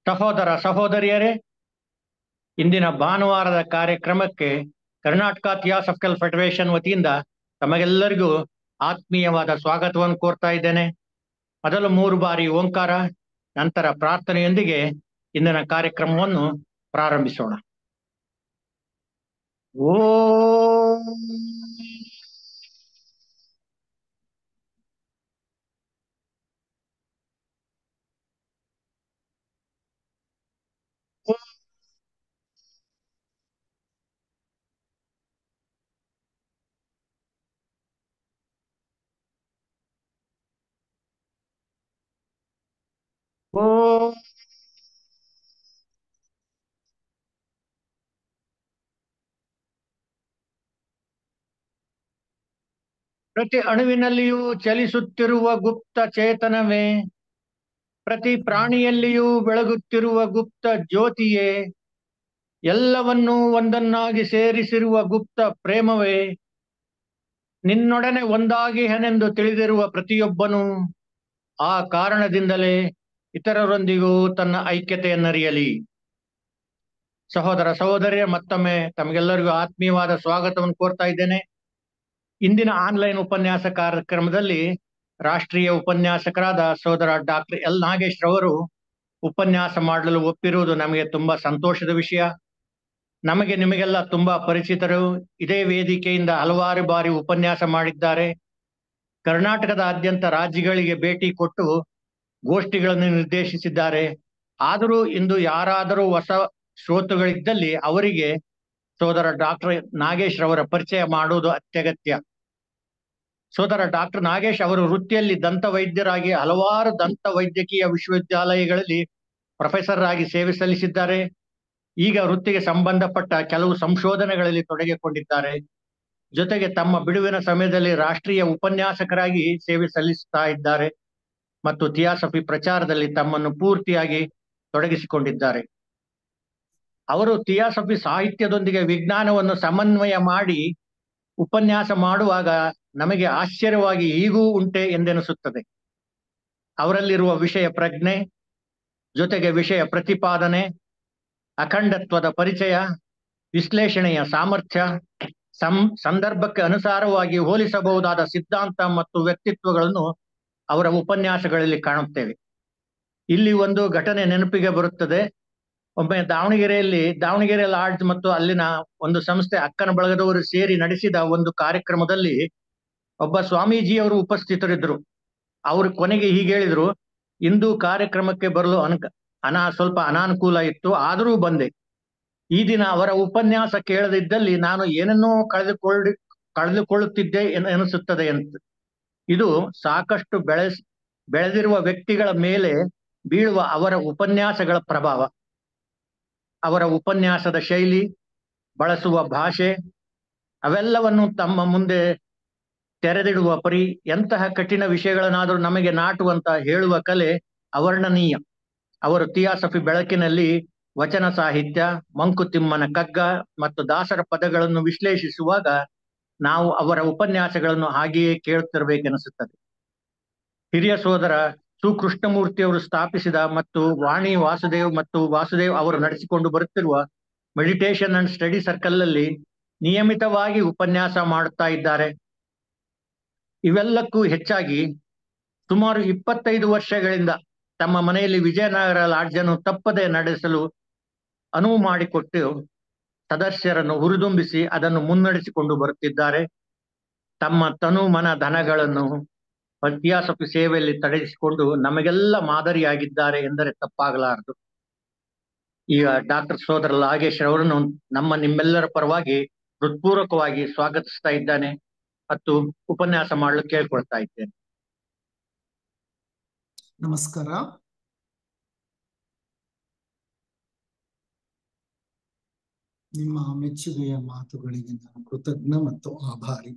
ಸಹೋದರ ಸಹೋದರಿಯರೇ, ಇಂದಿನ ಭಾನುವಾರದ ಕಾರ್ಯಕ್ರಮಕ್ಕೆ ಕರ್ನಾಟಕ ಥಿಯಾಸಫಿಕಲ್ ಫೆಡರೇಷನ್ ವತಿಯಿಂದ ತಮಗೆಲ್ಲರಿಗೂ ಆತ್ಮೀಯವಾದ ಸ್ವಾಗತವನ್ನು ಕೋರ್ತಾ ಇದ್ದೇನೆ. ಮೊದಲು 3 ಬಾರಿ ಓಂಕಾರ, ನಂತರ ಪ್ರಾರ್ಥನೆಯೊಂದಿಗೆ ಇಂದಿನ ಕಾರ್ಯಕ್ರಮವನ್ನು ಪ್ರಾರಂಭಿಸೋಣ. ಓಂ ಓಂ ಪ್ರತಿ ಅಣುವಿನಲ್ಲಿಯೂ ಚಲಿಸುತ್ತಿರುವ ಗುಪ್ತ ಚೇತನವೇ, ಪ್ರತಿ ಪ್ರಾಣಿಯಲ್ಲಿಯೂ ಬೆಳಗುತ್ತಿರುವ ಗುಪ್ತ ಜ್ಯೋತಿಯೇ, ಎಲ್ಲವನ್ನೂ ಒಂದನ್ನಾಗಿ ಸೇರಿಸಿರುವ ಗುಪ್ತ ಪ್ರೇಮವೇ, ನಿನ್ನೊಡನೆ ಒಂದಾಗಿಹನೆಂದು ತಿಳಿದಿರುವ ಪ್ರತಿಯೊಬ್ಬನೂ ಆ ಕಾರಣದಿಂದಲೇ ಇತರರೊಂದಿಗೂ ತನ್ನ ಐಕ್ಯತೆಯನ್ನರಿಯಲಿ. ಸಹೋದರ ಸಹೋದರಿಯ ಮತ್ತೊಮ್ಮೆ ತಮಗೆಲ್ಲರಿಗೂ ಆತ್ಮೀಯವಾದ ಸ್ವಾಗತವನ್ನು ಕೋರ್ತಾ ಇದ್ದೇನೆ. ಇಂದಿನ ಆನ್ಲೈನ್ ಉಪನ್ಯಾಸ ಕಾರ್ಯಕ್ರಮದಲ್ಲಿ ರಾಷ್ಟ್ರೀಯ ಉಪನ್ಯಾಸಕರಾದ ಸಹೋದರ ಡಾಕ್ಟರ್ ಎಲ್ ನಾಗೇಶ್ ರವರು ಉಪನ್ಯಾಸ ಮಾಡಲು ಒಪ್ಪಿರುವುದು ನಮಗೆ ತುಂಬಾ ಸಂತೋಷದ ವಿಷಯ. ನಮಗೆ ನಿಮಗೆಲ್ಲ ತುಂಬಾ ಪರಿಚಿತರು. ಇದೇ ವೇದಿಕೆಯಿಂದ ಹಲವಾರು ಬಾರಿ ಉಪನ್ಯಾಸ ಮಾಡಿದ್ದಾರೆ. ಕರ್ನಾಟಕದಾದ್ಯಂತ ರಾಜ್ಯಗಳಿಗೆ ಭೇಟಿ ಕೊಟ್ಟು ಗೋಷ್ಠಿಗಳನ್ನು ನಿರ್ದೇಶಿಸಿದ್ದಾರೆ. ಆದರೂ ಇಂದು ಯಾರಾದರೂ ಹೊಸ ಶ್ರೋತೃಗಳಿದ್ದಲ್ಲಿ ಅವರಿಗೆ ಸೋದರ ಡಾಕ್ಟರ್ ನಾಗೇಶ್ ರವರ ಪರಿಚಯ ಮಾಡುವುದು ಅತ್ಯಗತ್ಯ. ಸೋದರ ಡಾಕ್ಟರ್ ನಾಗೇಶ್ ಅವರು ವೃತ್ತಿಯಲ್ಲಿ ದಂತ ವೈದ್ಯರಾಗಿ ಹಲವಾರು ದಂತ ವೈದ್ಯಕೀಯ ವಿಶ್ವವಿದ್ಯಾಲಯಗಳಲ್ಲಿ ಪ್ರೊಫೆಸರ್ ಆಗಿ ಸೇವೆ ಸಲ್ಲಿಸಿದ್ದಾರೆ. ಈಗ ವೃತ್ತಿಗೆ ಸಂಬಂಧಪಟ್ಟ ಕೆಲವು ಸಂಶೋಧನೆಗಳಲ್ಲಿ ತೊಡಗಿಕೊಂಡಿದ್ದಾರೆ. ಜೊತೆಗೆ ತಮ್ಮ ಬಿಡುವಿನ ಸಮಯದಲ್ಲಿ ರಾಷ್ಟ್ರೀಯ ಉಪನ್ಯಾಸಕರಾಗಿ ಸೇವೆ ಸಲ್ಲಿಸುತ್ತಾ ಇದ್ದಾರೆ ಮತ್ತು ಥಿಯಾಸಫಿ ಪ್ರಚಾರದಲ್ಲಿ ತಮ್ಮನ್ನು ಪೂರ್ತಿಯಾಗಿ ತೊಡಗಿಸಿಕೊಂಡಿದ್ದಾರೆ. ಅವರು ಥಿಯಾಸಫಿ ಸಾಹಿತ್ಯದೊಂದಿಗೆ ವಿಜ್ಞಾನವನ್ನು ಸಮನ್ವಯ ಮಾಡಿ ಉಪನ್ಯಾಸ ಮಾಡುವಾಗ ನಮಗೆ ಆಶ್ಚರ್ಯವಾಗಿ ಹೀಗೂ ಉಂಟೆ ಎಂದೆನಿಸುತ್ತದೆ. ಅವರಲ್ಲಿರುವ ವಿಷಯ ಪ್ರಜ್ಞೆ, ಜೊತೆಗೆ ವಿಷಯ ಪ್ರತಿಪಾದನೆ, ಅಖಂಡತ್ವದ ಪರಿಚಯ, ವಿಶ್ಲೇಷಣೆಯ ಸಾಮರ್ಥ್ಯ, ಸಂದರ್ಭಕ್ಕೆ ಅನುಸಾರವಾಗಿ ಹೋಲಿಸಬಹುದಾದ ಸಿದ್ಧಾಂತ ಮತ್ತು ವ್ಯಕ್ತಿತ್ವಗಳನ್ನು ಅವರ ಉಪನ್ಯಾಸಗಳಲ್ಲಿ ಕಾಣುತ್ತೇವೆ. ಇಲ್ಲಿ ಒಂದು ಘಟನೆ ನೆನಪಿಗೆ ಬರುತ್ತದೆ. ಒಮ್ಮೆ ದಾವಣಗೆರೆ ಲಾಡ್ಜ್ ಮತ್ತು ಅಲ್ಲಿನ ಒಂದು ಸಂಸ್ಥೆ ಅಕ್ಕನ ಬಳಗದವರು ಸೇರಿ ನಡೆಸಿದ ಒಂದು ಕಾರ್ಯಕ್ರಮದಲ್ಲಿ ಒಬ್ಬ ಸ್ವಾಮೀಜಿಯವರು ಉಪಸ್ಥಿತರಿದ್ರು. ಅವರು ಕೊನೆಗೆ ಹೀಗೆ ಹೇಳಿದ್ರು, ಇಂದು ಕಾರ್ಯಕ್ರಮಕ್ಕೆ ಬರಲು ಸ್ವಲ್ಪ ಅನಾನುಕೂಲ ಇತ್ತು, ಆದರೂ ಬಂದೆ. ಈ ದಿನ ಅವರ ಉಪನ್ಯಾಸ ಕೇಳದಿದ್ದಲ್ಲಿ ನಾನು ಏನನ್ನೋ ಕಳೆದುಕೊಳ್ಳುತ್ತಿದ್ದೆ ಎನಿಸುತ್ತದೆ ಅಂತ. ಇದು ಸಾಕಷ್ಟು ಬೆಳೆದಿರುವ ವ್ಯಕ್ತಿಗಳ ಮೇಲೆ ಬೀಳುವ ಅವರ ಉಪನ್ಯಾಸಗಳ ಪ್ರಭಾವ. ಅವರ ಉಪನ್ಯಾಸದ ಶೈಲಿ, ಬಳಸುವ ಭಾಷೆ, ಅವೆಲ್ಲವನ್ನು ತಮ್ಮ ಮುಂದೆ ತೆರೆದಿಡುವ ಪರಿ, ಎಂತಹ ಕಠಿಣ ವಿಷಯಗಳನ್ನಾದರೂ ನಮಗೆ ನಾಟುವಂತ ಹೇಳುವ ಕಲೆ ಅವರ್ಣನೀಯ. ಅವರು ಥಿಯಾಸಫಿ ಬೆಳಕಿನಲ್ಲಿ ವಚನ ಸಾಹಿತ್ಯ, ಮಂಕುತಿಮ್ಮನ ಕಗ್ಗ ಮತ್ತು ದಾಸರ ಪದಗಳನ್ನು ವಿಶ್ಲೇಷಿಸುವಾಗ ನಾವು ಅವರ ಉಪನ್ಯಾಸಗಳನ್ನು ಹಾಗೆಯೇ ಕೇಳುತ್ತಿರಬೇಕೆನಿಸುತ್ತದೆ. ಹಿರಿಯ ಸೋದರ ಸುಕೃಷ್ಣಮೂರ್ತಿಯವರು ಸ್ಥಾಪಿಸಿದ ಮತ್ತು ವಾಣಿ ವಾಸುದೇವ್ ಅವರು ನಡೆಸಿಕೊಂಡು ಬರುತ್ತಿರುವ ಮೆಡಿಟೇಷನ್ ಅಂಡ್ ಸ್ಟಡಿ ಸರ್ಕಲ್ ಅಲ್ಲಿ ನಿಯಮಿತವಾಗಿ ಉಪನ್ಯಾಸ ಮಾಡುತ್ತಾ ಇದ್ದಾರೆ. ಇವೆಲ್ಲಕ್ಕೂ ಹೆಚ್ಚಾಗಿ ಸುಮಾರು 25 ವರ್ಷಗಳಿಂದ ತಮ್ಮ ಮನೆಯಲ್ಲಿ ವಿಜಯನಗರ ಲಾಡ್ಜನ್ನು ತಪ್ಪದೆ ನಡೆಸಲು ಅನುವು ಮಾಡಿಕೊಟ್ಟು ಸದಸ್ಯರನ್ನು ಹುರಿದುಂಬಿಸಿ ಅದನ್ನು ಮುನ್ನಡೆಸಿಕೊಂಡು ಬರುತ್ತಿದ್ದಾರೆ. ತಮ್ಮ ತನು ಮನ ಧನಗಳನ್ನು ಥಿಯಾಸಫಿ ಸೇವೆಯಲ್ಲಿ ತೊಡಗಿಸಿಕೊಂಡು ನಮಗೆಲ್ಲ ಮಾದರಿಯಾಗಿದ್ದಾರೆ ಎಂದರೆ ತಪ್ಪಾಗಲಾರದು. ಈಗ ಡಾಕ್ಟರ್ ಸೋದರ ನಾಗೇಶ್ ಅವರನ್ನು ನಿಮ್ಮೆಲ್ಲರ ಪರವಾಗಿ ಹೃತ್ಪೂರ್ವಕವಾಗಿ ಸ್ವಾಗತಿಸ್ತಾ ಇದ್ದಾನೆ ಮತ್ತು ಉಪನ್ಯಾಸ ಮಾಡಲು ಕೇಳ್ಕೊಳ್ತಾ ಇದ್ದೇನೆ. ನಮಸ್ಕಾರ. ನಿಮ್ಮ ಮೆಚ್ಚುಗೆಯ ಮಾತುಗಳಿಗೆ ನಾನು ಕೃತಜ್ಞ ಮತ್ತು ಆಭಾರಿ.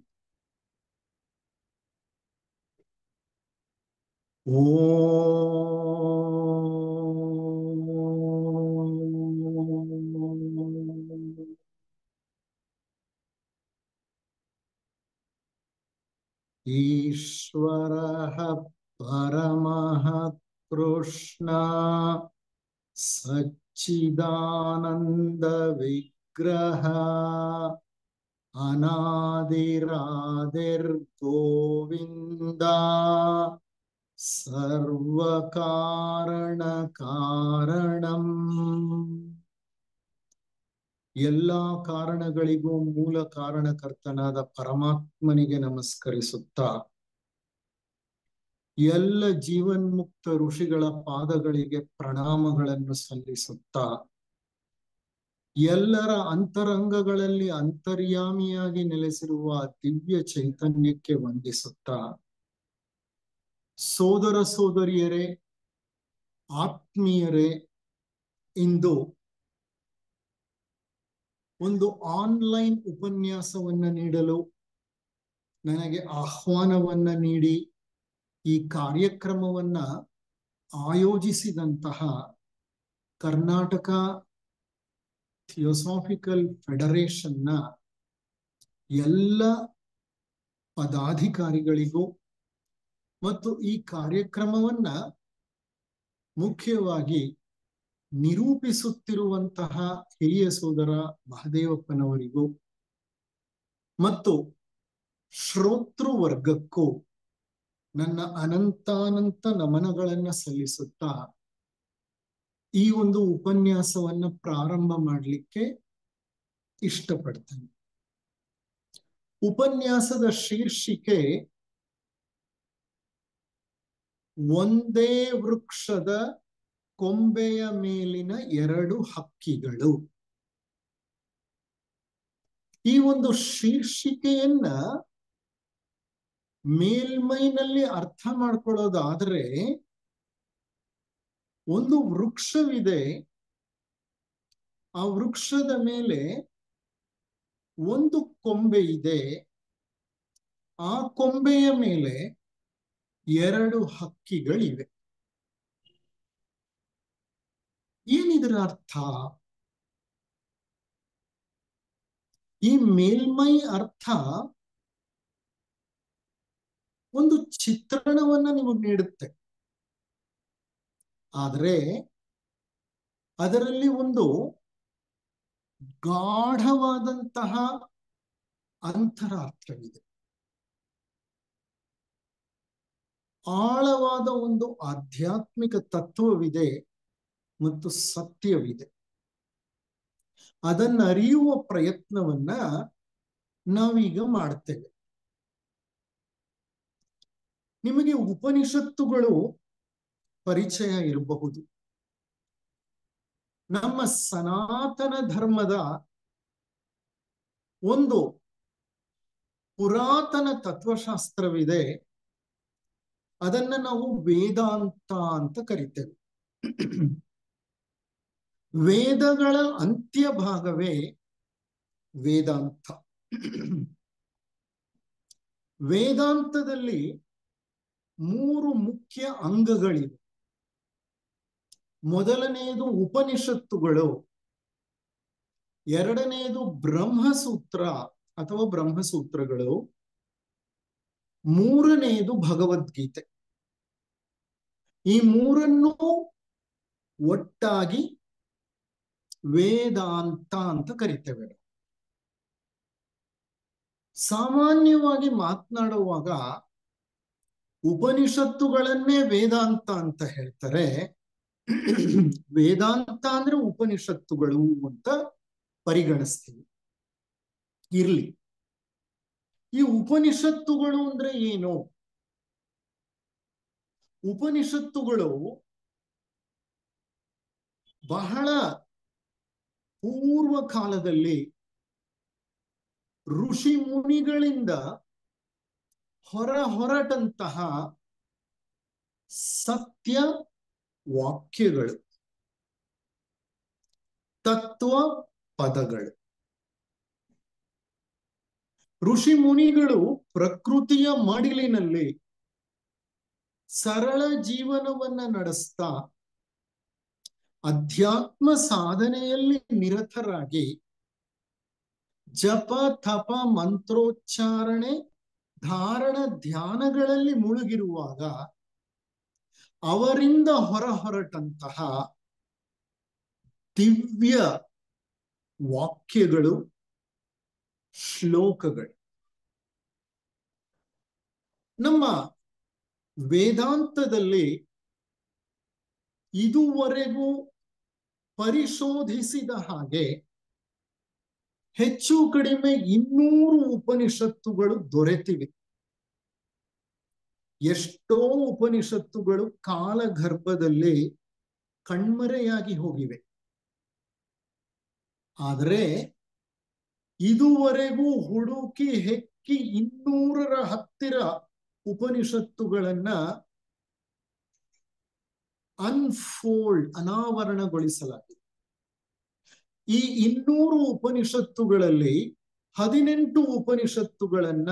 ಈಶ್ವರಃ ಪರಮಃ ಕೃಷ್ಣ ಸಚ್ಚಿದಾನಂದ ವಿಗ್ರಹ ಅನಾದಿರಾದಿರ್ ಗೋವಿಂದ ಸರ್ವ ಕಾರಣ ಕಾರಣಂ. ಎಲ್ಲ ಕಾರಣಗಳಿಗೂ ಮೂಲ ಕಾರಣಕರ್ತನಾದ ಪರಮಾತ್ಮನಿಗೆ ನಮಸ್ಕರಿಸುತ್ತಾ, ಎಲ್ಲ ಜೀವನ್ಮುಕ್ತ ಋಷಿಗಳ ಪಾದಗಳಿಗೆ ಪ್ರಣಾಮಗಳನ್ನು ಸಲ್ಲಿಸುತ್ತಾ, ಎಲ್ಲರ ಅಂತರಂಗಗಳಲ್ಲಿ ಅಂತರ್ಯಾಮಿಯಾಗಿ ನೆಲೆಸಿರುವ ದಿವ್ಯ ಚೈತನ್ಯಕ್ಕೆ ವಂದಿಸುತ್ತಾ, ಸೋದರ ಸೋದರಿಯರೇ, ಆತ್ಮೀಯರೇ, ಇಂದು ಒಂದು ಆನ್ಲೈನ್ ಉಪನ್ಯಾಸವನ್ನ ನೀಡಲು ನನಗೆ ಆಹ್ವಾನವನ್ನ ನೀಡಿ ಈ ಕಾರ್ಯಕ್ರಮವನ್ನ ಆಯೋಜಿಸಿದಂತಹ ಕರ್ನಾಟಕ ಥಿಯೋಸಾಫಿಕಲ್ ಫೆಡರೇಷನ್ನ ಎಲ್ಲ ಪದಾಧಿಕಾರಿಗಳಿಗೂ ಮತ್ತು ಈ ಕಾರ್ಯಕ್ರಮವನ್ನ ಮುಖ್ಯವಾಗಿ ನಿರೂಪಿಸುತ್ತಿರುವಂತಹ ಹಿರಿಯ ಸೋದರ ಮಹದೇವಪ್ಪನವರಿಗೂ ಮತ್ತು ಶ್ರೋತೃ ವರ್ಗಕ್ಕೂ ನನ್ನ ಅನಂತಾನಂತ ನಮನಗಳನ್ನ ಸಲ್ಲಿಸುತ್ತಾ ಈ ಒಂದು ಉಪನ್ಯಾಸವನ್ನ ಪ್ರಾರಂಭ ಮಾಡಲಿಕ್ಕೆ ಇಷ್ಟಪಡ್ತೇನೆ. ಉಪನ್ಯಾಸದ ಶೀರ್ಷಿಕೆ ಒಂದೇ ವೃಕ್ಷದ ಕೊಂಬೆಯ ಮೇಲಿನ ಎರಡು ಹಕ್ಕಿಗಳು. ಈ ಒಂದು ಶೀರ್ಷಿಕೆಯನ್ನ ಮೇಲ್ಮೈನಲ್ಲಿ ಅರ್ಥ ಮಾಡ್ಕೊಳ್ಳೋದಾದ್ರೆ, ಒಂದು ವೃಕ್ಷವಿದೆ, ಆ ವೃಕ್ಷದ ಮೇಲೆ ಒಂದು ಕೊಂಬೆ ಇದೆ, ಆ ಕೊಂಬೆಯ ಮೇಲೆ ಎರಡು ಹಕ್ಕಿಗಳಿವೆ. ಏನಿದರ ಅರ್ಥ? ಈ ಮೇಲ್ಮೈ ಅರ್ಥ ಒಂದು ಚಿತ್ರಣವನ್ನ ನಿಮಗೆ ನೀಡುತ್ತೆ, ಆದರೆ ಅದರಲ್ಲಿ ಒಂದು ಗಾಢವಾದಂತಹ ಅಂತರಾರ್ಥವಿದೆ, ಆಳವಾದ ಒಂದು ಆಧ್ಯಾತ್ಮಿಕ ತತ್ವವಿದೆ ಮತ್ತು ಸತ್ಯವಿದೆ. ಅದನ್ನ ಅರಿಯುವ ಪ್ರಯತ್ನವನ್ನ ನಾವೀಗ ಮಾಡ್ತೇವೆ. ನಿಮಗೆ ಉಪನಿಷತ್ತುಗಳು ಪರಿಚಯ ಇರಬಹುದು. ನಮ್ಮ ಸನಾತನ ಧರ್ಮದ ಒಂದು ಪುರಾತನ ತತ್ವಶಾಸ್ತ್ರವಿದೆ, ಅದನ್ನ ನಾವು ವೇದಾಂತ ಅಂತ ಕರಿತೇವೆ. ವೇದಗಳ ಅಂತ್ಯ ಭಾಗವೇ ವೇದಾಂತ. ವೇದಾಂತದಲ್ಲಿ ಮೂರು ಮುಖ್ಯ ಅಂಗಗಳಿವೆ. ಮೊದಲನೆಯದು ಉಪನಿಷತ್ತುಗಳು, ಎರಡನೆಯದು ಬ್ರಹ್ಮಸೂತ್ರ ಅಥವಾ ಬ್ರಹ್ಮಸೂತ್ರಗಳು, ಮೂರನೆಯದು ಭಗವದ್ಗೀತೆ. ಈ ಮೂರನ್ನು ಒಟ್ಟಾಗಿ ವೇದಾಂತ ಅಂತ ಕರಿತೇವೆ. ಸಾಮಾನ್ಯವಾಗಿ ಮಾತನಾಡುವಾಗ ಉಪನಿಷತ್ತುಗಳನ್ನೇ ವೇದಾಂತ ಅಂತ ಹೇಳ್ತಾರೆ. ವೇದಾಂತ ಅಂದ್ರೆ ಉಪನಿಷತ್ತುಗಳು ಅಂತ ಪರಿಗಣಿಸ್ತೀವಿ. ಇರ್ಲಿ, ಈ ಉಪನಿಷತ್ತುಗಳು ಅಂದ್ರೆ ಏನು? ಉಪನಿಷತ್ತುಗಳು ಬಹಳ ಪೂರ್ವ ಕಾಲದಲ್ಲಿ ಋಷಿ ಮುನಿಗಳಿಂದ ಹೊರಟಂತಹ ಸತ್ಯ ವಾಕ್ಯಗಳು, ತತ್ವ ಪದಗಳು. ಋಷಿ ಮುನಿಗಳು ಪ್ರಕೃತಿಯ ಮಡಿಲಿನಲ್ಲಿ ಸರಳ ಜೀವನವನ್ನ ನಡೆಸ್ತಾ ಅಧ್ಯಾತ್ಮ ಸಾಧನೆಯಲ್ಲಿ ನಿರತರಾಗಿ ಜಪ ತಪ ಮಂತ್ರೋಚ್ಚಾರಣೆ ಧಾರಣ ಧ್ಯಾನಗಳಲ್ಲಿ ಮುಳುಗಿರುವಾಗ ಅವರಿಂದ ಹೊರಟಂತಹ ದಿವ್ಯ ವಾಕ್ಯಗಳು, ಶ್ಲೋಕಗಳು. ನಮ್ಮ ವೇದಾಂತದಲ್ಲಿ ಇದುವರೆಗೂ ಪರಿಶೋಧಿಸಿದ ಹಾಗೆ ಹೆಚ್ಚು ಕಡಿಮೆ 200 ಉಪನಿಷತ್ತುಗಳು ದೊರೆತಿವೆ. ಎಷ್ಟೋ ಉಪನಿಷತ್ತುಗಳು ಕಾಲಗರ್ಭದಲ್ಲಿ ಕಣ್ಮರೆಯಾಗಿ ಹೋಗಿವೆ. ಆದರೆ ಇದುವರೆಗೂ ಹುಡುಕಿ ಹೆಕ್ಕಿ 200ರ ಹತ್ತಿರ ಉಪನಿಷತ್ತುಗಳನ್ನ ಅನಾವರಣಗೊಳಿಸಲಾಗಿದೆ. ಈ 200 ಉಪನಿಷತ್ತುಗಳಲ್ಲಿ 18 ಉಪನಿಷತ್ತುಗಳನ್ನ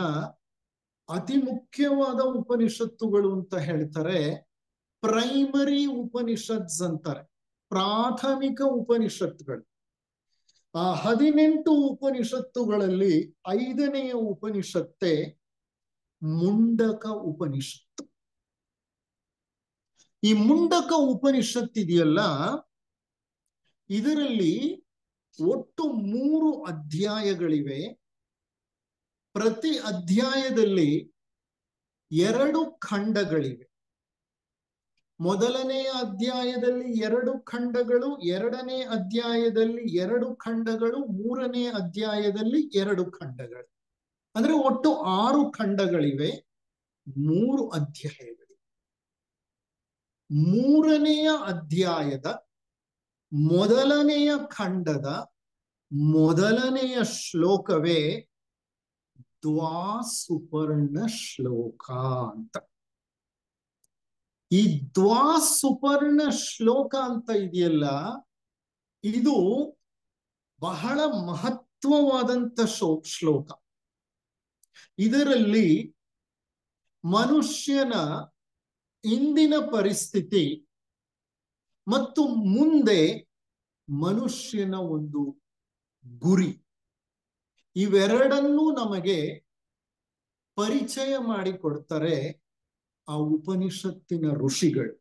ಅತಿ ಮುಖ್ಯವಾದ ಉಪನಿಷತ್ತುಗಳು ಅಂತ ಹೇಳ್ತಾರೆ. ಪ್ರೈಮರಿ ಉಪನಿಷತ್ಸ್ ಅಂತಾರೆ, ಪ್ರಾಥಮಿಕ ಉಪನಿಷತ್ತುಗಳು. ಆ 18 ಉಪನಿಷತ್ತುಗಳಲ್ಲಿ 5ನೆಯ ಉಪನಿಷತ್ತೇ ಮುಂಡಕ ಉಪನಿಷತ್ತು. ಈ ಮುಂಡಕ ಉಪನಿಷತ್ತಿದೆಯಲ್ಲ, ಇದರಲ್ಲಿ ಒಟ್ಟು 3 ಅಧ್ಯಾಯಗಳಿವೆ. ಪ್ರತಿ ಅಧ್ಯಾಯದಲ್ಲಿ 2 ಖಂಡಗಳಿವೆ. ಮೊದಲನೆಯ ಅಧ್ಯಾಯದಲ್ಲಿ 2 ಖಂಡಗಳು, 2ನೇ ಅಧ್ಯಾಯದಲ್ಲಿ 2 ಖಂಡಗಳು, 3ನೇ ಅಧ್ಯಾಯದಲ್ಲಿ 2 ಖಂಡಗಳು. ಅಂದ್ರೆ ಒಟ್ಟು 6 ಖಂಡಗಳಿವೆ, 3 ಅಧ್ಯಾಯಗಳು. 3ನೆಯ ಅಧ್ಯಾಯದ ಮೊದಲನೆಯ ಖಂಡದ ಮೊದಲನೆಯ ಶ್ಲೋಕವೇ ದ್ವಾಸುಪರ್ಣ ಶ್ಲೋಕ ಅಂತ. ಈ ದ್ವಾಸುಪರ್ಣ ಶ್ಲೋಕ ಅಂತ ಇದೆಯಲ್ಲ, ಇದು ಬಹಳ ಮಹತ್ವವಾದಂತ ಶ್ಲೋಕ. ಇದರಲ್ಲಿ ಮನುಷ್ಯನ ಇಂದಿನ ಪರಿಸ್ಥಿತಿ ಮತ್ತು ಮುಂದೆ ಮನುಷ್ಯನ ಒಂದು ಗುರಿ, ಇವೆರಡನ್ನೂ ನಮಗೆ ಪರಿಚಯ ಮಾಡಿಕೊಡ್ತಾರೆ ಆ ಉಪನಿಷತ್ತಿನ ಋಷಿಗಳು.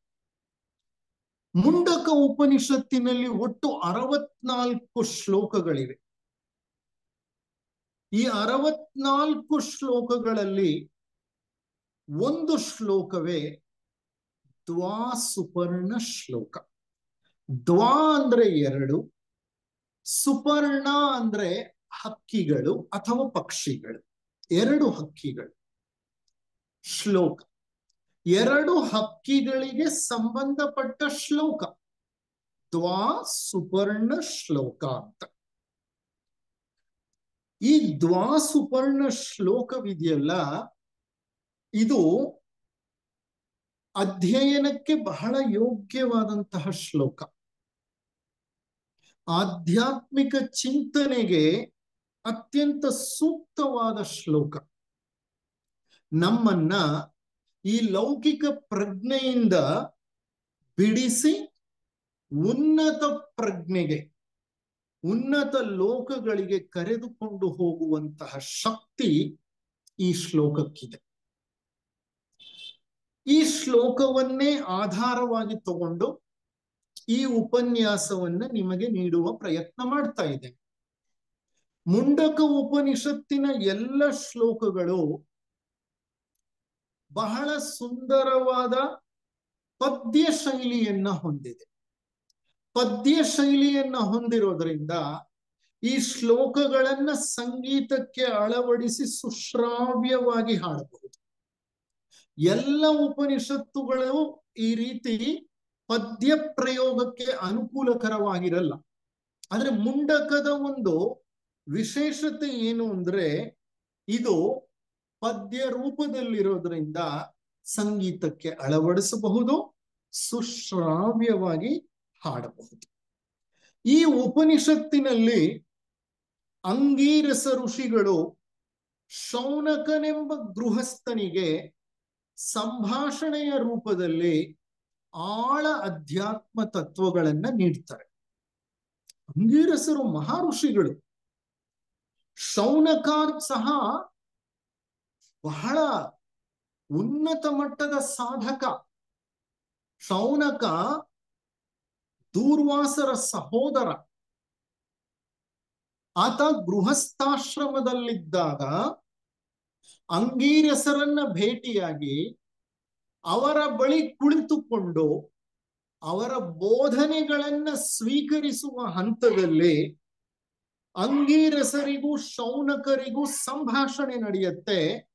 ಮುಂಡಕ ಉಪನಿಷತ್ತಿನಲ್ಲಿ ಒಟ್ಟು 64 ಶ್ಲೋಕಗಳಿವೆ. ಈ 64 ಶ್ಲೋಕಗಳಲ್ಲಿ ಒಂದು ಶ್ಲೋಕವೇ ದ್ವಾಸುಪರ್ಣ ಶ್ಲೋಕ. ದ್ವಾ ಅಂದ್ರೆ 2, ಸುಪರ್ಣ ಅಂದ್ರೆ ಹಕ್ಕಿಗಳು ಅಥವಾ ಪಕ್ಷಿಗಳು, 2 ಹಕ್ಕಿಗಳು. ಶ್ಲೋಕ 2 ಹಕ್ಕಿಗಳಿಗೆ ಸಂಬಂಧಪಟ್ಟ ಶ್ಲೋಕ, ದ್ವಾಸುಪರ್ಣ ಶ್ಲೋಕ ಅಂತ. ಈ ದ್ವಾಸುಪರ್ಣ ಶ್ಲೋಕವಿದೆಯಲ್ಲ, ಇದು ಅಧ್ಯಯನಕ್ಕೆ ಬಹಳ ಯೋಗ್ಯವಾದಂತಹ ಶ್ಲೋಕ. ಆಧ್ಯಾತ್ಮಿಕ ಚಿಂತನೆಗೆ ಅತ್ಯಂತ ಸೂಕ್ತವಾದ ಶ್ಲೋಕ. ನಮ್ಮನ್ನ ಈ ಲೌಕಿಕ ಪ್ರಜ್ಞೆಯಿಂದ ಬಿಡಿಸಿ ಉನ್ನತ ಪ್ರಜ್ಞೆಗೆ, ಉನ್ನತ ಲೋಕಗಳಿಗೆ ಕರೆದುಕೊಂಡು ಹೋಗುವಂತಹ ಶಕ್ತಿ ಈ ಶ್ಲೋಕಕ್ಕಿದೆ. ಈ ಶ್ಲೋಕವನ್ನೇ ಆಧಾರವಾಗಿ ತಗೊಂಡು ಈ ಉಪನ್ಯಾಸವನ್ನ ನಿಮಗೆ ನೀಡುವ ಪ್ರಯತ್ನ ಮಾಡ್ತಾ ಇದೆ. ಮುಂಡಕ ಉಪನಿಷತ್ತಿನ ಎಲ್ಲ ಶ್ಲೋಕಗಳು ಬಹಳ ಸುಂದರವಾದ ಪದ್ಯ ಶೈಲಿಯನ್ನ ಹೊಂದಿದೆ. ಪದ್ಯ ಶೈಲಿಯನ್ನ ಹೊಂದಿರೋದ್ರಿಂದ ಈ ಶ್ಲೋಕಗಳನ್ನ ಸಂಗೀತಕ್ಕೆ ಅಳವಡಿಸಿ ಸುಶ್ರಾವ್ಯವಾಗಿ ಹಾಡಬಹುದು. ಎಲ್ಲ ಉಪನಿಷತ್ತುಗಳು ಈ ರೀತಿ ಪದ್ಯ ಪ್ರಯೋಗಕ್ಕೆ ಅನುಕೂಲಕರವಾಗಿರಲ್ಲ. ಆದ್ರೆ ಮುಂಡಕದ ಒಂದು ವಿಶೇಷತೆ ಏನು ಅಂದ್ರೆ, ಇದು ಪದ್ಯ ರೂಪದಲ್ಲಿರೋದ್ರಿಂದ ಸಂಗೀತಕ್ಕೆ ಅಳವಡಿಸಬಹುದು, ಸುಶ್ರಾವ್ಯವಾಗಿ ಹಾಡಬಹುದು. ಈ ಉಪನಿಷತ್ತಿನಲ್ಲಿ ಅಂಗೀರಸ ಋಷಿಗಳು ಶೌನಕನೆಂಬ ಗೃಹಸ್ಥನಿಗೆ ಸಂಭಾಷಣೆಯ ರೂಪದಲ್ಲಿ ಆಳ ಅಧ್ಯಾತ್ಮ ತತ್ವಗಳನ್ನ ನೀಡ್ತಾರೆ. ಅಂಗೀರಸರು ಮಹಾಋಷಿಗಳು. ಶೌನಕ ಸಹ ಬಹಳ ಉನ್ನತ ಮಟ್ಟದ ಸಾಧಕ. ಶೌನಕ ದೂರ್ವಾಸರ ಸಹೋದರ. ಆತ ಗೃಹಸ್ಥಾಶ್ರಮದಲ್ಲಿದ್ದಾಗ ಅಂಗೀರಸರನ್ನ ಭೇಟಿಯಾಗಿ ಅವರ ಬಳಿ ಕುಳಿತುಕೊಂಡು ಅವರ ಬೋಧನೆಗಳನ್ನ ಸ್ವೀಕರಿಸುವ ಹಂತದಲ್ಲಿ ಅಂಗೀರಸರಿಗೂ ಶೌನಕರಿಗೂ ಸಂಭಾಷಣೆ ನಡೆಯುತ್ತೆ.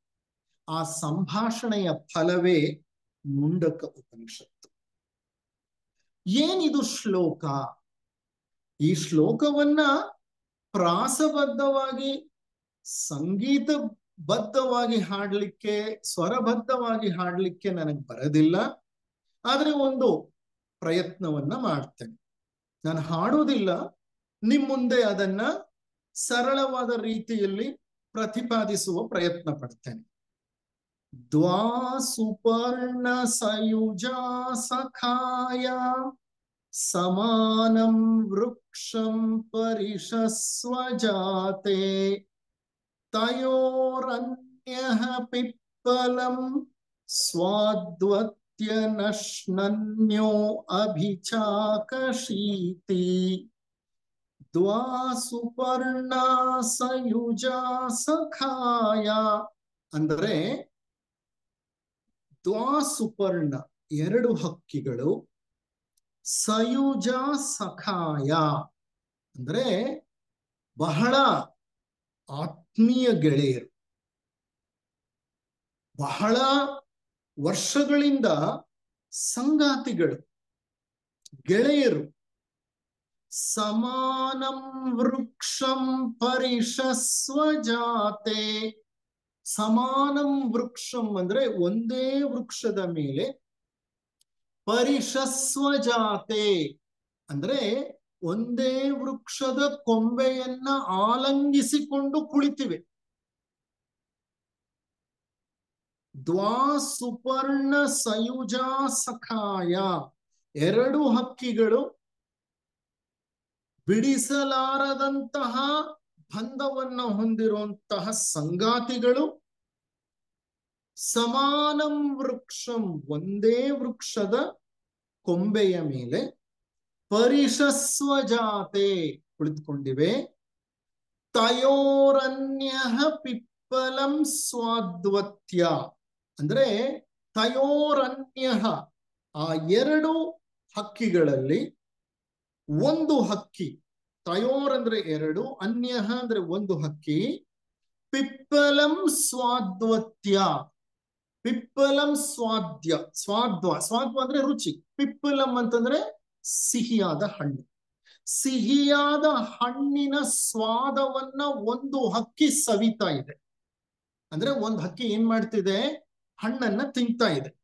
ಆ ಸಂಭಾಷಣೆಯ ಫಲವೇ ಮುಂಡಕ ಉಪನಿಷತ್ತು. ಏನಿದು ಶ್ಲೋಕ? ಈ ಶ್ಲೋಕವನ್ನ ಪ್ರಾಸಬದ್ಧವಾಗಿ ಸಂಗೀತಬದ್ಧವಾಗಿ ಹಾಡ್ಲಿಕ್ಕೆ, ಸ್ವರಬದ್ಧವಾಗಿ ಹಾಡ್ಲಿಕ್ಕೆ ನನಗೆ ಬರೋದಿಲ್ಲ. ಆದ್ರೆ ಒಂದು ಪ್ರಯತ್ನವನ್ನ ಮಾಡ್ತೇನೆ. ನಾನು ಹಾಡೋದಿಲ್ಲ, ನಿಮ್ ಮುಂದೆ ಅದನ್ನ ಸರಳವಾದ ರೀತಿಯಲ್ಲಿ ಪ್ರತಿಪಾದಿಸುವ ಪ್ರಯತ್ನ ಪಡ್ತೇನೆ. ದ್ವಾ ಸುಪರ್ಣ ಸಯುಜಾ ಸಖಾಯ ಸಮಾನಂ ವೃಕ್ಷಂ ಪರಿಷಸ್ವಜಾತೆ ತಯೋರನ್ಯಃ ಪಿಪ್ಪಲಂ ಸ್ವಾದ್ವತ್ಯನಶ್ನನ್ಯೋ ಅಭಿಚಾಕಶೀತಿ. ದ್ವಾ ಸುಪರ್ಣ ಸಯುಜಾ ಸಖಾಯ ಅಂದ್ರೆ ದ್ವಾ ಸುಪರ್ಣ ಎರಡು ಹಕ್ಕಿಗಳು, ಸಯುಜ ಸಖಾಯ ಅಂದ್ರೆ ಬಹಳ ಆತ್ಮೀಯ ಗೆಳೆಯರು, ಬಹಳ ವರ್ಷಗಳಿಂದ ಸಂಗಾತಿಗಳು, ಗೆಳೆಯರು. ಸಮಾನಂ ವೃಕ್ಷಂ ಪರಿಷಸ್ವಜಾತೆ. ಸಮಾನಂ ವೃಕ್ಷಂ ಅಂದ್ರೆ ಒಂದೇ ವೃಕ್ಷದ ಮೇಲೆ, ಪರಿಷಸ್ವಜಾತೆ ಅಂದ್ರೆ ಒಂದೇ ವೃಕ್ಷದ ಕೊಂಬೆಯನ್ನ ಆಲಂಗಿಸಿಕೊಂಡು ಕುಳಿತಿವೆ. ದ್ವಾ ಸುಪರ್ಣ ಸಯುಜಾ ಸಖಾಯ ಎರಡು ಹಕ್ಕಿಗಳು ಬಿಡಿಸಲಾರದಂತಹ ಬಂಧವನ್ನ ಹೊಂದಿರುವಂತಹ ಸಂಗಾತಿಗಳು. ಸಮಾನಂ ವೃಕ್ಷಂ ಒಂದೇ ವೃಕ್ಷದ ಕೊಂಬೆಯ ಮೇಲೆ, ಪರಿಷಸ್ವಜಾತೆ ಕುಳಿತುಕೊಂಡಿವೆ. ತಯೋರನ್ಯಃ ಪಿಪ್ಪಲಂ ಸ್ವಾದ್ವತ್ಯ ಅಂದ್ರೆ ತಯೋರನ್ಯಃ ಆ ಎರಡು ಹಕ್ಕಿಗಳಲ್ಲಿ ಒಂದು ಹಕ್ಕಿ, ತಯೋರ್ ಅಂದ್ರೆ ಎರಡು, ಅನ್ಯಃ ಅಂದ್ರೆ ಒಂದು ಹಕ್ಕಿ, ಪಿಪ್ಪಲಂ ಸ್ವಾದ್ವತ್ಯ. ಪಿಪ್ಪಲಂ ಸ್ವಾದ್ಯ, ಸ್ವಾದ್ವ ಅಂದ್ರೆ ರುಚಿ, ಪಿಪ್ಪಲಂ ಅಂತಂದ್ರೆ ಸಿಹಿಯಾದ ಹಣ್ಣು. ಸಿಹಿಯಾದ ಹಣ್ಣಿನ ಸ್ವಾದವನ್ನ ಒಂದು ಹಕ್ಕಿ ಸವಿತಾ ಇದೆ. ಅಂದ್ರೆ ಒಂದು ಹಕ್ಕಿ ಏನ್ ಮಾಡ್ತಿದೆ? ಹಣ್ಣನ್ನ ತಿಂತಾ ಇದೆ.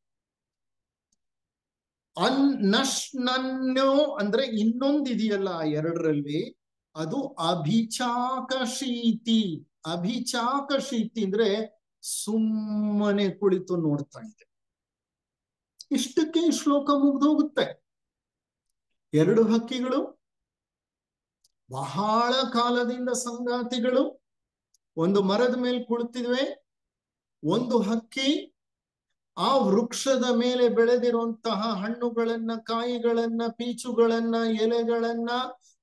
ನಶ್ನನ್ಯೋ ಅಂದ್ರೆ ಇನ್ನೊಂದಿದೆಯಲ್ಲ ಆ ಎರಡರಲ್ಲಿ, ಅದು ಅಭಿಚಾಕಶೀತಿ. ಅಭಿಚಾಕಶೀತಿ ಅಂದ್ರೆ ಸುಮ್ಮನೆ ಕುಳಿತು ನೋಡ್ತಾ ಇದೆ. ಇಷ್ಟಕ್ಕೆ ಈ ಶ್ಲೋಕ ಮುಗ್ದೋಗುತ್ತೆ. ಎರಡು ಹಕ್ಕಿಗಳು, ಬಹಳ ಕಾಲದಿಂದ ಸಂಗಾತಿಗಳು, ಒಂದು ಮರದ ಮೇಲೆ ಕುಳಿತಿವೆ. ಒಂದು ಹಕ್ಕಿ ಆ ವೃಕ್ಷದ ಮೇಲೆ ಬೆಳೆದಿರುವಂತಹ ಹಣ್ಣುಗಳನ್ನ, ಕಾಯಿಗಳನ್ನ, ಪೀಚುಗಳನ್ನ, ಎಲೆಗಳನ್ನ,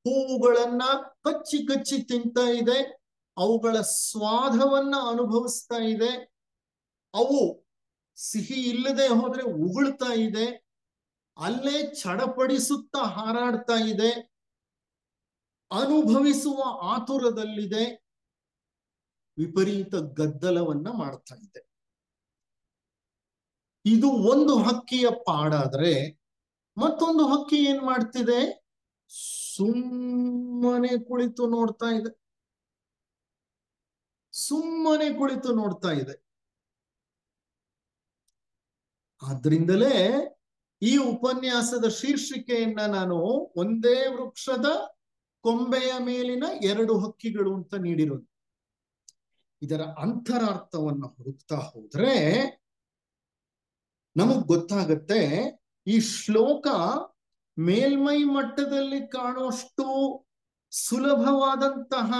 ಹೂವುಗಳನ್ನ ಕಚ್ಚಿ ಕಚ್ಚಿ ತಿಂತಾ ಇದೆ. ಅವುಗಳ ಸ್ವಾದವನ್ನ ಅನುಭವಿಸ್ತಾ ಇದೆ. ಅವು ಸಿಹಿ ಇಲ್ಲದೆ ಹೋದ್ರೆ ಉಗುಳ್ತಾ ಇದೆ. ಅಲ್ಲೇ ಚಡಪಡಿಸುತ್ತಾ ಹಾರಾಡ್ತಾ ಇದೆ. ಅನುಭವಿಸುವ ಆತುರದಲ್ಲಿದೆ. ವಿಪರೀತ ಗದ್ದಲವನ್ನ ಮಾಡ್ತಾ ಇದೆ. ಇದು ಒಂದು ಹಕ್ಕಿಯ ಪಾಡಾದ್ರೆ, ಮತ್ತೊಂದು ಹಕ್ಕಿ ಏನ್ ಮಾಡ್ತಿದೆ? ಸುಮ್ಮನೆ ಕುಳಿತು ನೋಡ್ತಾ ಇದೆ. ಸುಮ್ಮನೆ ಕುಳಿತು ನೋಡ್ತಾ ಇದೆ. ಆದ್ರಿಂದಲೇ ಈ ಉಪನ್ಯಾಸದ ಶೀರ್ಷಿಕೆಯನ್ನ ನಾನು ಒಂದೇ ವೃಕ್ಷದ ಕೊಂಬೆಯ ಮೇಲಿನ ಎರಡು ಹಕ್ಕಿಗಳು ಅಂತ ನೀಡಿರೋದು. ಇದರ ಅಂತರಾರ್ಥವನ್ನ ಹುಡುಕ್ತಾ ಹೋದ್ರೆ ನಮಗ್ ಗೊತ್ತಾಗತ್ತೆ, ಈ ಶ್ಲೋಕ ಮೇಲ್ಮೈ ಮಟ್ಟದಲ್ಲಿ ಕಾಣುವಷ್ಟು ಸುಲಭವಾದಂತಹ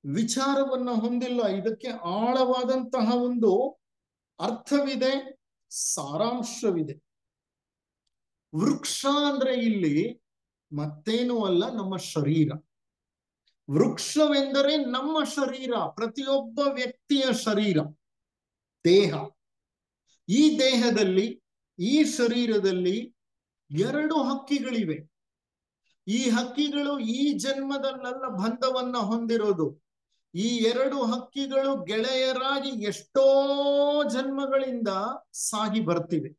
ವಿಚಾರವನ್ನ ಹೊಂದಿಲ್ಲ. ಇದಕ್ಕೆ ಆಳವಾದಂತಹ ಒಂದು ಅರ್ಥವಿದೆ, ಸಾರಾಂಶವಿದೆ. ವೃಕ್ಷ ಅಂದ್ರೆ ಇಲ್ಲಿ ಮತ್ತೇನೂ ಅಲ್ಲ, ನಮ್ಮ ಶರೀರ. ವೃಕ್ಷವೆಂದರೆ ನಮ್ಮ ಶರೀರ, ಪ್ರತಿಯೊಬ್ಬ ವ್ಯಕ್ತಿಯ ಶರೀರ, ದೇಹ. ಈ ದೇಹದಲ್ಲಿ, ಈ ಶರೀರದಲ್ಲಿ 2 ಹಕ್ಕಿಗಳಿವೆ. ಈ ಹಕ್ಕಿಗಳು ಈ ಜನ್ಮದಲ್ಲೆಲ್ಲ ಬಂಧವನ್ನ ಹೊಂದಿರೋದು. ಈ 2 ಹಕ್ಕಿಗಳು ಗೆಳೆಯರಾಗಿ ಎಷ್ಟೋ ಜನ್ಮಗಳಿಂದ ಸಾಗಿ ಬರ್ತಿವೆ.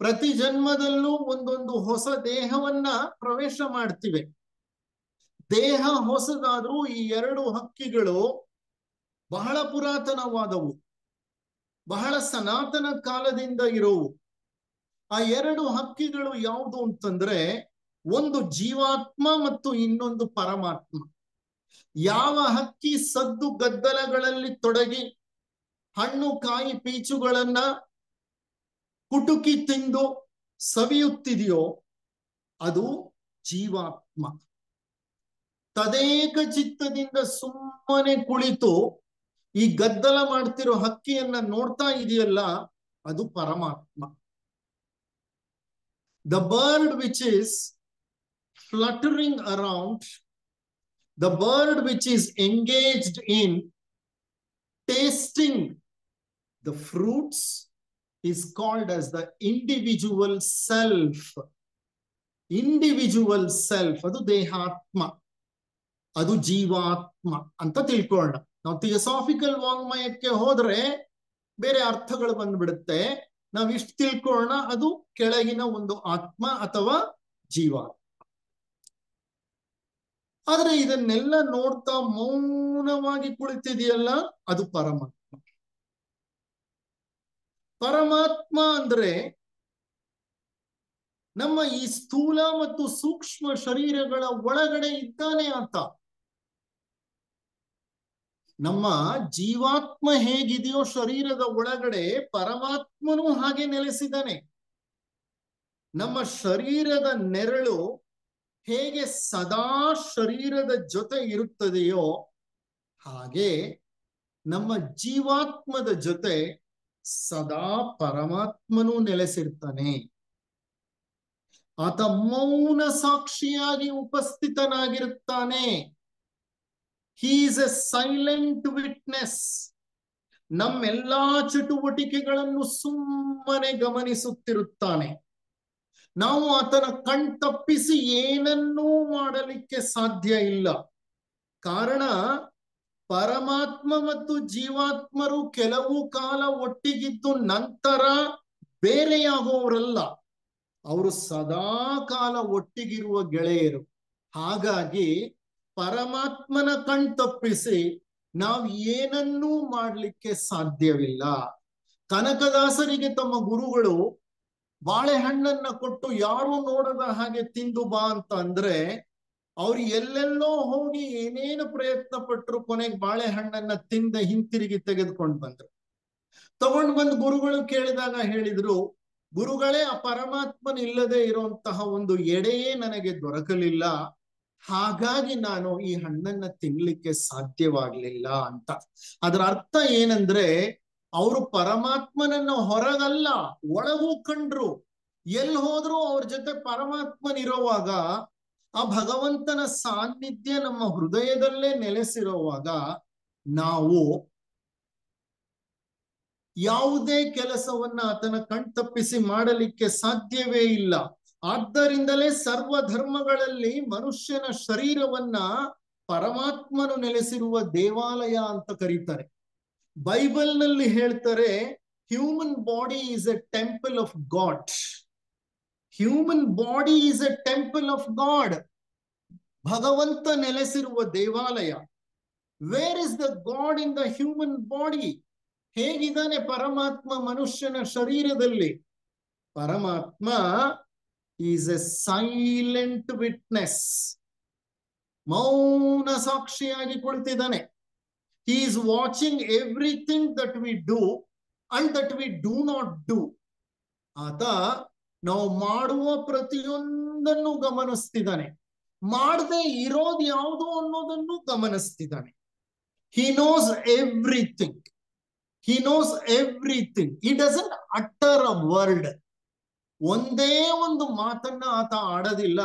ಪ್ರತಿ ಜನ್ಮದಲ್ಲೂ ಒಂದೊಂದು ಹೊಸ ದೇಹವನ್ನ ಪ್ರವೇಶ ಮಾಡ್ತಿವೆ. ದೇಹ ಹೊಸದಾದ್ರೂ ಈ 2 ಹಕ್ಕಿಗಳು ಬಹಳ ಪುರಾತನವಾದವು, ಬಹಳ ಸನಾತನ ಕಾಲದಿಂದ ಇರೋವು. ಆ 2 ಹಕ್ಕಿಗಳು ಯಾವುದು ಅಂತಂದ್ರೆ, ಒಂದು ಜೀವಾತ್ಮ ಮತ್ತು ಇನ್ನೊಂದು ಪರಮಾತ್ಮ. ಯಾವ ಹಕ್ಕಿ ಸದ್ದು ಗದ್ದಲಗಳಲ್ಲಿ ತೊಡಗಿ ಹಣ್ಣು ಕಾಯಿ ಪೀಚುಗಳನ್ನ ಕುಟುಕಿ ತಿಂದು ಸವಿಯುತ್ತಿದೆಯೋ ಅದು ಜೀವಾತ್ಮ. ತದೇಕ ಚಿತ್ತದಿಂದ ಸುಮ್ಮನೆ ಕುಳಿತು ಈ ಗದ್ದಲ ಮಾಡ್ತಿರೋ ಹಕ್ಕಿಯನ್ನ ನೋಡ್ತಾ ಇದೆಯಲ್ಲ, ಅದು ಪರಮಾತ್ಮ. The bird which is fluttering around, the bird which is engaged in tasting the fruits is called as the individual self. Individual self, ಅದು ದೇಹಾತ್ಮ, ಅದು ಜೀವಾತ್ಮ ಅಂತ ತಿಳ್ಕೊಳ್ಳೋಣ. ನಾವು ಥಿಯೋಸಾಫಿಕಲ್ ವಾಂಗ್ಮಯಕ್ಕೆ ಹೋದ್ರೆ ಬೇರೆ ಅರ್ಥಗಳು ಬಂದ್ಬಿಡುತ್ತೆ. ನಾವ್ ಇಷ್ಟು ತಿಳ್ಕೊಳ್ಳೋಣ, ಅದು ಕೆಳಗಿನ ಒಂದು ಆತ್ಮ ಅಥವಾ ಜೀವಾತ್ಮ. ಆದ್ರೆ ಇದನ್ನೆಲ್ಲ ನೋಡ್ತಾ ಮೌನವಾಗಿ ಕುಳಿತಿದೆಯಲ್ಲ, ಅದು ಪರಮಾತ್ಮ. ಪರಮಾತ್ಮ ಅಂದ್ರೆ ನಮ್ಮ ಈ ಸ್ಥೂಲ ಮತ್ತು ಸೂಕ್ಷ್ಮ ಶರೀರಗಳ ಒಳಗಡೆ ಇದ್ದಾನೆ ಆತ. ನಮ್ಮ ಜೀವಾತ್ಮ ಹೇಗಿದೆಯೋ ಶರೀರದ ಒಳಗಡೆ, ಪರಮಾತ್ಮನೂ ಹಾಗೆ ನೆಲೆಸಿದ್ದಾನೆ. ನಮ್ಮ ಶರೀರದ ನೆರಳು ಹೇಗೆ ಸದಾ ಶರೀರದ ಜೊತೆ ಇರುತ್ತದೆಯೋ ಹಾಗೆ ನಮ್ಮ ಜೀವಾತ್ಮದ ಜೊತೆ ಸದಾ ಪರಮಾತ್ಮನೂ ನೆಲೆಸಿರ್ತಾನೆ. ಆತ ಮೌನ ಸಾಕ್ಷಿಯಾಗಿ ಉಪಸ್ಥಿತನಾಗಿರುತ್ತಾನೆ. He is a silent witness. ನಮ್ಮೆಲ್ಲಾ ಚಟುವಟಿಕೆಗಳನ್ನು ಸುಮ್ಮನೆ ಗಮನಿಸುತ್ತಿರುತ್ತಾನೆ. ನಾವು ಆತನ ಕಣ್ತಪ್ಪಿಸಿ ಏನನ್ನೂ ಮಾಡಲಿಕ್ಕೆ ಸಾಧ್ಯ ಇಲ್ಲ. ಕಾರಣ, ಪರಮಾತ್ಮ ಮತ್ತು ಜೀವಾತ್ಮರು ಕೆಲವು ಕಾಲ ಒಟ್ಟಿಗಿದ್ದು ನಂತರ ಬೇರೆಯಾಗುವವರಲ್ಲ. ಅವರು ಸದಾ ಕಾಲ ಒಟ್ಟಿಗಿರುವ ಗೆಳೆಯರು. ಹಾಗಾಗಿ ಪರಮಾತ್ಮನ ಕಣ್ತಪ್ಪಿಸಿ ನಾವು ಏನನ್ನೂ ಮಾಡ್ಲಿಕ್ಕೆ ಸಾಧ್ಯವಿಲ್ಲ. ಕನಕದಾಸರಿಗೆ ತಮ್ಮ ಗುರುಗಳು ಬಾಳೆಹಣ್ಣನ್ನ ಕೊಟ್ಟು ಯಾರು ನೋಡದ ಹಾಗೆ ತಿಂದು ಬಾ ಅಂತ ಅಂದ್ರೆ, ಅವ್ರು ಎಲ್ಲೆಲ್ಲೋ ಹೋಗಿ ಏನೇನು ಪ್ರಯತ್ನ ಪಟ್ಟರು, ಕೊನೆಗೆ ಬಾಳೆಹಣ್ಣನ್ನ ತಿಂದ ಹಿಂತಿರುಗಿ ತೆಗೆದುಕೊಂಡು ಬಂದ್ರು. ತಗೊಂಡು ಬಂದು ಗುರುಗಳು ಕೇಳಿದಾಗ ಹೇಳಿದ್ರು, ಗುರುಗಳೇ, ಆ ಪರಮಾತ್ಮನ ಇಲ್ಲದೆ ಇರುವಂತಹ ಒಂದು ಎಡೆಯೇ ನನಗೆ ದೊರಕಲಿಲ್ಲ, ಹಾಗಾಗಿ ನಾನು ಈ ಹಣ್ಣನ್ನ ತಿನ್ಲಿಕ್ಕೆ ಸಾಧ್ಯವಾಗ್ಲಿಲ್ಲ ಅಂತ. ಅದರ ಅರ್ಥ ಏನಂದ್ರೆ, ಅವರು ಪರಮಾತ್ಮನನ್ನ ಹೊರಗಲ್ಲ ಒಳಗೂ ಕಂಡ್ರು. ಎಲ್ಲಿ ಹೋದ್ರು ಅವ್ರ ಜೊತೆ ಪರಮಾತ್ಮನಿರುವಾಗ, ಆ ಭಗವಂತನ ಸಾನ್ನಿಧ್ಯ ನಮ್ಮ ಹೃದಯದಲ್ಲೇ ನೆಲೆಸಿರುವಾಗ ನಾವು ಯಾವುದೇ ಕೆಲಸವನ್ನ ಆತನ ಕಣ್ತಪ್ಪಿಸಿ ಮಾಡಲಿಕ್ಕೆ ಸಾಧ್ಯವೇ ಇಲ್ಲ. ಆದ್ದರಿಂದಲೇ ಸರ್ವ ಧರ್ಮಗಳಲ್ಲಿ ಮನುಷ್ಯನ ಶರೀರವನ್ನ ಪರಮಾತ್ಮನು ನೆಲೆಸಿರುವ ದೇವಾಲಯ ಅಂತ ಕರೀತಾರೆ. ಬೈಬಲ್ ನಲ್ಲಿ ಹೇಳ್ತಾರೆ, human body is a temple of God. Human body is a temple of God. ಭಗವಂತ ನೆಲೆಸಿರುವ ದೇವಾಲಯ. Where is the God in the human body? ಹೇಗಿದ್ದಾನೆ ಪರಮಾತ್ಮ ಮನುಷ್ಯನ ಶರೀರದಲ್ಲಿ? ಪರಮಾತ್ಮ ಈಸ್ ಎ ಸೈಲೆಂಟ್ ವಿಟ್ನೆಸ್. ಮೌನ ಸಾಕ್ಷಿಯಾಗಿ ಕುಳಿತಿದ್ದಾನೆ. He is watching everything that we do and that we do not do. ಆತ ನಾವು ಮಾಡುವ ಪ್ರತಿಯೊಂದನ್ನು ಗಮನಿಸ್ತಿದ್ದಾನೆ. ಮಾಡದೆ ಇರೋದು ಯಾವುದು ಅನ್ನೋದನ್ನು ಗಮನಿಸ್ತಿದ್ದಾನೆ. He knows everything. He knows everything. He doesn't utter a word. ಒಂದೇ ಒಂದು ಮಾತನ್ನ ಆತ ಆಡೋದಿಲ್ಲ.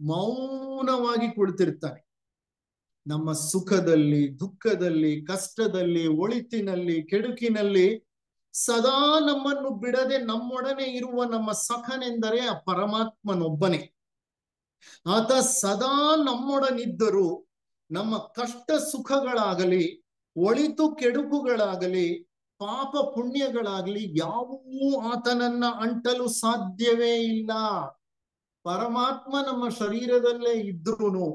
ಮೌನವಾಗಿ ಕುಳಿತಿರ್ತಾನೆ. ನಮ್ಮ ಸುಖದಲ್ಲಿ, ದುಃಖದಲ್ಲಿ, ಕಷ್ಟದಲ್ಲಿ, ಒಳಿತಿನಲ್ಲಿ, ಕೆಡುಕಿನಲ್ಲಿ ಸದಾ ನಮ್ಮನ್ನು ಬಿಡದೆ ನಮ್ಮೊಡನೆ ಇರುವ ನಮ್ಮ ಸಖನೆಂದರೆ ಆ ಪರಮಾತ್ಮನೊಬ್ಬನೇ. ಆತ ಸದಾ ನಮ್ಮೊಡನಿದ್ದರೂ ನಮ್ಮ ಕಷ್ಟ ಸುಖಗಳಾಗಲಿ, ಒಳಿತು ಕೆಡುಕುಗಳಾಗಲಿ, ಪಾಪ ಪುಣ್ಯಗಳಾಗಲಿ ಯಾವುವೂ ಆತನನ್ನ ಅಂಟಲು ಸಾಧ್ಯವೇ ಇಲ್ಲ. ಪರಮಾತ್ಮ ನಮ್ಮ ಶರೀರದಲ್ಲೇ ಇದ್ರೂನು,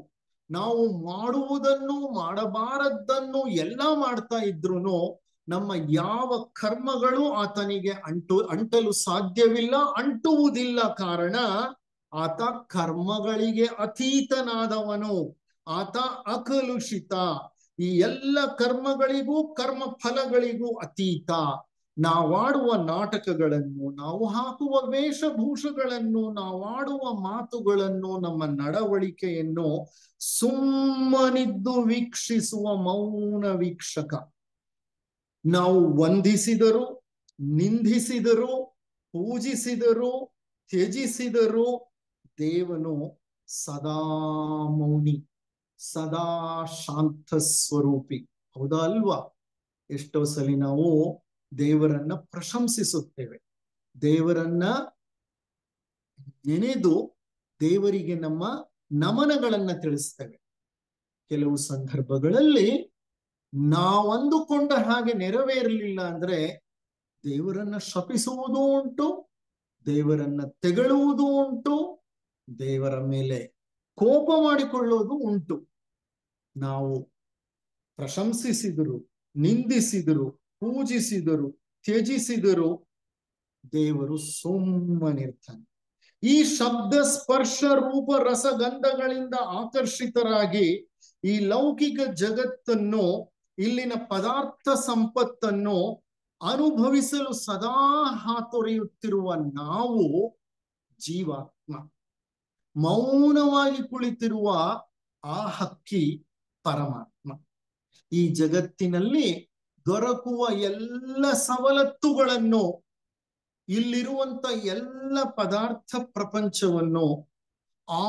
ನಾವು ಮಾಡುವುದನ್ನು ಮಾಡಬಾರದ್ದನ್ನು ಎಲ್ಲ ಮಾಡ್ತಾ ಇದ್ರುನು ನಮ್ಮ ಯಾವ ಕರ್ಮಗಳು ಆತನಿಗೆ ಅಂಟಲು ಸಾಧ್ಯವಿಲ್ಲ, ಅಂಟುವುದಿಲ್ಲ. ಕಾರಣ ಆತ ಕರ್ಮಗಳಿಗೆ ಅತೀತನಾದವನು, ಆತ ಅಕಲುಷಿತ, ಈ ಎಲ್ಲ ಕರ್ಮಗಳಿಗೂ ಕರ್ಮ ಫಲಗಳಿಗೂ ಅತೀತ. ನಾವಾಡುವ ನಾಟಕಗಳನ್ನು, ನಾವು ಹಾಕುವ ವೇಷಭೂಷಗಳನ್ನು, ನಾವಾಡುವ ಮಾತುಗಳನ್ನು, ನಮ್ಮ ನಡವಳಿಕೆಯನ್ನು ಸುಮ್ಮನಿದ್ದು ವೀಕ್ಷಿಸುವ ಮೌನ ವೀಕ್ಷಕ. ನಾವು ವಂದಿಸಿದರು, ನಿಂದಿಸಿದರು, ಪೂಜಿಸಿದರು, ತ್ಯಜಿಸಿದರು, ದೇವನು ಸದಾ ಮೌನಿ, ಸದಾ ಶಾಂತ ಸ್ವರೂಪಿ. ಹೌದಾ ಅಲ್ವಾ? ಎಷ್ಟೋ ಸಲ ನಾವು ದೇವರನ್ನ ಪ್ರಶಂಸಿಸುತ್ತೇವೆ, ದೇವರನ್ನ ನೆನೆದು ದೇವರಿಗೆ ನಮ್ಮ ನಮನಗಳನ್ನ ತಿಳಿಸ್ತೇವೆ. ಕೆಲವು ಸಂದರ್ಭಗಳಲ್ಲಿ ನಾವಂದುಕೊಂಡ ಹಾಗೆ ನೆರವೇರಲಿಲ್ಲ ಅಂದ್ರೆ ದೇವರನ್ನ ಶಪಿಸುವುದೂ ಉಂಟು, ದೇವರನ್ನ ತೆಗಳುವುದೂ ಉಂಟು, ದೇವರ ಮೇಲೆ ಕೋಪ ಮಾಡಿಕೊಳ್ಳುವುದು ಉಂಟು. ನಾವು ಪ್ರಶಂಸಿಸಿದರು, ನಿಂದಿಸಿದರು, ಪೂಜಿಸಿದರು, ತ್ಯಜಿಸಿದರು, ದೇವರು ಸುಮ್ಮನಿರ್ತಾನೆ. ಈ ಶಬ್ದ ಸ್ಪರ್ಶ ರೂಪ ರಸಗಂಧಗಳಿಂದ ಆಕರ್ಷಿತರಾಗಿ ಈ ಲೌಕಿಕ ಜಗತ್ತನ್ನು, ಇಲ್ಲಿನ ಪದಾರ್ಥ ಸಂಪತ್ತನ್ನು ಅನುಭವಿಸಲು ಸದಾ ಹಾತೊರೆಯುತ್ತಿರುವ ನಾವು ಜೀವಾತ್ಮ. ಮೌನವಾಗಿ ಕುಳಿತಿರುವ ಆ ಹಕ್ಕಿ ಪರಮಾತ್ಮ. ಈ ಜಗತ್ತಿನಲ್ಲಿ ದೊರಕುವ ಎಲ್ಲ ಸವಲತ್ತುಗಳನ್ನು, ಇಲ್ಲಿರುವಂತ ಎಲ್ಲ ಪದಾರ್ಥ ಪ್ರಪಂಚವನ್ನು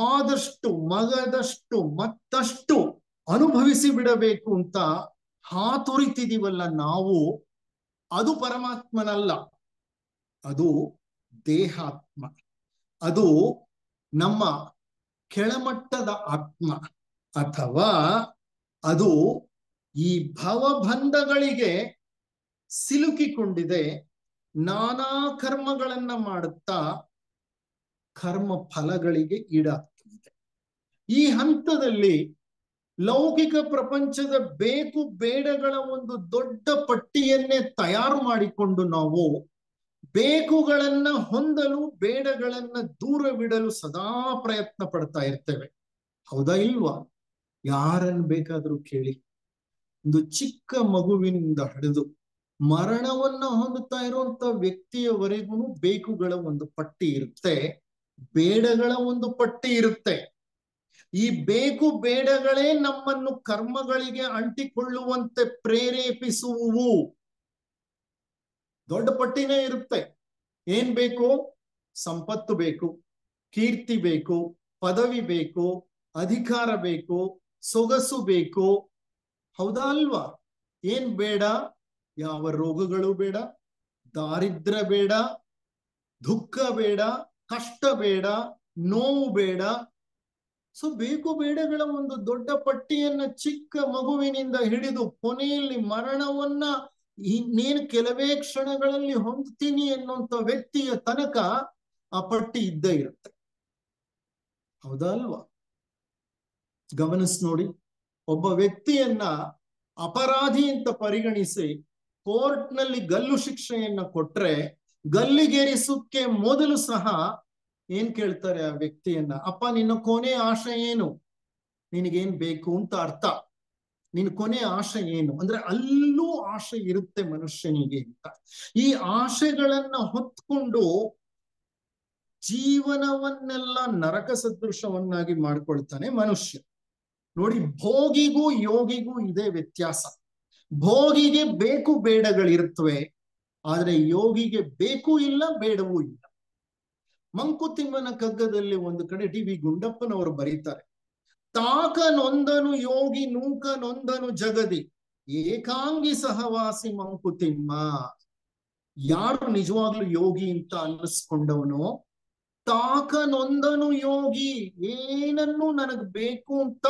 ಆದಷ್ಟು ಮಗದಷ್ಟು ಮತ್ತಷ್ಟು ಅನುಭವಿಸಿ ಬಿಡಬೇಕು ಅಂತ ಹಾತೊರಿತಿದೀವಲ್ಲ ನಾವು, ಅದು ಪರಮಾತ್ಮನಲ್ಲ, ಅದು ದೇಹಾತ್ಮ, ಅದು ನಮ್ಮ ಕೆಳಮಟ್ಟದ ಆತ್ಮ, ಅಥವಾ ಅದು ಈ ಭವಬಂಧಗಳಿಗೆ ಸಿಲುಕಿಕೊಂಡಿದೆ, ನಾನಾ ಕರ್ಮಗಳನ್ನ ಮಾಡುತ್ತಾ ಕರ್ಮ ಫಲಗಳಿಗೆ ಈಡಾಗ್ತಿದೆ. ಈ ಹಂತದಲ್ಲಿ ಲೌಕಿಕ ಪ್ರಪಂಚದ ಬೇಕು ಬೇಡಗಳ ಒಂದು ದೊಡ್ಡ ಪಟ್ಟಿಯನ್ನೇ ತಯಾರು ಮಾಡಿಕೊಂಡು ನಾವು ಬೇಕುಗಳನ್ನ ಹೊಂದಲು, ಬೇಡಗಳನ್ನ ದೂರವಿಡಲು ಸದಾ ಪ್ರಯತ್ನ ಪಡ್ತಾ ಇರ್ತೇವೆ. ಹೌದಾ ಇಲ್ವಾ? ಯಾರನ್ನು ಬೇಕಾದ್ರೂ ಕೇಳಿ, ಒಂದು ಚಿಕ್ಕ ಮಗುವಿನಿಂದ ಹಿಡಿದು ಮರಣವನ್ನ ಹೊಂದುತ್ತಾ ಇರುವಂತ ವ್ಯಕ್ತಿಯವರೆಗೂ ಬೇಕುಗಳ ಒಂದು ಪಟ್ಟಿ ಇರುತ್ತೆ, ಬೇಡಗಳ ಒಂದು ಪಟ್ಟಿ ಇರುತ್ತೆ. ಈ ಬೇಕು ಬೇಡಗಳೇ ನಮ್ಮನ್ನು ಕರ್ಮಗಳಿಗೆ ಅಂಟಿಕೊಳ್ಳುವಂತೆ ಪ್ರೇರೇಪಿಸುವು. ದೊಡ್ಡ ಪಟ್ಟಿನೇ ಇರುತ್ತೆ. ಏನ್ ಬೇಕು? ಸಂಪತ್ತು ಬೇಕು, ಕೀರ್ತಿ ಬೇಕು, ಪದವಿ ಬೇಕು, ಅಧಿಕಾರ ಬೇಕು, ಸೊಗಸು ಬೇಕು. ಹೌದಾ ಅಲ್ವಾ? ಏನ್ ಬೇಡ? ಯಾವ ರೋಗಗಳು ಬೇಡ, ದಾರಿದ್ರ್ಯ ಬೇಡ, ದುಃಖ ಬೇಡ, ಕಷ್ಟ ಬೇಡ, ನೋವು ಬೇಡ. ಸೊ ಬೇಕು ಬೇಡಗಳ ಒಂದು ದೊಡ್ಡ ಪಟ್ಟಿಯನ್ನ ಚಿಕ್ಕ ಮಗುವಿನಿಂದ ಹಿಡಿದು ಕೊನೆಯಲ್ಲಿ ಮರಣವನ್ನ ಇನ್ನೇನು ಕೆಲವೇ ಕ್ಷಣಗಳಲ್ಲಿ ಹೊಂದ್ತೀನಿ ಎನ್ನುವಂತ ವ್ಯಕ್ತಿಯ ತನಕ ಆ ಪಟ್ಟಿ ಇದ್ದೇ ಇರುತ್ತೆ. ಹೌದಾ ಅಲ್ವಾ? ಗಮನಿಸಿ ನೋಡಿ, ಒಬ್ಬ ವ್ಯಕ್ತಿಯನ್ನ ಅಪರಾಧಿ ಅಂತ ಪರಿಗಣಿಸಿ ಕೋರ್ಟ್ನಲ್ಲಿ ಗಲ್ಲು ಶಿಕ್ಷೆಯನ್ನ ಕೊಟ್ರೆ, ಗಲ್ಲಿಗೇರಿಸೋಕೆ ಮೊದಲು ಸಹ ಏನ್ ಕೇಳ್ತಾರೆ ಆ ವ್ಯಕ್ತಿಯನ್ನ? ಅಪ್ಪ, ನಿನ್ನ ಕೊನೆ ಆಶೆ ಏನು? ನಿನಗೇನ್ ಬೇಕು ಅಂತ ಅರ್ಥ. ನಿನ್ನ ಕೊನೆ ಆಶೆ ಏನು ಅಂದ್ರೆ ಅಲ್ಲೂ ಆಶೆ ಇರುತ್ತೆ ಮನುಷ್ಯನಿಗೆ ಅಂತ. ಈ ಆಶೆಗಳನ್ನ ಹೊತ್ಕೊಂಡು ಜೀವನವನ್ನೆಲ್ಲ ನರಕ ಸದೃಶವನ್ನಾಗಿ ಮಾಡ್ಕೊಳ್ತಾನೆ ಮನುಷ್ಯ. ನೋಡಿ, ಭೋಗಿಗೂ ಯೋಗಿಗೂ ಇದೇ ವ್ಯತ್ಯಾಸ. ಭೋಗಿಗೆ ಬೇಕು ಬೇಡಗಳಿರ್ತವೆ, ಆದ್ರೆ ಯೋಗಿಗೆ ಬೇಕು ಇಲ್ಲ, ಬೇಡವೂ ಇಲ್ಲ. ಮಂಕುತಿಮ್ಮನ ಕಗ್ಗದಲ್ಲಿ ಒಂದು ಕಡೆ ಡಿ.ವಿ. ಗುಂಡಪ್ಪನವರು ಬರೀತಾರೆ, ತಾಕ ನೊಂದನು ಯೋಗಿ ನೂಕ ನೊಂದನು ಜಗದಿ ಏಕಾಂಗಿ ಸಹವಾಸಿ ಮಂಕುತಿಮ್ಮ. ಯಾರು ನಿಜವಾಗ್ಲೂ ಯೋಗಿ ಅಂತ ಅನ್ನಿಸ್ಕೊಂಡವನು, ತಾಕ ನೊಂದನು ಯೋಗಿ, ಏನನ್ನು ನನಗ್ ಬೇಕು ಅಂತ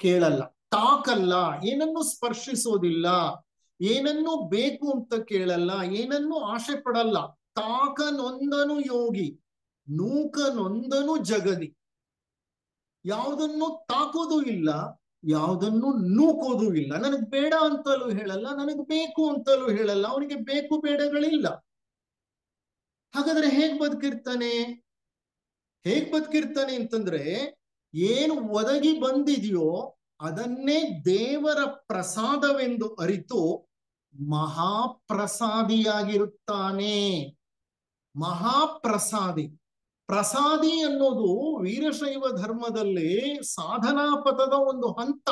ಕೇಳಲ್ಲ, ತಾಕಲ್ಲ, ಏನನ್ನು ಸ್ಪರ್ಶಿಸೋದಿಲ್ಲ, ಏನನ್ನು ಬೇಕು ಅಂತ ಕೇಳಲ್ಲ, ಏನನ್ನು ಆಸೆ ಪಡಲ್ಲ. ತಾಕ ನೊಂದನು ಯೋಗಿ ನೂಕ ನೊಂದನು ಜಗದಿ, ಯಾವುದನ್ನು ತಾಕೋದು ಇಲ್ಲ, ಯಾವುದನ್ನು ನೂಕೋದು ಇಲ್ಲ. ನನಗ್ ಬೇಡ ಅಂತಲೂ ಹೇಳಲ್ಲ, ನನಗ್ ಬೇಕು ಅಂತಲೂ ಹೇಳಲ್ಲ. ಅವನಿಗೆ ಬೇಕು ಬೇಡಗಳಿಲ್ಲ. ಹಾಗಾದ್ರೆ ಹೇಗ್ ಬದುಕಿರ್ತಾನೆ? ಅಂತಂದ್ರೆ ಏನು ಒದಗಿ ಬಂದಿದೆಯೋ ಅದನ್ನೇ ದೇವರ ಪ್ರಸಾದವೆಂದು ಅರಿತು ಮಹಾಪ್ರಸಾದಿಯಾಗಿರುತ್ತಾನೆ. ಮಹಾಪ್ರಸಾದಿ. ಪ್ರಸಾದಿ ಅನ್ನೋದು ವೀರಶೈವ ಧರ್ಮದಲ್ಲಿ ಸಾಧನಾ ಪದದ ಒಂದು ಹಂತ.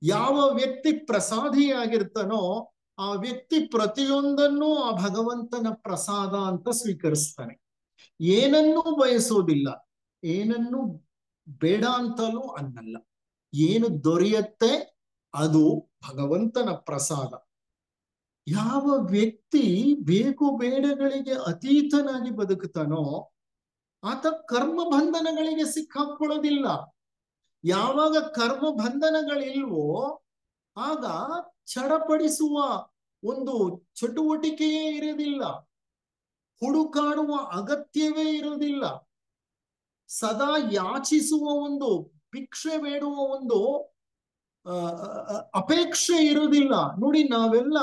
ಯಾವ ವ್ಯಕ್ತಿ ಪ್ರಸಾದಿಯಾಗಿರ್ತಾನೋ ಆ ವ್ಯಕ್ತಿ ಪ್ರತಿಯೊಂದನ್ನು ಆ ಭಗವಂತನ ಪ್ರಸಾದ ಅಂತ ಸ್ವೀಕರಿಸ್ತಾನೆ. ಏನನ್ನೂ ಬಯಸೋದಿಲ್ಲ, ಏನನ್ನು ಬೇಡ ಅಂತಲೂ ಅನ್ನಲ್ಲ. ಏನು ದೊರೆಯತ್ತೆ ಅದು ಭಗವಂತನ ಪ್ರಸಾದ. ಯಾವ ವ್ಯಕ್ತಿ ಬೇಕು ಬೇಡಗಳಿಗೆ ಅತೀತನಾಗಿ ಬದುಕುತ್ತಾನೋ ಆತ ಕರ್ಮ ಬಂಧನಗಳಿಗೆ ಸಿಕ್ಕಾಕೊಳ್ಳೋದಿಲ್ಲ. ಯಾವಾಗ ಕರ್ಮ ಬಂಧನಗಳಿಲ್ವೋ ಆಗ ಚಡಪಡಿಸುವ ಒಂದು ಚಟುವಟಿಕೆಯೇ ಇರೋದಿಲ್ಲ, ಹುಡುಕಾಡುವ ಅಗತ್ಯವೇ ಇರೋದಿಲ್ಲ, ಸದಾ ಯಾಚಿಸುವ ಒಂದು ಭಿಕ್ಷೆ ಬೇಡುವ ಒಂದು ಅಪೇಕ್ಷೆ ಇರುವುದಿಲ್ಲ. ನೋಡಿ, ನಾವೆಲ್ಲ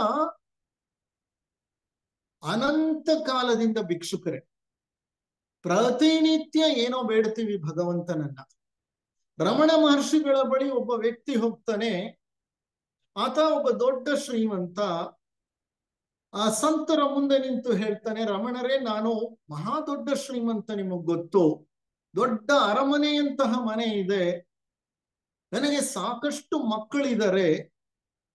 ಅನಂತ ಕಾಲದಿಂದ ಭಿಕ್ಷುಕರೇ. ಪ್ರತಿನಿತ್ಯ ಏನೋ ಬೇಡ್ತೀವಿ ಭಗವಂತನನ್ನ. ರಮಣ ಮಹರ್ಷಿಗಳ ಬಳಿ ಒಬ್ಬ ವ್ಯಕ್ತಿ ಹೋಗ್ತಾನೆ. ಆತ ಒಬ್ಬ ದೊಡ್ಡ ಶ್ರೀಮಂತ. ಆ ಸಂತರ ಮುಂದೆ ನಿಂತು ಹೇಳ್ತಾನೆ, ರಮಣರೇ, ನಾನು ಮಹಾ ದೊಡ್ಡ ಶ್ರೀಮಂತ, ನಿಮಗ್ ಗೊತ್ತು. ದೊಡ್ಡ ಅರಮನೆಯಂತಹ ಮನೆ ಇದೆ, ನನಗೆ ಸಾಕಷ್ಟು ಮಕ್ಕಳಿದ್ದಾರೆ,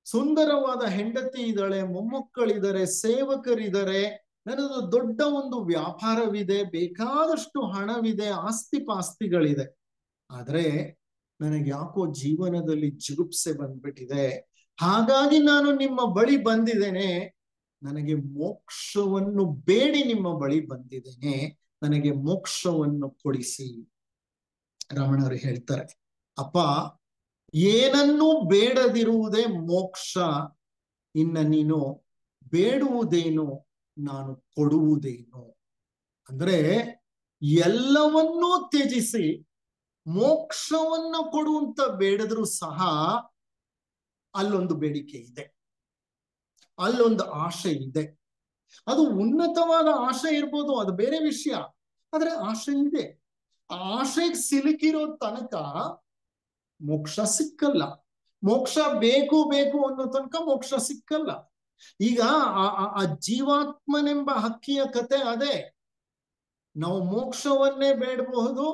ಸುಂದರವಾದ ಹೆಂಡತಿ ಇದ್ದಾಳೆ, ಮೊಮ್ಮಕ್ಕಳಿದ್ದಾರೆ, ಸೇವಕರಿದ್ದಾರೆ, ನನ್ನದು ದೊಡ್ಡ ಒಂದು ವ್ಯಾಪಾರವಿದೆ, ಬೇಕಾದಷ್ಟು ಹಣವಿದೆ, ಆಸ್ತಿ ಪಾಸ್ತಿಗಳಿದೆ. ಆದ್ರೆ ನನಗೆ ಯಾಕೋ ಜೀವನದಲ್ಲಿ ಜಿಗುಪ್ಸೆ ಬಂದ್ಬಿಟ್ಟಿದೆ. ಹಾಗಾಗಿ ನಾನು ನಿಮ್ಮ ಬಳಿ ಬಂದಿದ್ದೇನೆ. ನನಗೆ ಮೋಕ್ಷವನ್ನು ಬೇಡಿ ನಿಮ್ಮ ಬಳಿ ಬಂದಿದ್ದೇನೆ, ನನಗೆ ಮೋಕ್ಷವನ್ನು ಕೊಡಿಸಿ. ರಮಣರು ಹೇಳ್ತಾರೆ, ಅಪ್ಪ, ಏನನ್ನೂ ಬೇಡದಿರುವುದೇ ಮೋಕ್ಷ. ಇನ್ನ ನೀನು ಬೇಡುವುದೇನು, ನಾನು ಕೊಡುವುದೇನು. ಅಂದ್ರೆ ಎಲ್ಲವನ್ನೂ ತ್ಯಜಿಸಿ ಮೋಕ್ಷವನ್ನ ಕೊಡುವಂತ ಬೇಡದ್ರೂ ಸಹ ಅಲ್ಲೊಂದು ಬೇಡಿಕೆ ಇದೆ, ಅಲ್ಲೊಂದು ಆಶೆ ಇದೆ. ಅದು ಉನ್ನತವಾದ ಆಶೆ ಇರ್ಬೋದು, ಅದು ಬೇರೆ ವಿಷಯ. ಆದ್ರೆ ಆಶೆ ಇದೆ. ಆ ಆಶೆಗೆ ಸಿಲುಕಿರೋ ತನಕ ಮೋಕ್ಷ ಸಿಕ್ಕಲ್ಲ. ಮೋಕ್ಷ ಬೇಕು ಬೇಕು ಅನ್ನೋ ತನಕ ಮೋಕ್ಷ ಸಿಕ್ಕಲ್ಲ. ಈಗ ಆ ಜೀವಾತ್ಮನೆಂಬ ಹಕ್ಕಿಯ ಕತೆ ಅದೇ. ನಾವು ಮೋಕ್ಷವನ್ನೇ ಬೇಡಬಹುದು,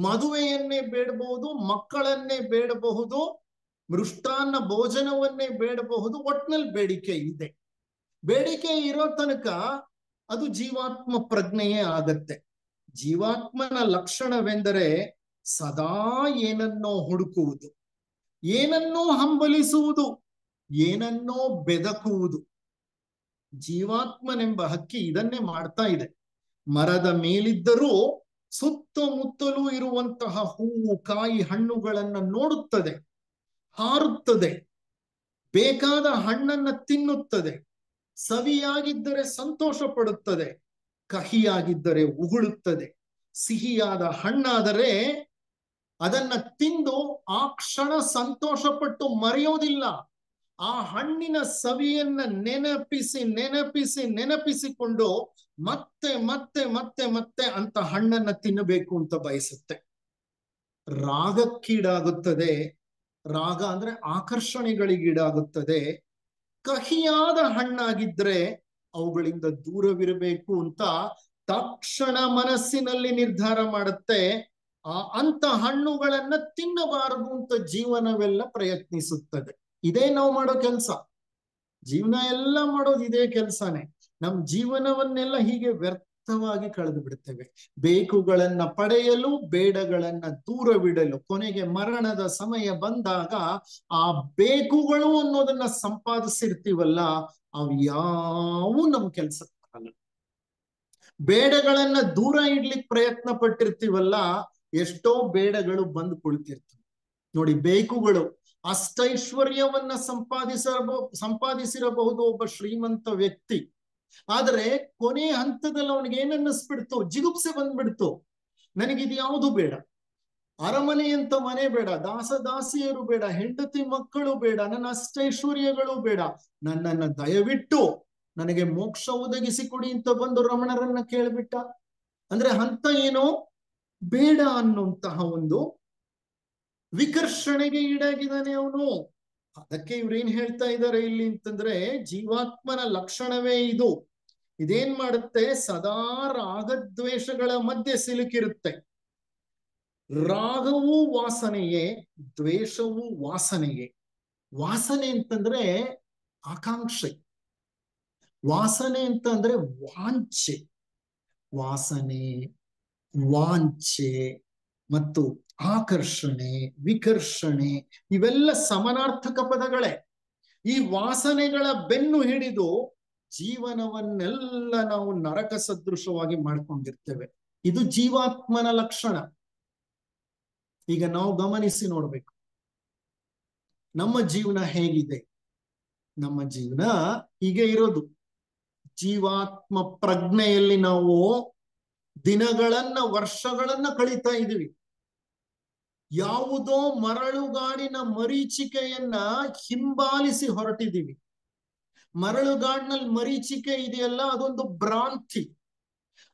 ಮದುವೆಯನ್ನೇ ಬೇಡಬಹುದು, ಮಕ್ಕಳನ್ನೇ ಬೇಡಬಹುದು, ಮೃಷ್ಟಾನ್ನ ಭೋಜನವನ್ನೇ ಬೇಡಬಹುದು. ಒಟ್ನಲ್ಲಿ ಬೇಡಿಕೆ ಇದೆ. ಬೇಡಿಕೆ ಇರೋ ತನಕ ಅದು ಜೀವಾತ್ಮ ಪ್ರಜ್ಞೆಯೇ ಆಗತ್ತೆ. ಜೀವಾತ್ಮನ ಲಕ್ಷಣವೆಂದರೆ ಸದಾ ಏನನ್ನೋ ಹುಡುಕುವುದು, ಏನನ್ನೋ ಹಂಬಲಿಸುವುದು, ಏನನ್ನೋ ಬೆದಕುವುದು. ಜೀವಾತ್ಮನೆಂಬ ಹಕ್ಕಿ ಇದನ್ನೇ ಮಾಡ್ತಾ ಇದೆ. ಮರದ ಮೇಲಿದ್ದರೂ ಸುತ್ತಮುತ್ತಲೂ ಇರುವಂತಹ ಹೂವು, ಕಾಯಿ, ಹಣ್ಣುಗಳನ್ನ ನೋಡುತ್ತದೆ, ಹಾರುತ್ತದೆ, ಬೇಕಾದ ಹಣ್ಣನ್ನ ತಿನ್ನುತ್ತದೆ. ಸವಿಯಾಗಿದ್ದರೆ ಸಂತೋಷ ಪಡುತ್ತದೆ, ಕಹಿಯಾಗಿದ್ದರೆ ಉಗುಳುತ್ತದೆ. ಸಿಹಿಯಾದ ಹಣ್ಣಾದರೆ ಅದನ್ನ ತಿಂದು ಆ ಕ್ಷಣ ಸಂತೋಷ ಪಟ್ಟು ಮರೆಯೋದಿಲ್ಲ. ಆ ಹಣ್ಣಿನ ಸವಿಯನ್ನ ನೆನಪಿಸಿ ನೆನಪಿಸಿ ನೆನಪಿಸಿಕೊಂಡು ಮತ್ತೆ ಮತ್ತೆ ಮತ್ತೆ ಮತ್ತೆ ಅಂತ ಹಣ್ಣನ್ನ ತಿನ್ನಬೇಕು ಅಂತ ಬಯಸುತ್ತೆ. ರಾಗಕ್ಕೀಡಾಗುತ್ತದೆ. ರಾಗ ಅಂದ್ರೆ ಆಕರ್ಷಣೆಗಳಿಗೀಡಾಗುತ್ತದೆ. ಕಹಿಯಾದ ಹಣ್ಣಾಗಿದ್ರೆ ಅವುಗಳಿಂದ ದೂರವಿರಬೇಕು ಅಂತ ತಕ್ಷಣ ಮನಸ್ಸಿನಲ್ಲಿ ನಿರ್ಧಾರ ಮಾಡುತ್ತೆ. ಅಂತ ಹಣ್ಣುಗಳನ್ನ ತಿನ್ನಬಾರದು ಅಂತ ಜೀವನವೆಲ್ಲ ಪ್ರಯತ್ನಿಸುತ್ತದೆ. ಇದೇ ನಾವು ಮಾಡೋ ಕೆಲಸ. ಜೀವನ ಎಲ್ಲ ಮಾಡೋದು ಇದೇ ಕೆಲಸನೇ. ನಮ್ ಜೀವನವನ್ನೆಲ್ಲ ಹೀಗೆ ವ್ಯರ್ಥವಾಗಿ ಕಳೆದು ಬಿಡುತ್ತೇವೆ. ಬೇಕುಗಳನ್ನ ಪಡೆಯಲು ಬೇಡಗಳನ್ನ ದೂರವಿಡಲು, ಕೊನೆಗೆ ಮರಣದ ಸಮಯ ಬಂದಾಗ ಆ ಬೇಕುಗಳು ಅನ್ನೋದನ್ನ ಸಂಪಾದಿಸಿರ್ತೀವಲ್ಲ, ಅವು ಯಾವೂ ನಮ್ ಕೆಲ್ಸಕ್ಕೆ ಬರಲ್ಲ. ಬೇಡಗಳನ್ನ ದೂರ ಇಡ್ಲಿಕ್ಕೆ ಪ್ರಯತ್ನ ಪಟ್ಟಿರ್ತೀವಲ್ಲ, ಎಷ್ಟೋ ಬೇಡಗಳು ಬಂದು ಕುಳಿತಿರ್ತವೆ. ನೋಡಿ, ಬೇಕುಗಳು ಅಷ್ಟೈಶ್ವರ್ಯವನ್ನ ಸಂಪಾದಿಸಿರಬಹುದು ಒಬ್ಬ ಶ್ರೀಮಂತ ವ್ಯಕ್ತಿ. ಆದ್ರೆ ಕೊನೆ ಹಂತದಲ್ಲಿ ಅವನಿಗೆ ಏನನ್ನಿಸ್ಬಿಡ್ತು, ಜಿಗುಪ್ಸೆ ಬಂದ್ಬಿಡ್ತು. ನನಗಿದು ಯಾವುದು ಬೇಡ, ಅರಮನೆ ಅಂತ ಮನೆ ಬೇಡ, ದಾಸದಾಸಿಯರು ಬೇಡ, ಹೆಂಡತಿ ಮಕ್ಕಳು ಬೇಡ, ನನ್ನ ಅಷ್ಟೈಶ್ವರ್ಯಗಳು ಬೇಡ, ನನ್ನನ್ನ ದಯವಿಟ್ಟು ನನಗೆ ಮೋಕ್ಷ ಒದಗಿಸಿಕೊಡಿ ಅಂತ ಬಂದು ರಮಣರನ್ನ ಕೇಳ್ಬಿಟ್ಟ. ಅಂದ್ರೆ ಹಂತ ಏನೋ ಬೇಡ ಅನ್ನುವಂತಹ ಒಂದು ವಿಕರ್ಷಣೆಗೆ ಈಡಾಗಿದ್ದಾನೆ ಅವನು. ಅದಕ್ಕೆ ಇವ್ರೇನ್ ಹೇಳ್ತಾ ಇದ್ದಾರೆ ಇಲ್ಲಿ ಅಂತಂದ್ರೆ, ಜೀವಾತ್ಮನ ಲಕ್ಷಣವೇ ಇದು. ಇದೇನ್ ಮಾಡುತ್ತೆ, ಸದಾ ರಾಗದ್ವೇಷಗಳ ಮಧ್ಯೆ ಸಿಲುಕಿರುತ್ತೆ. ರಾಗವೂ ವಾಸನೆಯೇ, ದ್ವೇಷವೂ ವಾಸನೆಯೇ. ವಾಸನೆ ಅಂತಂದ್ರೆ ಆಕಾಂಕ್ಷೆ, ವಾಸನೆ ಅಂತಂದ್ರೆ ವಾಂಛೆ. ವಾಸನೆ, ವಾಂಛೆ ಮತ್ತು ಆಕರ್ಷಣೆ, ವಿಕರ್ಷಣೆ ಇವೆಲ್ಲ ಸಮಾನಾರ್ಥಕ ಪದಗಳೇ. ಈ ವಾಸನೆಗಳ ಬೆನ್ನು ಹಿಡಿದು ಜೀವನವನ್ನೆಲ್ಲ ನಾವು ನರಕ ಸದೃಶವಾಗಿ ಮಾಡ್ಕೊಂಡಿರ್ತೇವೆ. ಇದು ಜೀವಾತ್ಮನ ಲಕ್ಷಣ. ಈಗ ನಾವು ಗಮನಿಸಿ ನೋಡ್ಬೇಕು, ನಮ್ಮ ಜೀವನ ಹೇಗಿದೆ. ನಮ್ಮ ಜೀವನ ಹೀಗೆ ಇರೋದು. ಜೀವಾತ್ಮ ಪ್ರಜ್ಞೆಯಲ್ಲಿ ನಾವು ದಿನಗಳನ್ನ, ವರ್ಷಗಳನ್ನ ಕಳೀತಾ ಇದೀವಿ. ಯಾವುದೋ ಮರಳುಗಾಡಿನ ಮರೀಚಿಕೆಯನ್ನ ಹಿಂಬಾಲಿಸಿ ಹೊರಟಿದೀವಿ. ಮರಳುಗಾಡಿನಲ್ಲಿ ಮರೀಚಿಕೆ ಇದೆಯಲ್ಲ, ಅದೊಂದು ಭ್ರಾಂತಿ.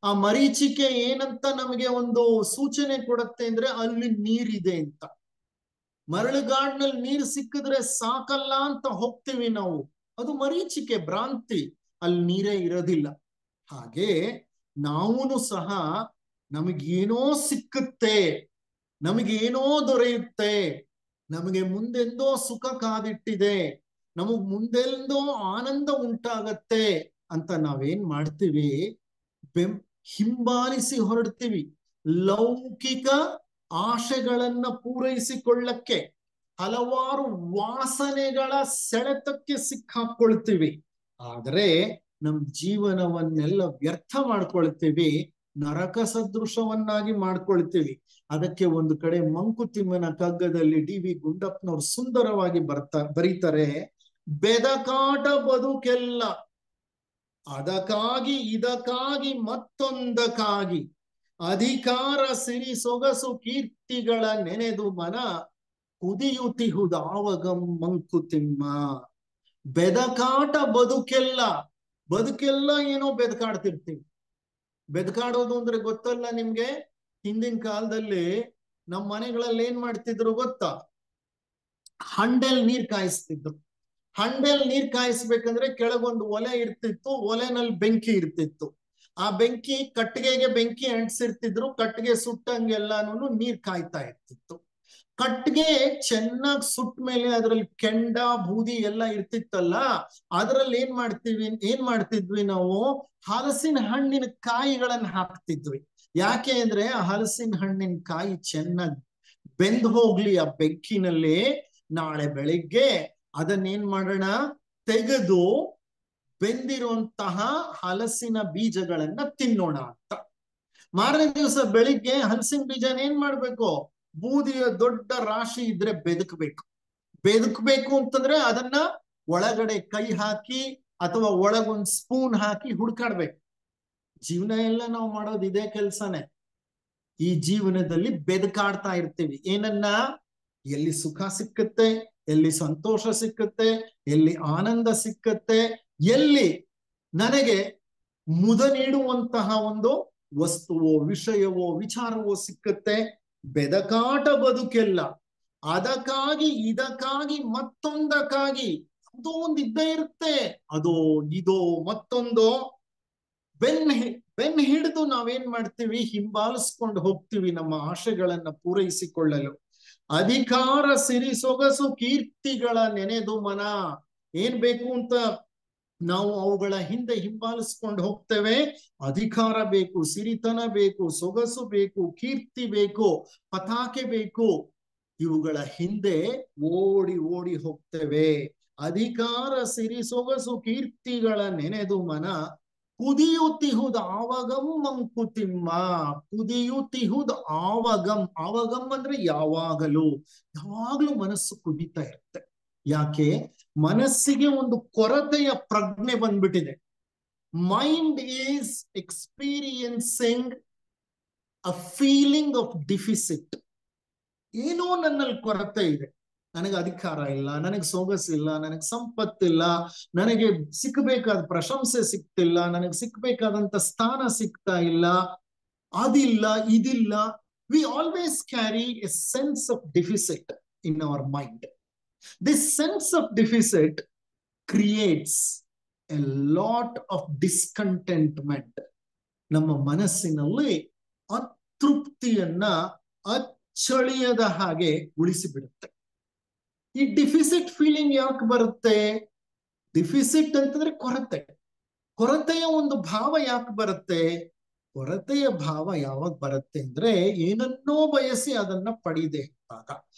ಆ ಮರೀಚಿಕೆ ಏನಂತ ನಮಗೆ ಒಂದು ಸೂಚನೆ ಕೊಡುತ್ತೆ ಅಂದ್ರೆ, ಅಲ್ಲಿ ನೀರಿದೆ ಅಂತ. ಮರಳುಗಾಡಿನಲ್ಲಿ ನೀರು ಸಿಕ್ಕಿದ್ರೆ ಸಾಕಲ್ಲ ಅಂತ ಹೋಗ್ತೀವಿ ನಾವು, ಅದು ಮರೀಚಿಕೆ, ಭ್ರಾಂತಿ. ಅಲ್ಲಿ ನೀರೇ ಇರೋದಿಲ್ಲ. ಹಾಗೆ ನಾವೂನು ಸಹ ನಮಗೇನೋ ಸಿಕ್ಕುತ್ತೆ, ನಮಗೇನೋ ದೊರೆಯುತ್ತೆ, ನಮಗೆ ಮುಂದೆಂದೋ ಸುಖ ಕಾದಿಟ್ಟಿದೆ, ನಮಗ್ ಮುಂದೆಂದೋ ಆನಂದ ಉಂಟಾಗತ್ತೆ ಅಂತ ನಾವೇನ್ ಮಾಡ್ತೀವಿ, ಹಿಂಬಾಲಿಸಿ ಹೊರಡ್ತೀವಿ. ಲೌಕಿಕ ಆಶೆಗಳನ್ನ ಪೂರೈಸಿಕೊಳ್ಳಕ್ಕೆ ಹಲವಾರು ವಾಸನೆಗಳ ಸೆಳೆತಕ್ಕೆ ಸಿಕ್ಕಾಕೊಳ್ತೀವಿ. ಆದ್ರೆ ನಮ್ ಜೀವನವನ್ನೆಲ್ಲ ವ್ಯರ್ಥ ಮಾಡ್ಕೊಳ್ತೀವಿ, ನರಕ ಸದೃಶವನ್ನಾಗಿ ಮಾಡ್ಕೊಳ್ತೀವಿ. ಅದಕ್ಕೆ ಒಂದು ಕಡೆ ಮಂಕುತಿಮ್ಮನ ಕಗ್ಗದಲ್ಲಿ ಡಿ.ವಿ. ಗುಂಡಪ್ಪನವ್ರು ಸುಂದರವಾಗಿ ಬರೀತಾರೆ, ಬೆದಕಾಟ ಬದುಕೆಲ್ಲ ಅದಕ್ಕಾಗಿ ಇದಕ್ಕಾಗಿ ಮತ್ತೊಂದಕ್ಕಾಗಿ, ಅಧಿಕಾರ ಸಿರಿ ಸೊಗಸು ಕೀರ್ತಿಗಳ ನೆನೆದು ಮನ ಕುದಿಯುತಿಹುದಾವಗಂ ಮಂಕುತಿಮ್ಮ. ಬೆದಕಾಟ ಬದುಕೆಲ್ಲ, ಬದುಕೆಲ್ಲ ಏನೋ ಬೆದಕಾಡ್ತಿರ್ತೀವಿ. ಬೆದಕಾಡೋದು ಅಂದ್ರೆ ಗೊತ್ತಲ್ಲ ನಿಮ್ಗೆ? ಹಿಂದಿನ ಕಾಲದಲ್ಲಿ ನಮ್ಮ ಮನೆಗಳಲ್ಲಿ ಏನ್ ಮಾಡ್ತಿದ್ರು ಗೊತ್ತಾ? ಹಂಡೆಲ್ ನೀರ್ ಕಾಯಿಸ್ತಿದ್ರು. ಹಂಡೆಲ್ ನೀರ್ ಕಾಯಿಸ್ಬೇಕಂದ್ರೆ ಕೆಳಗೊಂದು ಒಲೆ ಇರ್ತಿತ್ತು, ಒಲೆನಲ್ಲಿ ಬೆಂಕಿ ಇರ್ತಿತ್ತು. ಆ ಬೆಂಕಿ ಕಟ್ಟಿಗೆಗೆ ಬೆಂಕಿ ಅಂಟಿಸಿರ್ತಿದ್ರು, ಕಟ್ಟಿಗೆ ಸುಟ್ಟಂಗೆಲ್ಲಾನು ನೀರ್ ಕಾಯ್ತಾ ಇರ್ತಿತ್ತು. ಕಟ್ಟಿಗೆ ಚೆನ್ನಾಗಿ ಸುಟ್ಟ ಮೇಲೆ ಅದ್ರಲ್ಲಿ ಕೆಂಡ ಬೂದಿ ಎಲ್ಲ ಇರ್ತಿತ್ತಲ್ಲ, ಅದ್ರಲ್ಲಿ ಏನ್ ಮಾಡ್ತಿದ್ವಿ ನಾವು? ಹಲಸಿನ ಹಣ್ಣಿನ ಕಾಯಿಗಳನ್ನ ಹಾಕ್ತಿದ್ವಿ. ಯಾಕೆ ಅಂದ್ರೆ ಆ ಹಲಸಿನ ಹಣ್ಣಿನ ಕಾಯಿ ಚೆನ್ನಾಗಿ ಬೆಂದ್ ಹೋಗ್ಲಿ ಆ ಬೆಂಕಿನಲ್ಲಿ, ನಾಳೆ ಬೆಳಿಗ್ಗೆ ಅದನ್ನೇನ್ ಮಾಡೋಣ, ತೆಗೆದು ಬೆಂದಿರುವಂತಹ ಹಲಸಿನ ಬೀಜಗಳನ್ನ ತಿನ್ನೋಣ ಅಂತ. ಮಾರನೇ ದಿವಸ ಬೆಳಿಗ್ಗೆ ಹಲಸಿನ ಬೀಜನ ಏನ್ ಮಾಡ್ಬೇಕು? ಬೂದಿಯ ದೊಡ್ಡ ರಾಶಿ ಇದ್ರೆ ಬೆದಕ್ಬೇಕು ಅಂತಂದ್ರೆ ಅದನ್ನ ಒಳಗಡೆ ಕೈ ಹಾಕಿ ಅಥವಾ ಒಳಗೊಂದ್ ಸ್ಪೂನ್ ಹಾಕಿ ಹುಡ್ಕಾಡ್ಬೇಕು. ಜೀವನ ಎಲ್ಲ ನಾವು ಮಾಡೋದು ಇದೇ ಕೆಲ್ಸನೇ. ಈ ಜೀವನದಲ್ಲಿ ಬೆದಕಾಡ್ತಾ ಇರ್ತೀವಿ. ಏನನ್ನ? ಎಲ್ಲಿ ಸುಖ ಸಿಕ್ಕತ್ತೆ, ಎಲ್ಲಿ ಸಂತೋಷ ಸಿಕ್ಕತ್ತೆ, ಎಲ್ಲಿ ಆನಂದ ಸಿಕ್ಕತ್ತೆ, ಎಲ್ಲಿ ನನಗೆ ಮುದ ನೀಡುವಂತಹ ಒಂದು ವಸ್ತುವೋ ವಿಷಯವೋ ವಿಚಾರವೋ ಸಿಕ್ಕತ್ತೆ. ಬೆದಕಾಟ ಬದುಕೆಲ್ಲ ಅದಕ್ಕಾಗಿ ಇದಕ್ಕಾಗಿ ಮತ್ತೊಂದಕ್ಕಾಗಿ, ಅದೋ ಒಂದು ಇದ್ದೇ ಇರುತ್ತೆ. ಅದೋ ಇದೋ ಮತ್ತೊಂದೋ ಬೆನ್ ಹಿಡಿದು ನಾವೇನ್ ಮಾಡ್ತೀವಿ? ಹಿಂಬಾಲಿಸ್ಕೊಂಡು ಹೋಗ್ತೀವಿ ನಮ್ಮ ಆಶೆಗಳನ್ನ ಪೂರೈಸಿಕೊಳ್ಳಲು. ಅಧಿಕಾರ ಸಿರಿ ಸೊಗಸು ಕೀರ್ತಿಗಳ ನೆನೆದು ಮನ. ಏನ್ ಬೇಕು ಅಂತ ನಾವು ಅವುಗಳ ಹಿಂದೆ ಹಿಂಬಾಲಿಸ್ಕೊಂಡು ಹೋಗ್ತೇವೆ. ಅಧಿಕಾರ ಬೇಕು, ಸಿರಿತನ ಬೇಕು, ಸೊಗಸು ಬೇಕು, ಕೀರ್ತಿ ಬೇಕು, ಪತಾಕೆ ಬೇಕು. ಇವುಗಳ ಹಿಂದೆ ಓಡಿ ಓಡಿ ಹೋಗ್ತೇವೆ. ಅಧಿಕಾರ, ಸಿರಿ, ಸೊಗಸು, ಕೀರ್ತಿಗಳ ನೆನೆದು ಮನ ಕುದಿಯುತ್ತಿಹುದ ಆವಗಂ ಮಂಕುತಿಮ್ಮ. ಕುದಿಯುತ್ತಿಹುದ ಆವಗಂ. ಆವಗಂ ಅಂದ್ರೆ ಯಾವಾಗಲೂ, ಯಾವಾಗ್ಲೂ ಮನಸ್ಸು ಕುದಿತಾ ಇರುತ್ತೆ. ಯಾಕೆ? ಮನಸ್ಸಿಗೆ ಒಂದು ಕೊರತೆಯ ಪ್ರಜ್ಞೆ ಬಂದ್ಬಿಟ್ಟಿದೆ. Mind is experiencing a feeling of deficit. ಏನೋ ನನ್ನಲ್ಲಿ ಕೊರತೆ ಇದೆ, ನನಗೆ ಅಧಿಕಾರ ಇಲ್ಲ, ನನಗೆ ಸೊಗಸಿಲ್ಲ, ನನಗೆ ಸಂಪತ್ತಿಲ್ಲ, ನನಗೆ ಸಿಕ್ಕಬೇಕಾದ ಪ್ರಶಂಸೆ ಸಿಕ್ತಿಲ್ಲ, ನನಗೆ ಸಿಕ್ಕಬೇಕಾದಂತ ಸ್ಥಾನ ಸಿಗ್ತಾ ಇಲ್ಲ, ಅದಿಲ್ಲ ಇದಿಲ್ಲ. We always carry A sense of deficit in our mind. This sense of deficit creates a lot of discontentment. ನಮ್ಮ ಮನಸ್ಸಿನಲ್ಲಿ ಅತೃಪ್ತಿಯನ್ನ ಅಚ್ಚಳಿಯದ ಹಾಗೆ ಉಳಿಸಿಬಿಡುತ್ತೆ. ಈ ಡಿಫಿಸಿಟ್ ಫೀಲಿಂಗ್ ಯಾಕೆ ಬರುತ್ತೆ? ಡಿಫಿಸಿಟ್ ಅಂತಂದ್ರೆ ಕೊರತೆ. ಕೊರತೆಯ ಒಂದು ಭಾವ ಯಾಕೆ ಬರುತ್ತೆ? ಕೊರತೆಯ ಭಾವ ಯಾವಾಗ ಬರುತ್ತೆ ಅಂದ್ರೆ, ಏನನ್ನೋ ಬಯಸಿ ಅದನ್ನ ಪಡೀದೆ ಹೋದಾಗ,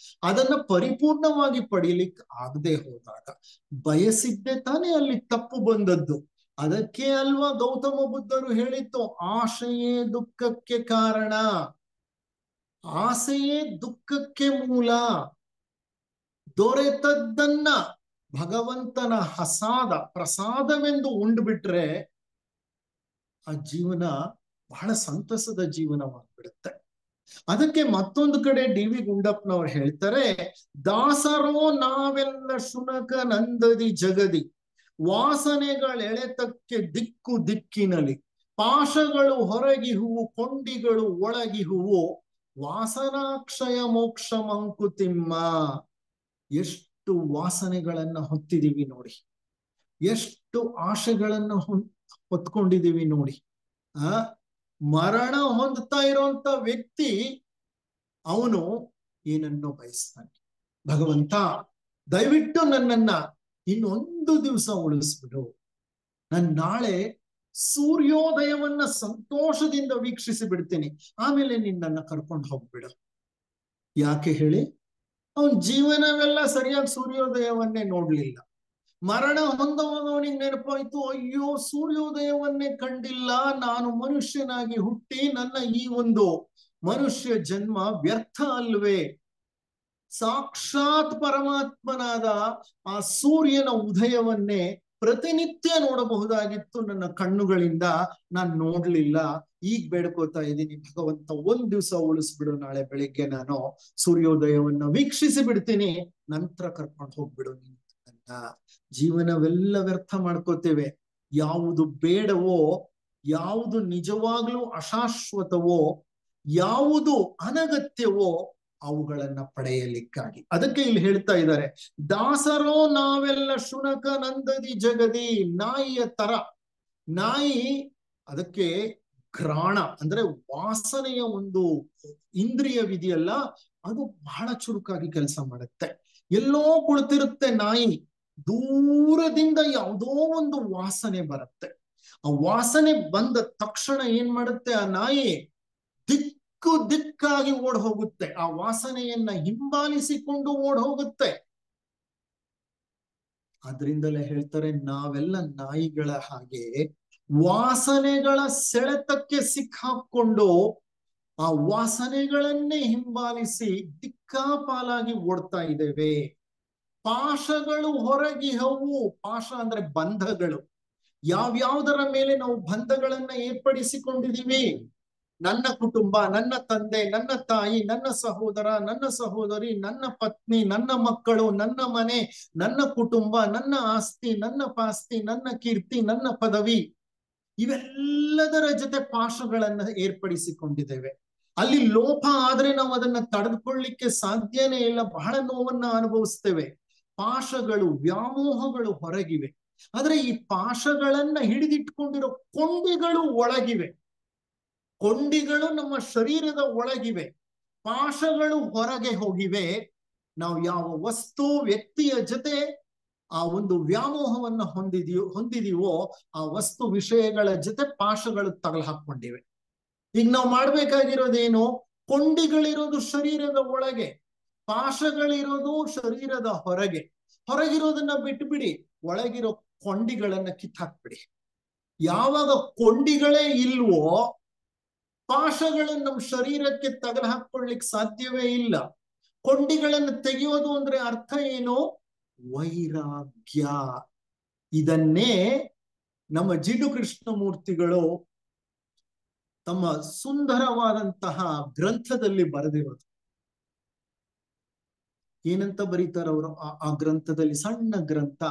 ಅದನ್ನ ಪರಿಪೂರ್ಣವಾಗಿ ಪಡೀಲಿಕ್ಕೆ ಆಗದೆ ಹೋದಾಗ, ಬಯಸಿದ್ದೆ ತಾನೇ ಅಲ್ಲಿ ತಪ್ಪು ಬಂದದ್ದು. ಅದಕ್ಕೆ ಅಲ್ವಾ ಗೌತಮ ಬುದ್ಧರು ಹೇಳಿತ್ತು, ಆಶೆಯೇ ದುಃಖಕ್ಕೆ ಕಾರಣ, ಆಸೆಯೇ ದುಃಖಕ್ಕೆ ಮೂಲ. ದೊರೆತದ್ದನ್ನ ಭಗವಂತನ ಪ್ರಸಾದವೆಂದು ಉಂಡ್ಬಿಟ್ರೆ ಆ ಜೀವನ ಬಹಳ ಸಂತಸದ ಜೀವನವಾಗ್ಬಿಡುತ್ತೆ. ಅದಕ್ಕೆ ಮತ್ತೊಂದು ಕಡೆ ಡಿ ವಿ ಗುಂಡಪ್ಪನವ್ರು ಹೇಳ್ತಾರೆ, ದಾಸರೋ ನಾವೆಲ್ಲ ಶುನಕ ನಂದದಿ ಜಗದಿ, ವಾಸನೆಗಳೆಳೆತಕ್ಕೆ ದಿಕ್ಕು ದಿಕ್ಕಿನಲಿ, ಪಾಶಗಳು ಹೊರಗಿಹುವು ಕೊಂಡಿಗಳು ಒಳಗಿಹುವು, ವಾಸನಾಕ್ಷಯ ಮೋಕ್ಷ ಮಂಕುತಿಮ್ಮ. ಎಷ್ಟು ವಾಸನೆಗಳನ್ನ ಹೊತ್ತಿದೀವಿ ನೋಡಿ, ಎಷ್ಟು ಆಶೆಗಳನ್ನ ಹೊತ್ಕೊಂಡಿದೀವಿ ನೋಡಿ. ಮರಣ ಹೊಂದ್ತಾ ಇರೋಂತ ವ್ಯಕ್ತಿ ಅವನು ಏನನ್ನೋ ಬಯಸ್ತಾನೆ, ಭಗವಂತ ದಯವಿಟ್ಟು ನನ್ನನ್ನ ಇನ್ನೊಂದು ದಿವಸ ಉಳಿಸ್ಬಿಡು, ನಾನು ನಾಳೆ ಸೂರ್ಯೋದಯವನ್ನ ಸಂತೋಷದಿಂದ ವೀಕ್ಷಿಸಿ ಬಿಡ್ತೀನಿ, ಆಮೇಲೆ ನಿನ್ನನ್ನ ಕರ್ಕೊಂಡು ಹೋಗ್ಬಿಡು. ಯಾಕೆ ಹೇಳಿ? ಅವನ್ ಜೀವನವೆಲ್ಲ ಸರಿಯಾಗಿ ಸೂರ್ಯೋದಯವನ್ನೇ ನೋಡ್ಲಿಲ್ಲ. ಮರಣ ಹೊಂದವನಿಗೆ ನೆನಪಾಯ್ತು, ಅಯ್ಯೋ ಸೂರ್ಯೋದಯವನ್ನೇ ಕಂಡಿಲ್ಲ, ನಾನು ಮನುಷ್ಯನಾಗಿ ಹುಟ್ಟಿ ನನ್ನ ಈ ಒಂದು ಮನುಷ್ಯ ಜನ್ಮ ವ್ಯರ್ಥ ಅಲ್ವೇ? ಸಾಕ್ಷಾತ್ ಪರಮಾತ್ಮನಾದ ಆ ಸೂರ್ಯನ ಉದಯವನ್ನೇ ಪ್ರತಿನಿತ್ಯ ನೋಡಬಹುದಾಗಿತ್ತು ನನ್ನ ಕಣ್ಣುಗಳಿಂದ, ನಾನ್ ನೋಡ್ಲಿಲ್ಲ. ಈಗ ಬೇಡ್ಕೋತಾ ಇದ್ದೀನಿ, ಭಗವಂತ ಒಂದ್ ದಿವಸ ಉಳಿಸ್ಬಿಡು, ನಾಳೆ ಬೆಳಿಗ್ಗೆ ನಾನು ಸೂರ್ಯೋದಯವನ್ನ ವೀಕ್ಷಿಸಿ ಬಿಡ್ತೀನಿ, ನಂತರ ಕರ್ಕೊಂಡು ಹೋಗ್ಬಿಡು ನೀನು. ಜೀವನವೆಲ್ಲ ವ್ಯರ್ಥ ಮಾಡ್ಕೋತೇವೆ. ಯಾವುದು ಬೇಡವೋ, ಯಾವುದು ನಿಜವಾಗ್ಲೂ ಅಶಾಶ್ವತವೋ, ಯಾವುದು ಅನಗತ್ಯವೋ ಅವುಗಳನ್ನ ಪಡೆಯಲಿಕ್ಕಾಗಿ. ಅದಕ್ಕೆ ಇಲ್ಲಿ ಹೇಳ್ತಾ ಇದ್ದಾರೆ, ದಾಸರೋ ನಾವೆಲ್ಲ ಶುನಕ ನಂದದಿ ಜಗದಿ. ನಾಯಿಯ ತರ, ನಾಯಿ ಅದಕ್ಕೆ ಘ್ರಾಣ ಅಂದ್ರೆ ವಾಸನೆಯ ಒಂದು ಇಂದ್ರಿಯವಿದೆಯಲ್ಲ, ಅದು ಬಹಳ ಚುರುಕಾಗಿ ಕೆಲಸ ಮಾಡುತ್ತೆ. ಎಲ್ಲೋ ಕುಳಿತಿರುತ್ತೆ ನಾಯಿ, ದೂರದಿಂದ ಯಾವುದೋ ಒಂದು ವಾಸನೆ ಬರುತ್ತೆ. ಆ ವಾಸನೆ ಬಂದ ತಕ್ಷಣ ಏನ್ ಮಾಡುತ್ತೆ ಆ ನಾಯಿ? ದಿಕ್ಕಾಗಿ ಓಡ್ ಹೋಗುತ್ತೆ, ಆ ವಾಸನೆಯನ್ನ ಹಿಂಬಾಲಿಸಿಕೊಂಡು ಓಡ್ ಹೋಗುತ್ತೆ. ಆದ್ರಿಂದಲೇ ಹೇಳ್ತಾರೆ, ನಾವೆಲ್ಲ ನಾಯಿಗಳ ಹಾಗೆ ವಾಸನೆಗಳ ಸೆಳೆತಕ್ಕೆ ಸಿಕ್ಕಾಕೊಂಡು ಆ ವಾಸನೆಗಳನ್ನೇ ಹಿಂಬಾಲಿಸಿ ದಿಕ್ಕಾಪಾಲಾಗಿ ಓಡ್ತಾ ಇದ್ದೇವೆ. ಪಾಶಗಳು ಹೊರಗಿಹವು. ಪಾಶ ಅಂದ್ರೆ ಬಂಧಗಳು. ಯಾವ್ಯಾವುದರ ಮೇಲೆ ನಾವು ಬಂಧಗಳನ್ನ ಏರ್ಪಡಿಸಿಕೊಂಡಿದೀವಿ? ನನ್ನ ಕುಟುಂಬ, ನನ್ನ ತಂದೆ, ನನ್ನ ತಾಯಿ, ನನ್ನ ಸಹೋದರ, ನನ್ನ ಸಹೋದರಿ, ನನ್ನ ಪತ್ನಿ, ನನ್ನ ಮಕ್ಕಳು, ನನ್ನ ಮನೆ, ನನ್ನ ಕುಟುಂಬ, ನನ್ನ ಆಸ್ತಿ, ನನ್ನ ಪಾಸ್ತಿ, ನನ್ನ ಕೀರ್ತಿ, ನನ್ನ ಪದವಿ, ಇವೆಲ್ಲದರ ಜೊತೆ ಪಾಶಗಳನ್ನ ಏರ್ಪಡಿಸಿಕೊಂಡಿದ್ದೇವೆ. ಅಲ್ಲಿ ಲೋಪ ಆದ್ರೆ ನಾವು ಅದನ್ನ ತಡೆದುಕೊಳ್ಳಿಕ್ಕೆ ಸಾಧ್ಯನೇ ಇಲ್ಲ, ಬಹಳ ನೋವನ್ನ ಅನುಭವಿಸ್ತೇವೆ. ಪಾಶಗಳು, ವ್ಯಾಮೋಹಗಳು ಹೊರಗಿವೆ, ಆದ್ರೆ ಈ ಪಾಶಗಳನ್ನ ಹಿಡಿದಿಟ್ಕೊಂಡಿರೋ ಕೊಂಡಿಗಳು ಒಳಗಿವೆ. ಕೊಂಡಿಗಳು ನಮ್ಮ ಶರೀರದ ಒಳಗಿವೆ, ಪಾಶಗಳು ಹೊರಗೆ ಹೋಗಿವೆ. ನಾವು ಯಾವ ವಸ್ತು, ವ್ಯಕ್ತಿಯ ಜೊತೆ ಆ ಒಂದು ವ್ಯಾಮೋಹವನ್ನ ಹೊಂದಿದೀವೋ ಆ ವಸ್ತು ವಿಷಯಗಳ ಜೊತೆ ಪಾಶಗಳು ತಗಲು ಹಾಕೊಂಡಿವೆ. ಈಗ ನಾವು ಮಾಡ್ಬೇಕಾಗಿರೋದೇನು? ಕೊಂಡಿಗಳಿರೋದು ಶರೀರದ ಒಳಗೆ, ಪಾಶಗಳಿರೋದು ಶರೀರದ ಹೊರಗೆ. ಹೊರಗಿರೋದನ್ನ ಬಿಟ್ಬಿಡಿ, ಒಳಗಿರೋ ಕೊಂಡಿಗಳನ್ನ ಕಿತ್ತಾಕ್ಬಿಡಿ. ಯಾವಾಗ ಕೊಂಡಿಗಳೇ ಇಲ್ವೋ ಪಾಶಗಳು ನಮ್ಮ ಶರೀರಕ್ಕೆ ತಗಲು ಹಾಕೊಳ್ಳಿಕ್ ಸಾಧ್ಯವೇ ಇಲ್ಲ. ಕೊಂಡಿಗಳನ್ನು ತೆಗೆಯೋದು ಅಂದ್ರೆ ಅರ್ಥ ಏನು? ವೈರಾಗ್ಯ. ಇದನ್ನೇ ನಮ್ಮ ಜಿಡ್ಡು ಕೃಷ್ಣಮೂರ್ತಿಗಳು ತಮ್ಮ ಸುಂದರವಾದಂತಹ ಗ್ರಂಥದಲ್ಲಿ ಬರೆದಿರೋದು. ಏನಂತ ಬರೀತಾರೆ ಅವರು ಆ ಗ್ರಂಥದಲ್ಲಿ? ಸಣ್ಣ ಗ್ರಂಥ.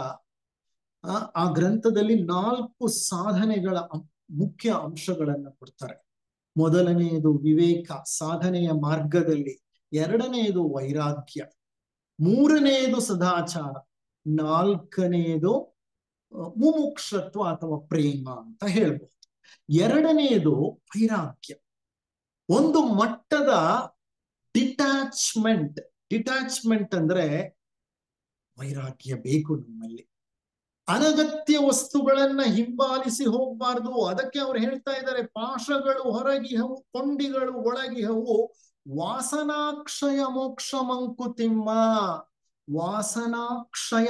ಆ ಗ್ರಂಥದಲ್ಲಿ 4 ಸಾಧನೆಗಳ ಮುಖ್ಯ ಅಂಶಗಳನ್ನ ಕೊಡ್ತಾರೆ. ಮೊದಲನೆಯದು ವಿವೇಕ, ಸಾಧನೆಯ ಮಾರ್ಗದಲ್ಲಿ. ಎರಡನೆಯದು ವೈರಾಗ್ಯ. ಮೂರನೆಯದು ಸದಾಚಾರ. ನಾಲ್ಕನೆಯದು ಮುಮುಕ್ಷತ್ವ ಅಥವಾ ಪ್ರೇಮ ಅಂತ ಹೇಳ್ಬಹುದು. ಎರಡನೆಯದು ವೈರಾಗ್ಯ. ಒಂದು ಮಟ್ಟದ ಡಿಟ್ಯಾಚ್ಮೆಂಟ್. ಡಿಟ್ಯಾಚ್ಮೆಂಟ್ ಅಂದ್ರೆ ವೈರಾಗ್ಯ ಬೇಕು ನಮ್ಮಲ್ಲಿ. ಅನಗತ್ಯ ವಸ್ತುಗಳನ್ನ ಹಿಂಬಾಲಿಸಿ ಹೋಗ್ಬಾರ್ದು. ಅದಕ್ಕೆ ಅವ್ರು ಹೇಳ್ತಾ ಇದ್ದಾರೆ, ಪಾಶಗಳು ಹೊರಗಿಹವು, ಕೊಂಡಿಗಳು ಒಳಗಿಹವು, ವಾಸನಾಕ್ಷಯ ಮೋಕ್ಷ ಮಂಕುತಿಮ್ಮ. ವಾಸನಾಕ್ಷಯ,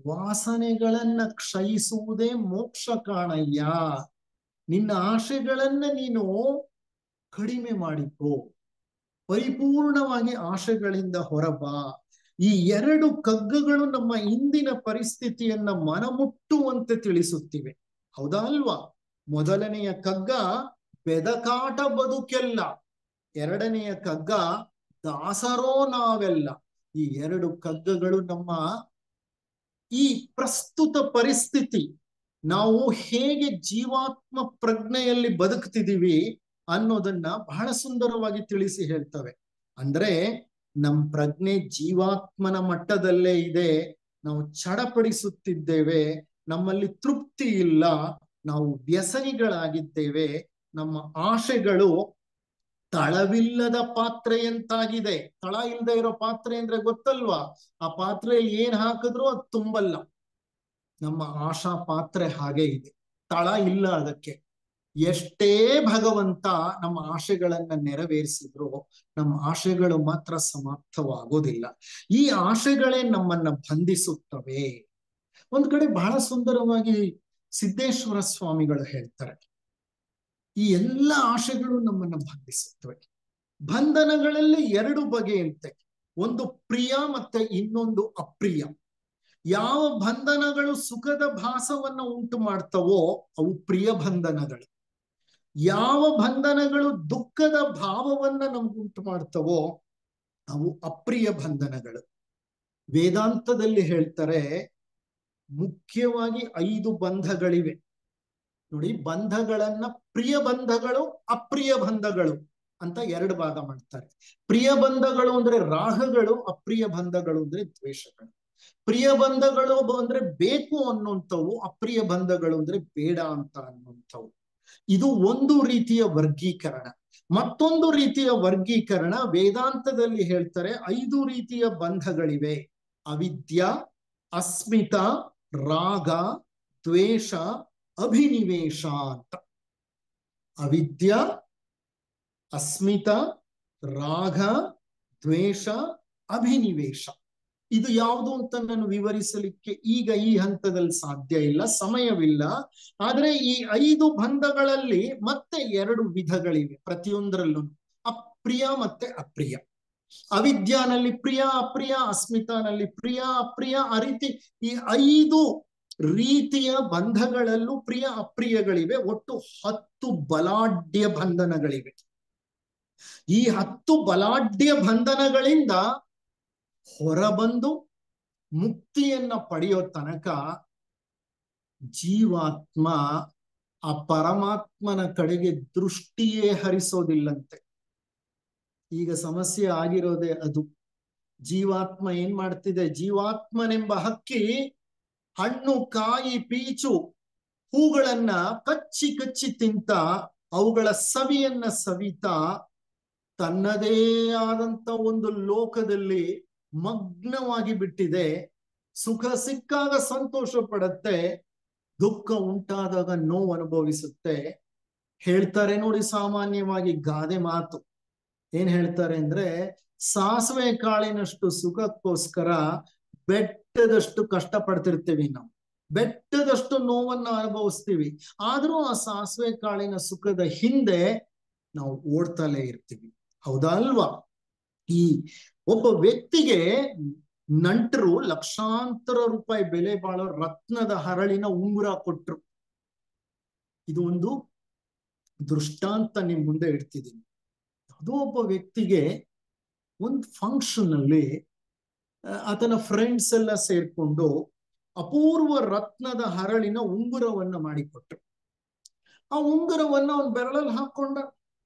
ವಾಸನೆಗಳನ್ನ ಕ್ಷಯಿಸುವುದೇ ಮೋಕ್ಷ ಕಾಣಯ್ಯ. ನಿನ್ನ ಆಶೆಗಳನ್ನ ನೀನು ಕಡಿಮೆ ಮಾಡಿಕೋ, ಪರಿಪೂರ್ಣವಾಗಿ ಆಶೆಗಳಿಂದ ಹೊರಬಾ. ಈ 2 ಕಗ್ಗಗಳು ನಮ್ಮ ಇಂದಿನ ಪರಿಸ್ಥಿತಿಯನ್ನ ಮನಮುಟ್ಟುವಂತೆ ತಿಳಿಸುತ್ತಿವೆ. ಹೌದಾ ಅಲ್ವಾ? ಮೊದಲನೆಯ ಕಗ್ಗ ಬೆದಕಾಟ ಬದುಕೆಲ್ಲ, ಎರಡನೆಯ ಕಗ್ಗ ದಾಸರೋ ನಾವೆಲ್ಲ. ಈ 2 ಕಗ್ಗಗಳು ನಮ್ಮ ಈ ಪ್ರಸ್ತುತ ಪರಿಸ್ಥಿತಿ, ನಾವು ಹೇಗೆ ಜೀವಾತ್ಮ ಪ್ರಜ್ಞೆಯಲ್ಲಿ ಬದುಕ್ತಿದೀವಿ ಅನ್ನೋದನ್ನ ಬಹಳ ಸುಂದರವಾಗಿ ತಿಳಿಸಿ ಹೇಳ್ತವೆ. ಅಂದ್ರೆ ನಮ್ ಪ್ರಜ್ಞೆ ಜೀವಾತ್ಮನ ಮಟ್ಟದಲ್ಲೇ ಇದೆ, ನಾವು ಚಡಪಡಿಸುತ್ತಿದ್ದೇವೆ, ನಮ್ಮಲ್ಲಿ ತೃಪ್ತಿ ಇಲ್ಲ, ನಾವು ವ್ಯಸನಿಗಳಾಗಿದ್ದೇವೆ, ನಮ್ಮ ಆಶೆಗಳು ತಳವಿಲ್ಲದ ಪಾತ್ರೆಯಂತಾಗಿದೆ. ತಳ ಇಲ್ಲದೆ ಇರೋ ಪಾತ್ರೆ ಅಂದ್ರೆ ಗೊತ್ತಲ್ವಾ? ಆ ಪಾತ್ರೆಯಲ್ಲಿ ಏನ್ ಹಾಕಿದ್ರು ಅದು ತುಂಬಲ್ಲ. ನಮ್ಮ ಆಶಾ ಪಾತ್ರೆ ಹಾಗೆ ಇದೆ, ತಳ ಇಲ್ಲ ಅದಕ್ಕೆ. ಎಷ್ಟೇ ಭಗವಂತ ನಮ್ಮ ಆಶೆಗಳನ್ನ ನೆರವೇರಿಸಿದ್ರು ನಮ್ಮ ಆಶೆಗಳು ಮಾತ್ರ ಸಮಾಪ್ತವಾಗೋದಿಲ್ಲ. ಈ ಆಶೆಗಳೇ ನಮ್ಮನ್ನ ಬಂಧಿಸುತ್ತವೆ. ಒಂದ್ ಕಡೆ ಬಹಳ ಸುಂದರವಾಗಿ ಸಿದ್ದೇಶ್ವರ ಸ್ವಾಮಿಗಳು ಹೇಳ್ತಾರೆ, ಈ ಎಲ್ಲ ಆಶೆಗಳು ನಮ್ಮನ್ನ ಬಂಧಿಸುತ್ತವೆ. ಬಂಧನಗಳಲ್ಲಿ 2 ಬಗೆಯಂತೆ, ಒಂದು ಪ್ರಿಯ ಮತ್ತೆ ಇನ್ನೊಂದು ಅಪ್ರಿಯ. ಯಾವ ಬಂಧನಗಳು ಸುಖದ ಭಾಸವನ್ನ ಉಂಟು ಮಾಡ್ತವೋ ಅವು ಪ್ರಿಯ ಬಂಧನಗಳು. ಯಾವ ಬಂಧನಗಳು ದುಃಖದ ಭಾವವನ್ನ ನಮ್ಗುಂಟು ಮಾಡ್ತವೋ ಅವು ಅಪ್ರಿಯ ಬಂಧನಗಳು. ವೇದಾಂತದಲ್ಲಿ ಹೇಳ್ತಾರೆ, ಮುಖ್ಯವಾಗಿ 5 ಬಂಧಗಳಿವೆ ನೋಡಿ. ಬಂಧಗಳನ್ನ ಪ್ರಿಯ ಬಂಧಗಳು, ಅಪ್ರಿಯ ಬಂಧಗಳು ಅಂತ 2 ಭಾಗ ಮಾಡ್ತಾರೆ. ಪ್ರಿಯ ಬಂಧಗಳು ಅಂದ್ರೆ ರಾಗಗಳು, ಅಪ್ರಿಯ ಬಂಧಗಳು ಅಂದ್ರೆ ದ್ವೇಷಗಳು. ಪ್ರಿಯ ಬಂಧಗಳು ಅಂದ್ರೆ ಬೇಕು ಅನ್ನುವಂಥವು, ಅಪ್ರಿಯ ಬಂಧಗಳು ಅಂದ್ರೆ ಬೇಡ ಅಂತ ಅನ್ನುವಂಥವು. ಇದು ಒಂದು ರೀತಿಯ ವರ್ಗೀಕರಣ. ಮತ್ತೊಂದು ರೀತಿಯ ವರ್ಗೀಕರಣ ವೇದಾಂತದಲ್ಲಿ ಹೇಳ್ತಾರೆ, 5 ರೀತಿಯ ಬಂಧಗಳಿವೆ. ಅವಿದ್ಯ, ಅಸ್ಮಿತ, ರಾಗ, ದ್ವೇಷ, ಅಭಿನಿವೇಶ ಅಂತ. ಅವಿದ್ಯ, ಅಸ್ಮಿತ, ರಾಗ, ದ್ವೇಷ, ಅಭಿನಿವೇಶ. ಇದು ಯಾವುದು ಅಂತ ನಾನು ವಿವರಿಸಲಿಕ್ಕೆ ಈಗ ಈ ಹಂತದಲ್ಲಿ ಸಾಧ್ಯ ಇಲ್ಲ, ಸಮಯವಿಲ್ಲ. ಆದ್ರೆ ಈ 5 ಬಂಧಗಳಲ್ಲಿ ಮತ್ತೆ 2 ವಿಧಗಳಿವೆ ಪ್ರತಿಯೊಂದರಲ್ಲೂ, ಅಪ್ರಿಯ ಮತ್ತೆ ಅಪ್ರಿಯ. ಅವಿದ್ಯಾನಲ್ಲಿ ಪ್ರಿಯ ಅಪ್ರಿಯ, ಅಸ್ಮಿತಾನಲ್ಲಿ ಪ್ರಿಯ ಅಪ್ರಿಯ. ಆ ರೀತಿ ಈ 5 ರೀತಿಯ ಬಂಧಗಳಲ್ಲೂ ಪ್ರಿಯ ಅಪ್ರಿಯಗಳಿವೆ. ಒಟ್ಟು 10 ಬಲಾಢ್ಯ ಬಂಧನಗಳಿವೆ. ಈ 10 ಬಲಾಢ್ಯ ಬಂಧನಗಳಿಂದ ಹೊರಬಂದು ಮುಕ್ತಿಯನ್ನ ಪಡೆಯೋ ತನಕ ಜೀವಾತ್ಮ ಆ ಪರಮಾತ್ಮನ ಕಡೆಗೆ ದೃಷ್ಟಿಯೇ ಹರಿಸೋದಿಲ್ಲಂತೆ. ಈಗ ಸಮಸ್ಯೆ ಆಗಿರೋದೇ ಅದು. ಜೀವಾತ್ಮ ಏನ್ ಮಾಡ್ತಿದೆ? ಜೀವಾತ್ಮನೆಂಬ ಹಕ್ಕಿ ಹಣ್ಣು, ಕಾಯಿ, ಪೀಚು, ಹೂಗಳನ್ನ ಕಚ್ಚಿ ಕಚ್ಚಿ ತಿಂತ, ಅವುಗಳ ಸವಿಯನ್ನ ಸವಿತಾ ತನ್ನದೇ ಆದಂತ ಒಂದು ಲೋಕದಲ್ಲಿ ಮಗ್ನವಾಗಿ ಬಿಟ್ಟಿದೆ. ಸುಖ ಸಿಕ್ಕಾಗ ಸಂತೋಷ ಪಡುತ್ತೆ, ದುಃಖ ಉಂಟಾದಾಗ ನೋವು ಅನುಭವಿಸುತ್ತೆ. ಹೇಳ್ತಾರೆ ನೋಡಿ ಸಾಮಾನ್ಯವಾಗಿ ಗಾದೆ ಮಾತು, ಏನ್ ಹೇಳ್ತಾರೆ ಅಂದ್ರೆ, ಸಾಸಿವೆ ಕಾಳಿನಷ್ಟು ಸುಖಕ್ಕೋಸ್ಕರ ಬೆಟ್ಟದಷ್ಟು ಕಷ್ಟ ಪಡ್ತಿರ್ತೀವಿ ನಾವು, ಬೆಟ್ಟದಷ್ಟು ನೋವನ್ನ ಅನುಭವಿಸ್ತೀವಿ. ಆದ್ರೂ ಆ ಸಾಸಿವೆ ಕಾಳಿನ ಸುಖದ ಹಿಂದೆ ನಾವು ಓಡ್ತಲೇ ಇರ್ತೀವಿ. ಹೌದಾ ಅಲ್ವಾ? ಈ ಒಬ್ಬ ವ್ಯಕ್ತಿಗೆ ನಂಟರು ಲಕ್ಷಾಂತರ ರೂಪಾಯಿ ಬೆಲೆ ಬಾಳೋ ರತ್ನದ ಹರಳಿನ ಉಂಗುರ ಕೊಟ್ರು. ಇದು ಒಂದು ದೃಷ್ಟಾಂತ ನಿಮ್ ಮುಂದೆ ಇಡ್ತಿದ್ದೀನಿ. ಅದು ಒಬ್ಬ ವ್ಯಕ್ತಿಗೆ ಒಂದು ಫಂಕ್ಷನ್ ಅಲ್ಲಿ ಆತನ ಫ್ರೆಂಡ್ಸ್ ಎಲ್ಲ ಸೇರ್ಕೊಂಡು ಅಪೂರ್ವ ರತ್ನದ ಹರಳಿನ ಉಂಗುರವನ್ನ ಮಾಡಿಕೊಟ್ರು. ಆ ಉಂಗುರವನ್ನ ಅವನ್ ಬೆರಳಲ್ಲಿ ಹಾಕೊಂಡ.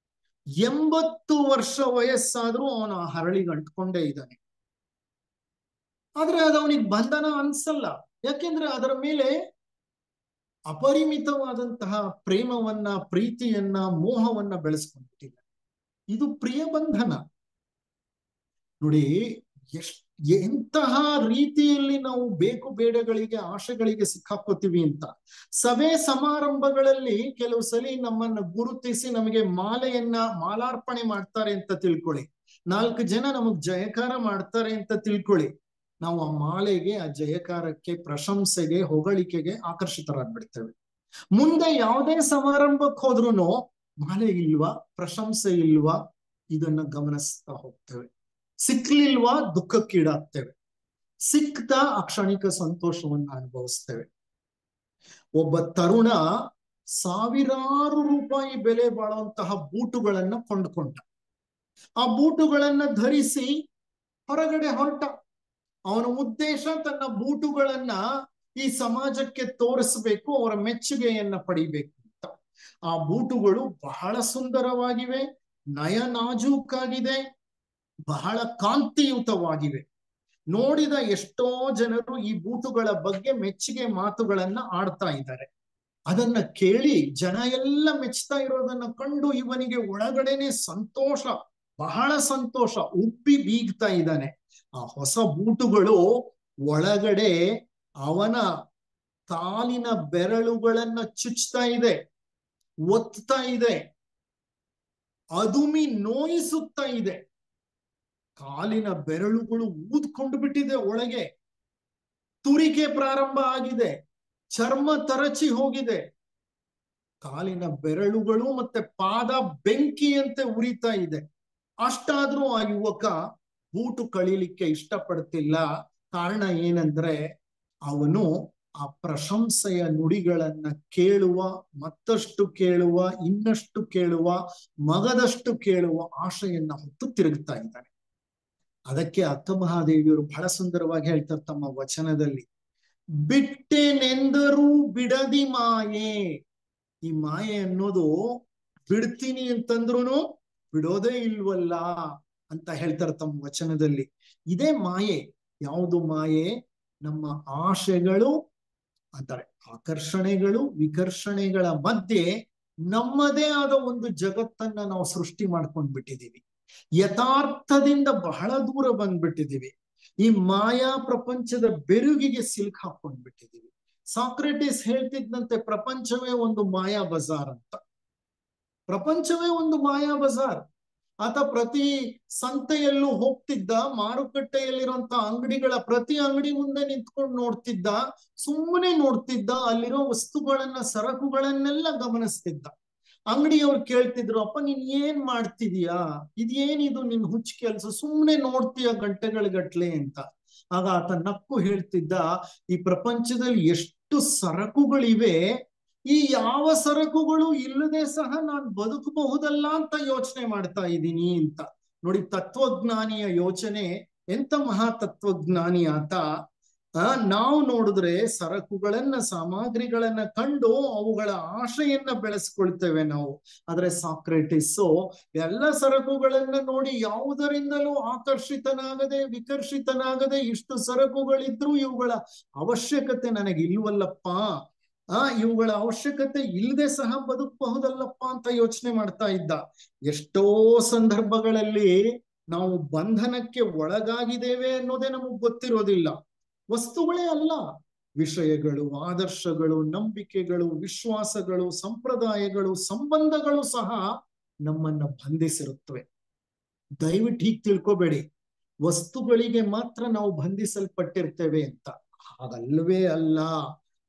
80 ವರ್ಷ ವಯಸ್ಸಾದ್ರೂ ಅವನು ಆ ಹರಳಿಗೆ ಅಂಟ್ಕೊಂಡೇ ಇದ್ದಾನೆ. ಆದ್ರೆ ಅದು ಅವನಿಗೆ ಬಂಧನ ಅನ್ಸಲ್ಲ. ಯಾಕೆಂದ್ರೆ ಅದರ ಮೇಲೆ ಅಪರಿಮಿತವಾದಂತಹ ಪ್ರೇಮವನ್ನ, ಪ್ರೀತಿಯನ್ನ, ಮೋಹವನ್ನ ಬೆಳೆಸ್ಕೊಂಡ್ಬಿಟ್ಟಿಲ್ಲ. ಇದು ಪ್ರಿಯ ಬಂಧನ. ನೋಡಿ, ಎಂತಹ ರೀತಿಯಲ್ಲಿ ನಾವು ಬೇಕು ಬೇಡಗಳಿಗೆ, ಆಶೆಗಳಿಗೆ ಸಿಕ್ಕಾಕೋತೀವಿ ಅಂತ. ಸಭೆ ಸಮಾರಂಭಗಳಲ್ಲಿ ಕೆಲವು ಸಲಿ ನಮ್ಮನ್ನ ಗುರುತಿಸಿ ನಮಗೆ ಮಾಲಾರ್ಪಣೆ ಮಾಡ್ತಾರೆ ಅಂತ ತಿಳ್ಕೊಳ್ಳಿ. 4 ಜನ ನಮಗ್ ಜಯಕಾರ ಮಾಡ್ತಾರೆ ಅಂತ ತಿಳ್ಕೊಳ್ಳಿ. ನಾವು ಆ ಮಾಲೆಗೆ, ಆ ಜಯಕಾರಕ್ಕೆ, ಪ್ರಶಂಸೆಗೆ, ಹೊಗಳಿಕೆಗೆ ಆಕರ್ಷಿತರಾಗ್ಬಿಡ್ತೇವೆ. ಮುಂದೆ ಯಾವುದೇ ಸಮಾರಂಭಕ್ಕೆ ಹೋದ್ರೂ ಮಾಲೆ ಇಲ್ವಾ, ಪ್ರಶಂಸೆ ಇಲ್ವಾ, ಇದನ್ನ ಗಮನಿಸ್ತಾ ಹೋಗ್ತೇವೆ. ಸಿಕ್ಲಿಲ್ವಾ, ದುಃಖಕ್ಕೀಡಾಗ್ತೇವೆ. ಸಿಕ್ತ ಅಕ್ಷಣಿಕ ಸಂತೋಷವನ್ನ ಅನುಭವಿಸ್ತೇವೆ. ಒಬ್ಬ ತರುಣ ಸಾವಿರಾರು ರೂಪಾಯಿ ಬೆಲೆ ಬಾಳುವಂತಹ ಬೂಟುಗಳನ್ನ ಕೊಂಡ್ಕೊಂಡ. ಆ ಬೂಟುಗಳನ್ನ ಧರಿಸಿ ಹೊರಗಡೆ ಹೊರಟ. ಅವನ ಉದ್ದೇಶ ತನ್ನ ಬೂಟುಗಳನ್ನ ಈ ಸಮಾಜಕ್ಕೆ ತೋರಿಸ್ಬೇಕು, ಅವರ ಮೆಚ್ಚುಗೆಯನ್ನ ಪಡಿಬೇಕು ಅಂತ. ಆ ಬೂಟುಗಳು ಬಹಳ ಸುಂದರವಾಗಿವೆ, ನಯನಾಜೂಕಾಗಿದೆ, ಬಹಳ ಕಾಂತಿಯುತವಾಗಿವೆ. ನೋಡಿದ ಎಷ್ಟೋ ಜನರು ಈ ಬೂಟುಗಳ ಬಗ್ಗೆ ಮೆಚ್ಚುಗೆ ಮಾತುಗಳನ್ನ ಆಡ್ತಾ ಇದ್ದಾರೆ. ಅದನ್ನ ಕೇಳಿ ಜನ ಎಲ್ಲ ಮೆಚ್ತಾ ಇರೋದನ್ನ ಕಂಡು ಇವನಿಗೆ ಒಳಗಡೆನೆ ಸಂತೋಷ, ಬಹಳ ಸಂತೋಷ, ಉಬ್ಬಿ ಬೀಗ್ತಾ ಇದ್ದಾನೆ. ಆ ಹೊಸ ಬೂಟುಗಳು ಒಳಗಡೆ ಅವನ ಕಾಲಿನ ಬೆರಳುಗಳನ್ನ ಚುಚ್ತಾ ಇದೆ, ಒತ್ತಾ ಇದೆ, ಅದುಮಿ ನೋಯಿಸುತ್ತಾ ಇದೆ. ಕಾಲಿನ ಬೆರಳುಗಳು ಊದ್ಕೊಂಡು ಬಿಟ್ಟಿದೆ, ಒಳಗೆ ತುರಿಕೆ ಪ್ರಾರಂಭ ಆಗಿದೆ, ಚರ್ಮ ತರಚಿ ಹೋಗಿದೆ. ಕಾಲಿನ ಬೆರಳುಗಳು ಮತ್ತೆ ಪಾದ ಬೆಂಕಿಯಂತೆ ಉರಿತಾ ಇದೆ. ಅಷ್ಟಾದ್ರೂ ಆ ಯುವಕ ಬೂಟು ಕಳೀಲಿಕ್ಕೆ ಇಷ್ಟಪಡ್ತಿಲ್ಲ. ಕಾರಣ ಏನಂದ್ರೆ, ಅವನು ಆ ಪ್ರಶಂಸೆಯ ನುಡಿಗಳನ್ನ ಕೇಳುವ, ಮತ್ತಷ್ಟು ಕೇಳುವ, ಇನ್ನಷ್ಟು ಕೇಳುವ, ಮಗದಷ್ಟು ಕೇಳುವ ಆಶೆಯನ್ನ ಹೊತ್ತು ತಿರುಗ್ತಾ ಇದ್ದಾನೆ. ಅದಕ್ಕೆ ಅಕ್ಕ ಮಹಾದೇವಿಯವರು ಬಹಳ ಸುಂದರವಾಗಿ ಹೇಳ್ತಾರೆ ತಮ್ಮ ವಚನದಲ್ಲಿ, ಬಿಟ್ಟೆನೆಂದರೂ ಬಿಡದಿ ಮಾಯೆ. ಈ ಮಾಯೆ ಅನ್ನೋದು ಬಿಡ್ತೀನಿ ಅಂತಂದ್ರೂ ಬಿಡೋದೇ ಇಲ್ವಲ್ಲ ಅಂತ ಹೇಳ್ತಾರೆ ತಮ್ಮ ವಚನದಲ್ಲಿ. ಇದೇ ಮಾಯೆ. ಯಾವುದು ಮಾಯೆ? ನಮ್ಮ ಆಶೆಗಳು ಅಂತಾರೆ, ಆಕರ್ಷಣೆಗಳು, ವಿಕರ್ಷಣೆಗಳ ಮಧ್ಯೆ ನಮ್ಮದೇ ಆದ ಒಂದು ಜಗತ್ತನ್ನ ನಾವು ಸೃಷ್ಟಿ ಮಾಡ್ಕೊಂಡ್ ಬಿಟ್ಟಿದೀವಿ. ಯಥಾರ್ಥದಿಂದ ಬಹಳ ದೂರ ಬಂದ್ಬಿಟ್ಟಿದೀವಿ. ಈ ಮಾಯಾ ಪ್ರಪಂಚದ ಬೆರುಗಿಗೆ ಸಿಲುಕ್ ಹಾಕೊಂಡ್ಬಿಟ್ಟಿದೀವಿ. ಸಾಕ್ರೆಟಿಸ್ ಹೇಳ್ತಿದ್ದಂತೆ, ಪ್ರಪಂಚವೇ ಒಂದು ಮಾಯಾ ಬಜಾರ್ ಅಂತ. ಪ್ರಪಂಚವೇ ಒಂದು ಮಾಯಾ ಬಜಾರ್. ಆತ ಪ್ರತಿ ಸಂತೆಯಲ್ಲೂ ಹೋಗ್ತಿದ್ದ, ಮಾರುಕಟ್ಟೆಯಲ್ಲಿರುವಂತ ಅಂಗಡಿಗಳ ಪ್ರತಿ ಅಂಗಡಿ ಮುಂದೆ ನಿಂತ್ಕೊಂಡು ನೋಡ್ತಿದ್ದ, ಸುಮ್ಮನೆ ನೋಡ್ತಿದ್ದ, ಅಲ್ಲಿರೋ ವಸ್ತುಗಳನ್ನ, ಸರಕುಗಳನ್ನೆಲ್ಲ ಗಮನಿಸ್ತಿದ್ದ. ಅಂಗಡಿಯವ್ರು ಕೇಳ್ತಿದ್ರು, ಅಪ್ಪ ನೀನ್ ಏನ್ ಮಾಡ್ತಿದೀಯಾ, ಇದೇನಿದು ನಿನ್ ಹುಚ್ಚ ಕೆಲ್ಸ, ಸುಮ್ಮನೆ ನೋಡ್ತೀಯ ಗಂಟೆಗಳಿಗಟ್ಲೆ ಅಂತ. ಆಗ ಆತ ನಕ್ಕು ಹೇಳ್ತಿದ್ದ, ಈ ಪ್ರಪಂಚದಲ್ಲಿ ಎಷ್ಟು ಸರಕುಗಳಿವೆ, ಈ ಯಾವ ಸರಕುಗಳು ಇಲ್ಲದೆ ಸಹ ನಾನು ಬದುಕಬಹುದಲ್ಲ ಅಂತ ಯೋಚನೆ ಮಾಡ್ತಾ ಇದ್ದೀನಿ ಅಂತ. ನೋಡಿ, ತತ್ವಜ್ಞಾನಿಯ ಯೋಚನೆ ಎಂತ ಮಹಾ ತತ್ವಜ್ಞಾನಿ ಆತ. ನಾವು ನೋಡಿದ್ರೆ ಸರಕುಗಳನ್ನ, ಸಾಮಗ್ರಿಗಳನ್ನ ಕಂಡು ಅವುಗಳ ಆಶೆಯನ್ನ ಬೆಳೆಸ್ಕೊಳ್ತೇವೆ ನಾವು. ಆದ್ರೆ ಸಾಕ್ರೆಟಿಸು ಎಲ್ಲ ಸರಕುಗಳನ್ನ ನೋಡಿ ಯಾವುದರಿಂದಲೂ ಆಕರ್ಷಿತನಾಗದೆ, ವಿಕರ್ಷಿತನಾಗದೆ, ಇಷ್ಟು ಸರಕುಗಳಿದ್ರೂ ಇವುಗಳ ಅವಶ್ಯಕತೆ ನನಗೆ ಇಲ್ವಲ್ಲಪ್ಪ, ಇವುಗಳ ಅವಶ್ಯಕತೆ ಇಲ್ಲದೆ ಸಹ ಬದುಕಬಹುದಲ್ಲಪ್ಪ ಅಂತ ಯೋಚನೆ ಮಾಡ್ತಾ ಇದ್ದ. ಎಷ್ಟೋ ಸಂದರ್ಭಗಳಲ್ಲಿ ನಾವು ಬಂಧನಕ್ಕೆ ಒಳಗಾಗಿದ್ದೇವೆ ಅನ್ನೋದೇ ನಮಗ್ ಗೊತ್ತಿರೋದಿಲ್ಲ. ವಸ್ತುಗಳೇ ಅಲ್ಲ. ವಿಷಯಗಳು, ಆದರ್ಶಗಳು, ನಂಬಿಕೆಗಳು, ವಿಶ್ವಾಸಗಳು, ಸಂಪ್ರದಾಯಗಳು, ಸಂಬಂಧಗಳು ಸಹ ನಮ್ಮನ್ನ ಬಂಧಿಸಿರುತ್ತವೆ. ದಯವಿಟ್ಟು ಹೀಗೆ ತಿಳ್ಕೊಬೇಡಿ, ವಸ್ತುಗಳಿಗೆ ಮಾತ್ರ ನಾವು ಬಂಧಿಸಲ್ಪಟ್ಟಿರ್ತೇವೆ ಅಂತ. ಹಾಗಲ್ವೇ ಅಲ್ಲ.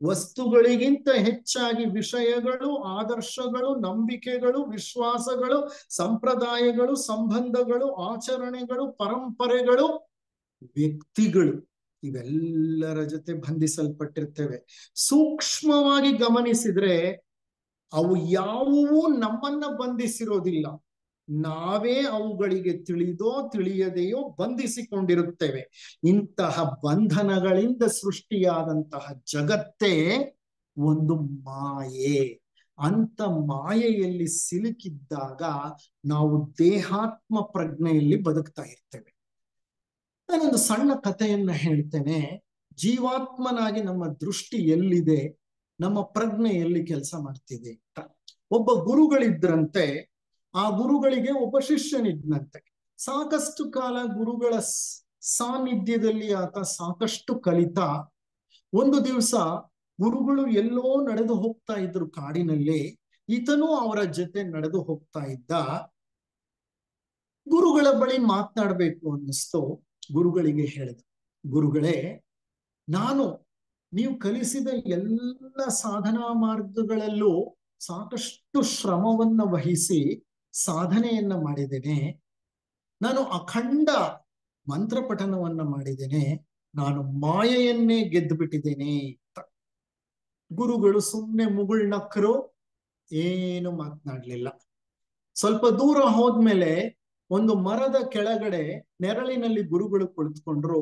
ವಸ್ತುಗಳಿಗಿಂತ ಹೆಚ್ಚಾಗಿ ವಿಷಯಗಳು, ಆದರ್ಶಗಳು, ನಂಬಿಕೆಗಳು, ವಿಶ್ವಾಸಗಳು, ಸಂಪ್ರದಾಯಗಳು, ಸಂಬಂಧಗಳು, ಆಚರಣೆಗಳು, ಪರಂಪರೆಗಳು, ವ್ಯಕ್ತಿಗಳು, ಇವೆಲ್ಲರ ಜೊತೆ ಬಂಧಿಸಲ್ಪಟ್ಟಿರ್ತೇವೆ. ಸೂಕ್ಷ್ಮವಾಗಿ ಗಮನಿಸಿದ್ರೆ ಅವು ಯಾವುವೂ ನಮ್ಮನ್ನ ಬಂಧಿಸಿರೋದಿಲ್ಲ. ನಾವೇ ಅವುಗಳಿಗೆ ತಿಳಿದೋ ತಿಳಿಯದೆಯೋ ಬಂಧಿಸಿಕೊಂಡಿರುತ್ತೇವೆ. ಇಂತಹ ಬಂಧನಗಳಿಂದ ಸೃಷ್ಟಿಯಾದಂತಹ ಜಗತ್ತೇ ಒಂದು ಮಾಯೆ. ಅಂತ ಮಾಯೆಯಲ್ಲಿ ಸಿಲುಕಿದ್ದಾಗ ನಾವು ದೇಹಾತ್ಮ ಪ್ರಜ್ಞೆಯಲ್ಲಿ ಬದುಕ್ತಾ ಇರ್ತೇವೆ. ನಾನೊಂದು ಸಣ್ಣ ಕಥೆಯನ್ನ ಹೇಳ್ತೇನೆ. ಜೀವಾತ್ಮನಾಗಿ ನಮ್ಮ ದೃಷ್ಟಿ ಎಲ್ಲಿದೆ, ನಮ್ಮ ಪ್ರಜ್ಞೆ ಎಲ್ಲಿ ಕೆಲಸ ಮಾಡ್ತಿದೆ ಅಂತ. ಒಬ್ಬ ಗುರುಗಳಿದ್ರಂತೆ. ಆ ಗುರುಗಳಿಗೆ ಒಬ್ಬ ಶಿಷ್ಯನಿದ್ನಂತೆ. ಸಾಕಷ್ಟು ಕಾಲ ಗುರುಗಳ ಸಾನ್ನಿಧ್ಯದಲ್ಲಿ ಆತ ಸಾಕಷ್ಟು ಕಲಿತ. ಒಂದು ದಿವಸ ಗುರುಗಳು ಎಲ್ಲೋ ನಡೆದು ಹೋಗ್ತಾ ಇದ್ರು ಕಾಡಿನಲ್ಲಿ. ಈತನೂ ಅವರ ಜೊತೆ ನಡೆದು ಹೋಗ್ತಾ ಇದ್ದ. ಗುರುಗಳ ಬಳಿ ಮಾತನಾಡ್ಬೇಕು ಅನ್ನಿಸ್ತು. ಗುರುಗಳಿಗೆ ಹೇಳಿದ, ಗುರುಗಳೇ, ನೀವು ಕಲಿಸಿದ ಎಲ್ಲ ಸಾಧನಾ ಮಾರ್ಗಗಳಲ್ಲೂ ಸಾಕಷ್ಟು ಶ್ರಮವನ್ನ ವಹಿಸಿ ಸಾಧನೆಯನ್ನ ಮಾಡಿದ್ದೇನೆ. ನಾನು ಅಖಂಡ ಮಂತ್ರ ಪಠನವನ್ನ ಮಾಡಿದ್ದೇನೆ. ನಾನು ಮಾಯೆಯನ್ನೇ ಗೆದ್ದು ಬಿಟ್ಟಿದ್ದೇನೆ ಅಂತ. ಗುರುಗಳು ಸುಮ್ಮನೆ ಮುಗುಳ್ನಕ್ಕರು, ಏನು ಮಾತನಾಡ್ಲಿಲ್ಲ. ಸ್ವಲ್ಪ ದೂರ ಹೋದ್ಮೇಲೆ ಒಂದು ಮರದ ಕೆಳಗಡೆ ನೆರಳಿನಲ್ಲಿ ಗುರುಗಳು ಕುಳಿತುಕೊಂಡ್ರು.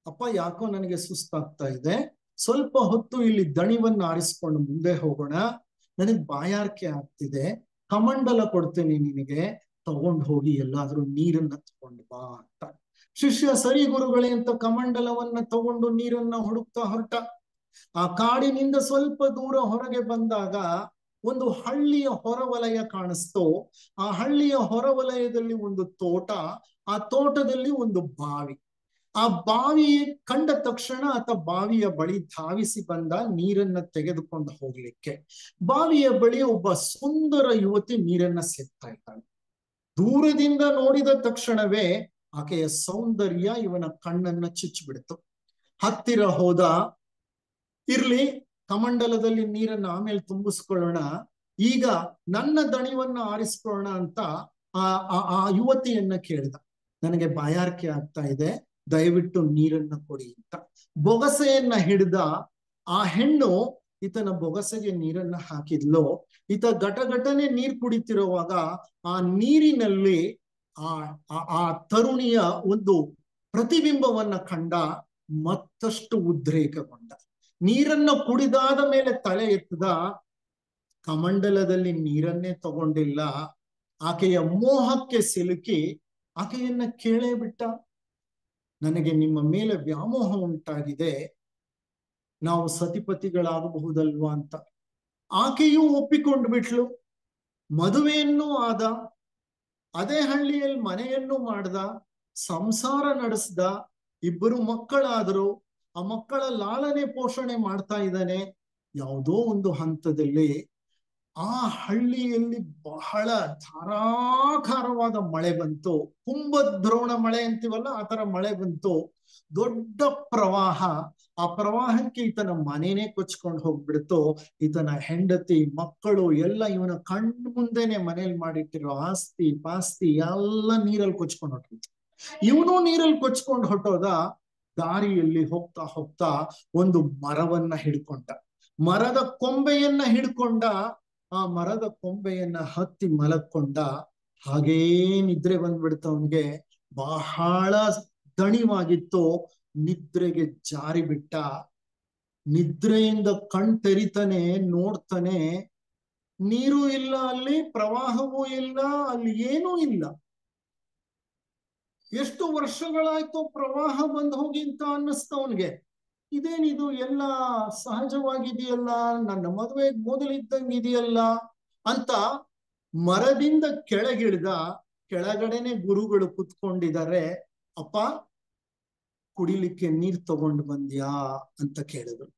ಅಪ್ಪ, ಯಾಕೋ ನನಗೆ ಸುಸ್ತಾಗ್ತಾ ಇದೆ, ಸ್ವಲ್ಪ ಹೊತ್ತು ಇಲ್ಲಿ ದಣಿವನ್ನ ಆರಿಸ್ಕೊಂಡು ಮುಂದೆ ಹೋಗೋಣ, ನನಗ್ ಬಾಯಾರಿಕೆ ಆಗ್ತಿದೆ, ಕಮಂಡಲ ಕೊಡ್ತೇನೆ ನಿನಗೆ, ತಗೊಂಡು ಹೋಗಿ ಎಲ್ಲಾದ್ರೂ ನೀರನ್ನ ತಗೊಂಡು ಬಾ ಅಂತ. ಶಿಷ್ಯ ಸರಿ ಗುರುಗಳೇ ಅಂತ ಕಮಂಡಲವನ್ನ ತಗೊಂಡು ನೀರನ್ನ ಹುಡುಕ್ತಾ ಹೊರಟ. ಆ ಕಾಡಿನಿಂದ ಸ್ವಲ್ಪ ದೂರ ಹೊರಗೆ ಬಂದಾಗ ಒಂದು ಹಳ್ಳಿಯ ಹೊರವಲಯ ಕಾಣಿಸ್ತು. ಆ ಹಳ್ಳಿಯ ಹೊರವಲಯದಲ್ಲಿ ಒಂದು ತೋಟ, ಆ ತೋಟದಲ್ಲಿ ಒಂದು ಬಾವಿ. ಆ ಬಾವಿ ಕಂಡ ತಕ್ಷಣ ಆತ ಬಾವಿಯ ಬಳಿ ಧಾವಿಸಿ ಬಂದ ನೀರನ್ನ ತೆಗೆದುಕೊಂಡು ಹೋಗ್ಲಿಕ್ಕೆ. ಬಾವಿಯ ಬಳಿ ಒಬ್ಬ ಸುಂದರ ಯುವತಿ ನೀರನ್ನ ಸೇರ್ತಾ ಇದ್ದಾಳೆ. ದೂರದಿಂದ ನೋಡಿದ ತಕ್ಷಣವೇ ಆಕೆಯ ಸೌಂದರ್ಯ ಇವನ ಕಣ್ಣನ್ನ ಚುಚ್ಚಿಬಿಡ್ತು. ಹತ್ತಿರ ಹೋದ. ಇರ್ಲಿ, ಕಮಂಡಲದಲ್ಲಿ ನೀರನ್ನ ಆಮೇಲೆ ತುಂಬಿಸ್ಕೊಳ್ಳೋಣ, ಈಗ ನನ್ನ ದಣಿವನ್ನ ಆರಿಸ್ಕೊಳ್ಳೋಣ ಅಂತ ಆ ಯುವತಿಯನ್ನ ಕೇಳಿದ. ನನಗೆ ಬಾಯಾರಿಕೆ ಆಗ್ತಾ ಇದೆ, ದಯವಿಟ್ಟು ನೀರನ್ನ ಕೊಡಿ ಅಂತ. ಬೊಗಸೆಯನ್ನ ಹಿಡಿದ. ಆ ಹೆಣ್ಣು ಈತನ ಬೊಗಸೆಗೆ ನೀರನ್ನ ಹಾಕಿದ್ಲು. ಈತ ಘಟಘಟನೆ ನೀರ್ ಕುಡಿತಿರುವಾಗ ಆ ನೀರಿನಲ್ಲಿ ಆ ತರುಣಿಯ ಒಂದು ಪ್ರತಿಬಿಂಬವನ್ನ ಕಂಡ. ಮತ್ತಷ್ಟು ಉದ್ರೇಕಗೊಂಡ. ನೀರನ್ನ ಕುಡಿದಾದ ಮೇಲೆ ತಲೆ ಎತ್ತದ. ಕಮಂಡಲದಲ್ಲಿ ನೀರನ್ನೇ ತಗೊಂಡಿಲ್ಲ. ಆಕೆಯ ಮೋಹಕ್ಕೆ ಸಿಲುಕಿ ಆಕೆಯನ್ನ ಕೇಳೇ ಬಿಟ್ಟ. ನನಗೆ ನಿಮ್ಮ ಮೇಲೆ ವ್ಯಾಮೋಹ ಉಂಟಾಗಿದೆ, ನಾವು ಸತಿಪತಿಗಳಾಗಬಹುದಲ್ವಾ ಅಂತ. ಆಕೆಯೂ ಒಪ್ಪಿಕೊಂಡು ಬಿಟ್ಲು. ಮದುವೆಯನ್ನೂ ಆದ. ಅದೇ ಹಳ್ಳಿಯಲ್ಲಿ ಮನೆಯನ್ನು ಮಾಡ್ದ, ಸಂಸಾರ ನಡೆಸ್ದ. ಇಬ್ಬರು ಮಕ್ಕಳಾದರು. ಆ ಮಕ್ಕಳ ಲಾಲನೆ ಪೋಷಣೆ ಮಾಡ್ತಾ ಇದ್ದಾನೆ. ಯಾವುದೋ ಒಂದು ಹಂತದಲ್ಲಿ ಆ ಹಳ್ಳಿಯಲ್ಲಿ ಬಹಳ ಧಾರಾಕಾರವಾದ ಮಳೆ ಬಂತು. ಕುಂಭದ್ರೋಣ ಮಳೆ ಅಂತೀವಲ್ಲ, ಆ ತರ ಮಳೆ ಬಂತು. ದೊಡ್ಡ ಪ್ರವಾಹ. ಆ ಪ್ರವಾಹಕ್ಕೆ ಈತನ ಮನೇನೆ ಕೊಚ್ಕೊಂಡು ಹೋಗ್ಬಿಡ್ತು. ಈತನ ಹೆಂಡತಿ, ಮಕ್ಕಳು ಎಲ್ಲ ಇವನ ಕಣ್ಣು ಮುಂದೆನೆ ಮನೇಲಿ ಮಾಡಿಟ್ಟಿರೋ ಆಸ್ತಿ ಪಾಸ್ತಿ ಎಲ್ಲ ನೀರಲ್ಲಿ ಕೊಚ್ಕೊಂಡು ಹೊಟ್ಟೋಯ್ತು. ಇವನು ನೀರಲ್ಲಿ ಕೊಚ್ಕೊಂಡು ಹೊಟ್ಟೋದ. ದಾರಿಯಲ್ಲಿ ಹೋಗ್ತಾ ಹೋಗ್ತಾ ಒಂದು ಮರವನ್ನ ಹಿಡ್ಕೊಂಡ. ಮರದ ಕೊಂಬೆಯನ್ನ ಹಿಡ್ಕೊಂಡ. ಆ ಮರದ ಕೊಂಬೆಯನ್ನ ಹತ್ತಿ ಮಲಕ್ಕೊಂಡ. ಹಾಗೇ ನಿದ್ರೆ ಬಂದ್ಬಿಡ್ತ ಅವನ್ಗೆ. ಬಹಳ ದಣಿವಾಗಿತ್ತು. ನಿದ್ರೆಗೆ ಜಾರಿ ಬಿಟ್ಟ. ನಿದ್ರೆಯಿಂದ ಕಣ್ ತೆರಿತಾನೆ, ನೋಡ್ತಾನೆ, ನೀರು ಇಲ್ಲ ಅಲ್ಲಿ, ಪ್ರವಾಹವೂ ಇಲ್ಲ, ಅಲ್ಲಿ ಏನೂ ಇಲ್ಲ. ಎಷ್ಟು ವರ್ಷಗಳಾಯ್ತು ಪ್ರವಾಹ ಬಂದ್ ಹೋಗಿ ಅಂತ ಅನ್ನಿಸ್ತವನ್ಗೆ. ಇದೇನಿದು, ಎಲ್ಲ ಸಹಜವಾಗಿದೆಯಲ್ಲ, ನನ್ನ ಮದುವೆ ಮೊದಲಿದ್ದಂಗಿದೆಯಲ್ಲ ಅಂತ ಮರದಿಂದ ಕೆಳಗಿಳಿದ. ಕೆಳಗಡೆನೆ ಗುರುಗಳು ಕುತ್ಕೊಂಡಿದ್ದಾರೆ. ಅಪ್ಪ, ಕುಡಿಲಿಕ್ಕೆ ನೀರ್ ತಗೊಂಡು ಬಂದ್ಯಾ ಅಂತ ಕೇಳಿದ್ರು.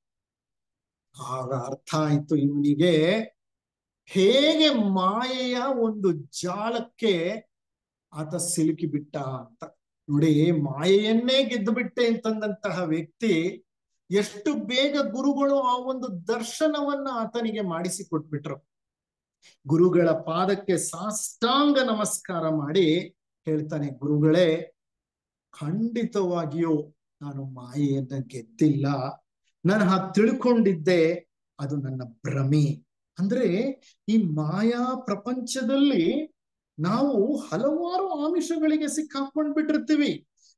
ಆಗ ಅರ್ಥ ಆಯ್ತು ಇವನಿಗೆ ಹೇಗೆ ಮಾಯೆಯ ಒಂದು ಜಾಲಕ್ಕೆ ಆತ ಸಿಲುಕಿ ಬಿಟ್ಟ ಅಂತ. ನೋಡಿ, ಮಾಯೆಯನ್ನೇ ಗೆದ್ದು ಬಿಟ್ಟೆ ಅಂತಂದಂತಹ ವ್ಯಕ್ತಿ ಎಷ್ಟು ಬೇಗ ಗುರುಗಳು ಆ ಒಂದು ದರ್ಶನವನ್ನ ಆತನಿಗೆ ಮಾಡಿಸಿಕೊಟ್ಬಿಟ್ರು. ಗುರುಗಳ ಪಾದಕ್ಕೆ ಸಾಷ್ಟಾಂಗ ನಮಸ್ಕಾರ ಮಾಡಿ ಹೇಳ್ತಾನೆ, ಗುರುಗಳೇ, ಖಂಡಿತವಾಗಿಯೂ ನಾನು ಮಾಯೆಯನ್ನ ಗೆದ್ದಿಲ್ಲ, ನಾನು ತಿಳ್ಕೊಂಡಿದ್ದೆ ಅದು ನನ್ನ ಭ್ರಮೆ. ಅಂದ್ರೆ ಈ ಮಾಯಾ ಪ್ರಪಂಚದಲ್ಲಿ ನಾವು ಹಲವಾರು ಆಮಿಷಗಳಿಗೆ ಸಿಕ್ಕಾಕೊಂಡ್ಬಿಟ್ಟಿರ್ತೀವಿ.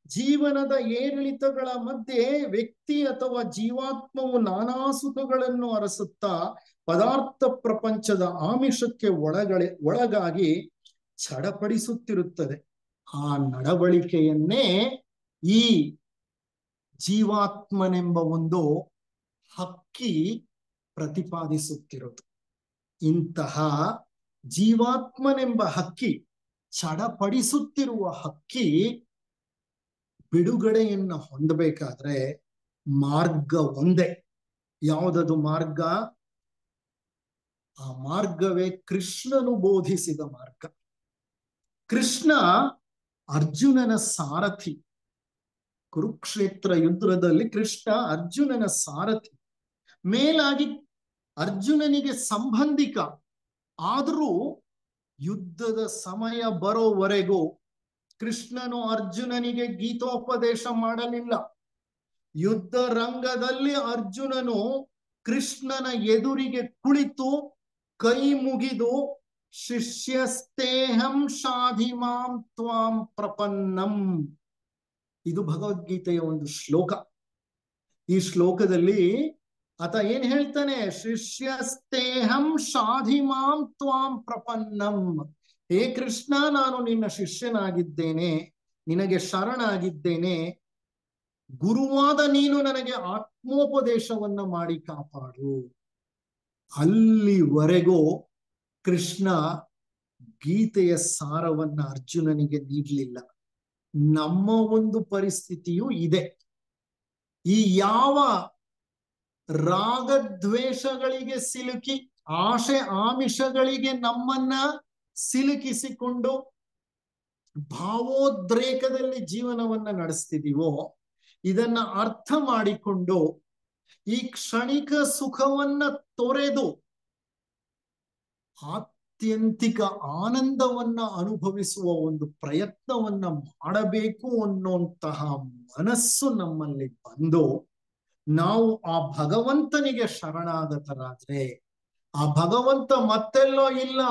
ಜೀವನದ ಏರಿಳಿತಗಳ ಮಧ್ಯೆ ವ್ಯಕ್ತಿ ಅಥವಾ ಜೀವಾತ್ಮವು ನಾನಾ ಸುಖಗಳನ್ನು ಅರಸುತ್ತಾ ಪದಾರ್ಥ ಪ್ರಪಂಚದ ಆಮಿಷಕ್ಕೆ ಒಳಗಾಗಿ ಚಡಪಡಿಸುತ್ತಿರುತ್ತದೆ. ಆ ನಡವಳಿಕೆಯನ್ನೇ ಈ ಜೀವಾತ್ಮನೆಂಬ ಒಂದು ಹಕ್ಕಿ ಪ್ರತಿಪಾದಿಸುತ್ತಿರುವುದು. ಇಂತಹ ಜೀವಾತ್ಮನೆಂಬ ಹಕ್ಕಿ, ಚಡಪಡಿಸುತ್ತಿರುವ ಹಕ್ಕಿ ಬಿಡುಗಡೆಯನ್ನ ಹೊಂದಬೇಕಾದ್ರೆ ಮಾರ್ಗ ಒಂದೇ. ಯಾವುದದು ಮಾರ್ಗ? ಆ ಮಾರ್ಗವೇ ಕೃಷ್ಣನು ಬೋಧಿಸಿದ ಮಾರ್ಗ. ಕೃಷ್ಣ ಅರ್ಜುನನ ಸಾರಥಿ. ಕುರುಕ್ಷೇತ್ರ ಯುದ್ಧದಲ್ಲಿ ಕೃಷ್ಣ ಅರ್ಜುನನ ಸಾರಥಿ, ಮೇಲಾಗಿ ಅರ್ಜುನನಿಗೆ ಸಂಬಂಧಿಕ. ಆದರೂ ಯುದ್ಧದ ಸಮಯ ಬರೋವರೆಗೂ ಕೃಷ್ಣನು ಅರ್ಜುನನಿಗೆ ಗೀತೋಪದೇಶ ಮಾಡಲಿಲ್ಲ. ಯುದ್ಧ ರಂಗದಲ್ಲಿ ಅರ್ಜುನನು ಕೃಷ್ಣನ ಎದುರಿಗೆ ಕುಳಿತು ಕೈ ಮುಗಿದು ಶಿಷ್ಯಸ್ತೇಹಂ ಶಾಧಿಮಾಂ ತ್ವಾಂ ಪ್ರಪನ್ನಂ, ಇದು ಭಗವದ್ಗೀತೆಯ ಒಂದು ಶ್ಲೋಕ. ಈ ಶ್ಲೋಕದಲ್ಲಿ ಆತ ಏನ್ ಹೇಳ್ತಾನೆ? ಶಿಷ್ಯಸ್ತೇಹಂ ಶಾಧಿಮಾಂ ತ್ವಾಂ ಪ್ರಪನ್ನಂ. ಹೇ ಕೃಷ್ಣ, ನಾನು ನಿನ್ನ ಶಿಷ್ಯನಾಗಿದ್ದೇನೆ, ನಿನಗೆ ಶರಣಾಗಿದ್ದೇನೆ. ಗುರುವಾದ ನೀನು ನನಗೆ ಆತ್ಮೋಪದೇಶವನ್ನ ಮಾಡಿ ಕಾಪಾಡು. ಅಲ್ಲಿವರೆಗೂ ಕೃಷ್ಣ ಗೀತೆಯ ಸಾರವನ್ನ ಅರ್ಜುನನಿಗೆ ನೀಡಲಿಲ್ಲ. ನಮ್ಮ ಒಂದು ಪರಿಸ್ಥಿತಿಯೂ ಇದೆ. ಈ ಯಾವ ರಾಗದ್ವೇಷಗಳಿಗೆ ಸಿಲುಕಿ, ಆಶೆ ಆಮಿಷಗಳಿಗೆ ನಮ್ಮನ್ನ ಸಿಲುಕಿಸಿಕೊಂಡು ಭಾವೋದ್ರೇಕದಲ್ಲಿ ಜೀವನವನ್ನ ನಡೆಸ್ತಿದೀವೋ, ಇದನ್ನ ಅರ್ಥ ಮಾಡಿಕೊಂಡು ಈ ಕ್ಷಣಿಕ ಸುಖವನ್ನ ತೊರೆದು ಆತ್ಯಂತಿಕ ಆನಂದವನ್ನ ಅನುಭವಿಸುವ ಒಂದು ಪ್ರಯತ್ನವನ್ನ ಮಾಡಬೇಕು ಅನ್ನುವಂತಹ ಮನಸ್ಸು ನಮ್ಮಲ್ಲಿ ಬಂದು ನಾವು ಆ ಭಗವಂತನಿಗೆ ಶರಣಾಗತರಾದ್ರೆ, ಆ ಭಗವಂತ ಮತ್ತೆಲ್ಲೋ ಇಲ್ಲ,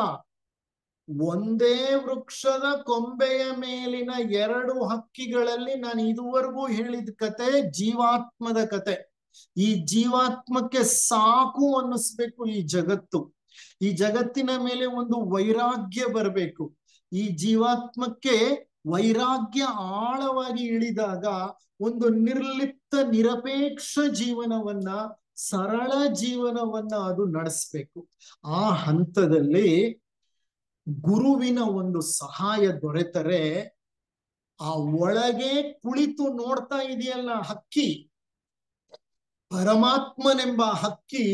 ಒಂದೇ ವೃಕ್ಷದ ಕೊಂಬೆಯ ಮೇಲಿನ ಎರಡು ಹಕ್ಕಿಗಳಲ್ಲಿ ನಾನು ಇದುವರೆಗೂ ಹೇಳಿದ ಕತೆ ಜೀವಾತ್ಮದ ಕತೆ. ಈ ಜೀವಾತ್ಮಕ್ಕೆ ಸಾಕು ಅನ್ನಿಸ್ಬೇಕು ಈ ಜಗತ್ತು. ಈ ಜಗತ್ತಿನ ಮೇಲೆ ಒಂದು ವೈರಾಗ್ಯ ಬರಬೇಕು. ಈ ಜೀವಾತ್ಮಕ್ಕೆ ವೈರಾಗ್ಯ ಆಳವಾಗಿ ಇಳಿದಾಗ ಒಂದು ನಿರ್ಲಿಪ್ತ ನಿರಪೇಕ್ಷ ಜೀವನವನ್ನ, ಸರಳ ಜೀವನವನ್ನ ಅದು ನಡೆಸ್ಬೇಕು. ಆ ಹಂತದಲ್ಲಿ ಗುರುವಿನ ಒಂದು ಸಹಾಯ ದೊರೆತರೆ, ಆ ಒಳಗೆ ಕುಳಿತು ನೋಡ್ತಾ ಇದೆಯಲ್ಲ ಹಕ್ಕಿ, ಪರಮಾತ್ಮನೆಂಬ ಹಕ್ಕಿ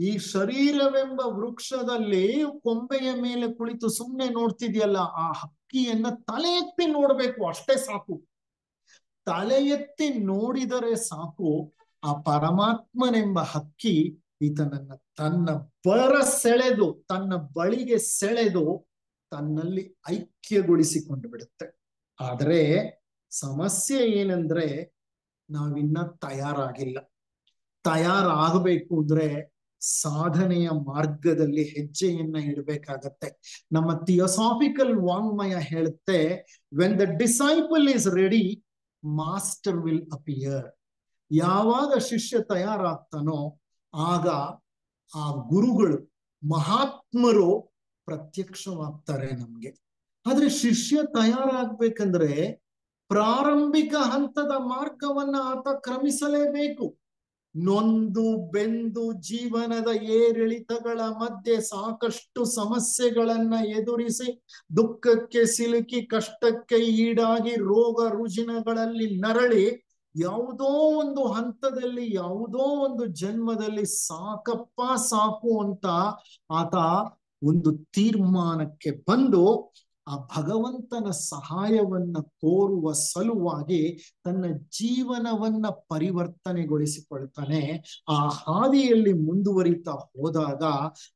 ಈ ಶರೀರವೆಂಬ ವೃಕ್ಷದಲ್ಲಿ ಕೊಂಬೆಯ ಮೇಲೆ ಕುಳಿತು ಸುಮ್ಮನೆ ನೋಡ್ತಿದ್ಯಲ್ಲ, ಆ ಹಕ್ಕಿಯನ್ನ ತಲೆ ಎತ್ತಿ ನೋಡ್ಬೇಕು, ಅಷ್ಟೇ ಸಾಕು. ತಲೆ ಎತ್ತಿ ನೋಡಿದರೆ ಸಾಕು, ಆ ಪರಮಾತ್ಮನೆಂಬ ಹಕ್ಕಿ ಈತನನ್ನ ತನ್ನ ಸೆಳೆದು, ತನ್ನ ಬಳಿಗೆ ಸೆಳೆದು ತನ್ನಲ್ಲಿ ಐಕ್ಯಗೊಳಿಸಿಕೊಂಡು ಬಿಡುತ್ತೆ. ಆದರೆ ಸಮಸ್ಯೆ ಏನಂದ್ರೆ ನಾವಿನ್ನ ತಯಾರಾಗಿಲ್ಲ. ತಯಾರಾಗಬೇಕು ಅಂದ್ರೆ ಸಾಧನೆಯ ಮಾರ್ಗದಲ್ಲಿ ಹೆಜ್ಜೆಯನ್ನ ಇಡಬೇಕಾಗತ್ತೆ. ನಮ್ಮ ಥಿಯೋಸಾಫಿಕಲ್ ವಾಂಗ್ಮಯ ಹೇಳುತ್ತೆ, when the disciple is ready master will appear. ಯಾವಾಗ ಶಿಷ್ಯ ತಯಾರಾಗ್ತಾನೋ ಆಗ ಆ ಗುರುಗಳು, ಮಹಾತ್ಮರು ಪ್ರತ್ಯಕ್ಷವಾಗ್ತಾರೆ ನಮ್ಗೆ. ಆದ್ರೆ ಶಿಷ್ಯ ತಯಾರಾಗ್ಬೇಕಂದ್ರೆ ಪ್ರಾರಂಭಿಕ ಹಂತದ ಮಾರ್ಗವನ್ನ ಆತ ಕ್ರಮಿಸಲೇಬೇಕು. ನೊಂದು ಬೆಂದು ಜೀವನದ ಏರಿಳಿತಗಳ ಮಧ್ಯೆ ಸಾಕಷ್ಟು ಸಮಸ್ಯೆಗಳನ್ನ ಎದುರಿಸಿ ದುಃಖಕ್ಕೆ ಸಿಲುಕಿ ಕಷ್ಟಕ್ಕೆ ಈಡಾಗಿ ರೋಗ ರುಜಿನಗಳಲ್ಲಿ ನರಳಿ ಯಾವುದೋ ಒಂದು ಹಂತದಲ್ಲಿ, ಯಾವುದೋ ಒಂದು ಜನ್ಮದಲ್ಲಿ ಸಾಕಪ್ಪ ಸಾಕು ಅಂತ ಆತ ಒಂದು ತೀರ್ಮಾನಕ್ಕೆ ಬಂದು ಆ ಭಗವಂತನ ಸಹಾಯವನ್ನ ಕೋರುವ ಸಲುವಾಗಿ ತನ್ನ ಜೀವನವನ್ನ ಪರಿವರ್ತನೆಗೊಳಿಸಿಕೊಳ್ತಾನೆ. ಆ ಹಾದಿಯಲ್ಲಿ ಮುಂದುವರಿತಾ ಹೋದಾಗ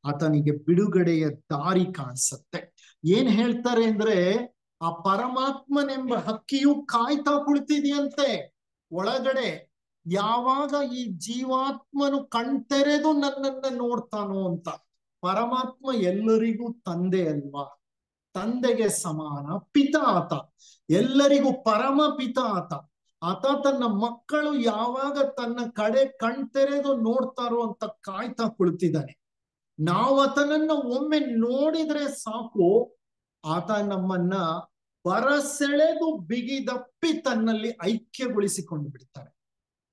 ಆತನಿಗೆ ಬಿಡುಗಡೆಯ ದಾರಿ ಕಾಣಿಸತ್ತೆ. ಏನ್ ಹೇಳ್ತಾರೆ ಅಂದ್ರೆ, ಆ ಪರಮಾತ್ಮನೆಂಬ ಹಕ್ಕಿಯು ಕಾಯ್ತಾ ಕುಳಿತಿದೆಯಂತೆ ಒಳಗಡೆ. ಯಾವಾಗ ಈ ಜೀವಾತ್ಮನು ಕಣ್ತೆರೆದು ನನ್ನನ್ನ ನೋಡ್ತಾನೋ ಅಂತ. ಪರಮಾತ್ಮ ಎಲ್ಲರಿಗೂ ತಂದೆ ಅಲ್ವಾ, ತಂದೆಗೆ ಸಮಾನ ಪಿತ ಆತ, ಎಲ್ಲರಿಗೂ ಪರಮ ಪಿತ ಆತ. ಆತ ತನ್ನ ಮಕ್ಕಳು ಯಾವಾಗ ತನ್ನ ಕಡೆ ಕಣ್ತೆರೆದು ನೋಡ್ತಾರೋ ಅಂತ ಕಾಯ್ತಾ ಕುಳಿತಿದ್ದಾನೆ. ನಾವು ಆತನನ್ನ ಒಮ್ಮೆ ನೋಡಿದ್ರೆ ಸಾಕು, ಆತ ನಮ್ಮನ್ನ ಬರಸೆಳೆದು ಬಿಗಿದಪ್ಪಿ ತನ್ನಲ್ಲಿ ಐಕ್ಯಗೊಳಿಸಿಕೊಂಡು ಬಿಡ್ತಾರೆ.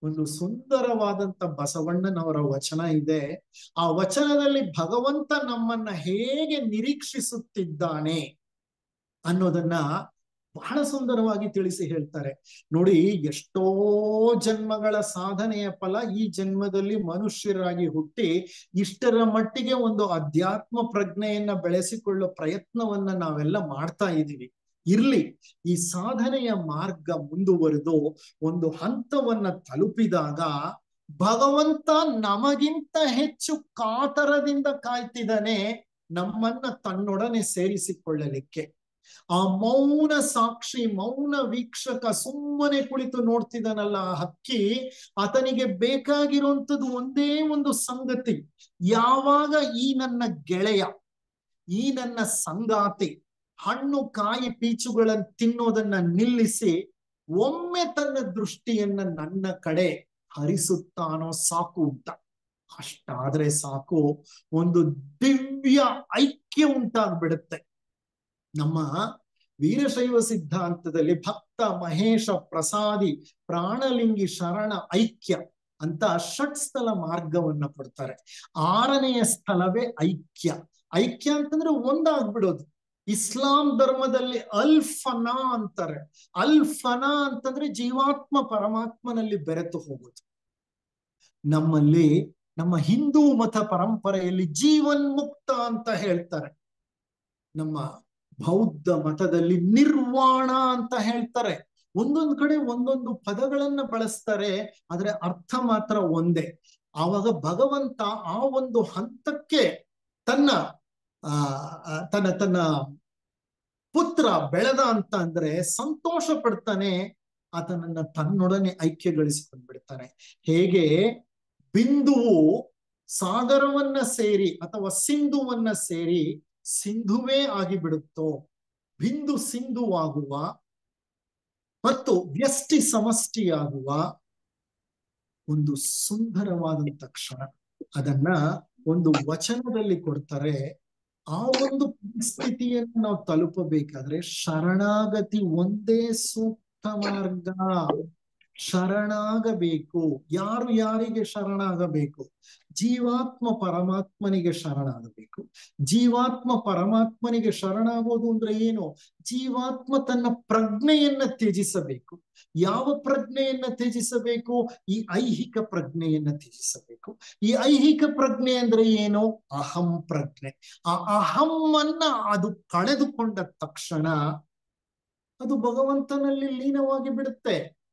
ಒಂದು ಸುಂದರವಾದಂತ ಬಸವಣ್ಣನವರ ವಚನ ಇದೆ. ಆ ವಚನದಲ್ಲಿ ಭಗವಂತ ನಮ್ಮನ್ನ ಹೇಗೆ ನಿರೀಕ್ಷಿಸುತ್ತಿದ್ದಾನೆ ಅನ್ನೋದನ್ನ ಬಹಳ ಸುಂದರವಾಗಿ ತಿಳಿಸಿ ಹೇಳ್ತಾರೆ. ನೋಡಿ, ಎಷ್ಟೋ ಜನ್ಮಗಳ ಸಾಧನೆಯ ಫಲ ಈ ಜನ್ಮದಲ್ಲಿ ಮನುಷ್ಯರಾಗಿ ಹುಟ್ಟಿ ಇಷ್ಟರ ಮಟ್ಟಿಗೆ ಒಂದು ಅಧ್ಯಾತ್ಮ ಪ್ರಜ್ಞೆಯನ್ನ ಬೆಳೆಸಿಕೊಳ್ಳೋ ಪ್ರಯತ್ನವನ್ನ ನಾವೆಲ್ಲ ಮಾಡ್ತಾ ಇದ್ದೀವಿ. ಇರ್ಲಿ, ಈ ಸಾಧನೆಯ ಮಾರ್ಗ ಮುಂದುವರೆದು ಒಂದು ಹಂತವನ್ನ ತಲುಪಿದಾಗ ಭಗವಂತ ನಮಗಿಂತ ಹೆಚ್ಚು ಕಾತರದಿಂದ ಕಾಯ್ತಿದ್ದಾನೆ ನಮ್ಮನ್ನ ತನ್ನೊಡನೆ ಸೇರಿಸಿಕೊಳ್ಳಲಿಕ್ಕೆ. ಆ ಮೌನ ಸಾಕ್ಷಿ, ಮೌನ ವೀಕ್ಷಕ ಸುಮ್ಮನೆ ಕುಳಿತು ನೋಡ್ತಿದ್ದಾನಲ್ಲ ಆ ಹಕ್ಕಿ, ಆತನಿಗೆ ಬೇಕಾಗಿರುವಂಥದ್ದು ಒಂದೇ ಒಂದು ಸಂಗತಿ. ಯಾವಾಗ ಈ ನನ್ನ ಗೆಳೆಯ, ಈ ನನ್ನ ಸಂಗಾತಿ ಹಣ್ಣು ಕಾಯಿ ಪೀಚುಗಳನ್ನು ತಿನ್ನೋದನ್ನ ನಿಲ್ಲಿಸಿ ಒಮ್ಮೆ ತನ್ನ ದೃಷ್ಟಿಯನ್ನ ನನ್ನ ಕಡೆ ಹರಿಸುತ್ತಾನೋ ಸಾಕು ಅಂತ. ಅಷ್ಟಾದ್ರೆ ಸಾಕು, ಒಂದು ದಿವ್ಯ ಐಕ್ಯ ಉಂಟಾಗ್ಬಿಡುತ್ತೆ. ನಮ್ಮ ವೀರಶೈವ ಸಿದ್ಧಾಂತದಲ್ಲಿ ಭಕ್ತ ಮಹೇಶ ಪ್ರಸಾದಿ ಪ್ರಾಣಲಿಂಗಿ ಶರಣ ಐಕ್ಯ ಅಂತ ಷಟ್ಸ್ಥಲ ಮಾರ್ಗವನ್ನ ಕೊಡ್ತಾರೆ. 6ನೆಯ ಸ್ಥಳವೇ ಐಕ್ಯ. ಐಕ್ಯ ಅಂತಂದ್ರೆ ಒಂದಾಗ್ಬಿಡೋದು. ಇಸ್ಲಾಂ ಧರ್ಮದಲ್ಲಿ ಅಲ್ ಫನಾ ಅಂತಾರೆ. ಅಲ್ ಫನಾ ಅಂತಂದ್ರೆ ಜೀವಾತ್ಮ ಪರಮಾತ್ಮನಲ್ಲಿ ಬೆರೆತು ಹೋಗೋದು. ನಮ್ಮಲ್ಲಿ, ನಮ್ಮ ಹಿಂದೂ ಮತ ಪರಂಪರೆಯಲ್ಲಿ ಜೀವನ್ ಮುಕ್ತ ಅಂತ ಹೇಳ್ತಾರೆ. ನಮ್ಮ ಬೌದ್ಧ ಮತದಲ್ಲಿ ನಿರ್ವಾಣ ಅಂತ ಹೇಳ್ತಾರೆ. ಒಂದೊಂದು ಕಡೆ ಒಂದೊಂದು ಪದಗಳನ್ನ ಬಳಸ್ತಾರೆ, ಆದ್ರೆ ಅರ್ಥ ಮಾತ್ರ ಒಂದೇ. ಆವಾಗ ಭಗವಂತ ಆ ಒಂದು ಹಂತಕ್ಕೆ ತನ್ನ ತನ್ನ ತನ್ನ ಪುತ್ರ ಬೆಳೆದ ಅಂತ ಅಂದ್ರೆ ಸಂತೋಷ ಪಡ್ತಾನೆ. ಆತನನ್ನ ತನ್ನೊಡನೆ ಐಕ್ಯಗೊಳಿಸಿಕೊಂಡು ಬಿಡ್ತಾನೆ. ಹೇಗೆ ಬಿಂದುವು ಸಾಗರವನ್ನ ಸೇರಿ ಅಥವಾ ಸಿಂಧುವನ್ನ ಸೇರಿ ಸಿಂಧುವೇ ಆಗಿಬಿಡುತ್ತೋ, ಬಿಂದು ಸಿಂಧುವಾಗುವ ಮತ್ತು ವ್ಯಷ್ಟಿ ಸಮಷ್ಟಿಯಾಗುವ ಒಂದು ಸುಂದರವಾದಂತ ಕ್ಷಣ. ಅದನ್ನ ಒಂದು ವಚನದಲ್ಲಿ ಕೊಡ್ತಾರೆ. ಆ ಒಂದು ಪರಿಸ್ಥಿತಿಯನ್ನು ನಾವು ತಲುಪಬೇಕಾದ್ರೆ ಶರಣಾಗತಿ ಒಂದೇ ಸೂಕ್ತ ಮಾರ್ಗ. ಶರಣಾಗಬೇಕು. ಯಾರು ಯಾರಿಗೆ ಶರಣಾಗಬೇಕು? ಜೀವಾತ್ಮ ಪರಮಾತ್ಮನಿಗೆ ಶರಣಾಗಬೇಕು. ಜೀವಾತ್ಮ ಪರಮಾತ್ಮನಿಗೆ ಶರಣಾಗೋದು ಅಂದ್ರೆ ಏನು? ಜೀವಾತ್ಮ ತನ್ನ ಪ್ರಜ್ಞೆಯನ್ನ ತ್ಯಜಿಸಬೇಕು. ಯಾವ ಪ್ರಜ್ಞೆಯನ್ನ ತ್ಯಜಿಸಬೇಕು? ಈ ಐಹಿಕ ಪ್ರಜ್ಞೆಯನ್ನ ತ್ಯಜಿಸಬೇಕು. ಈ ಐಹಿಕ ಪ್ರಜ್ಞೆ ಅಂದ್ರೆ ಏನು? ಅಹಂ ಪ್ರಜ್ಞೆ. ಆ ಅಹಮ್ಮನ್ನ ಅದು ಕಳೆದುಕೊಂಡ ತಕ್ಷಣ ಅದು ಭಗವಂತನಲ್ಲಿ ಲೀನವಾಗಿ ಬಿಡುತ್ತೆ.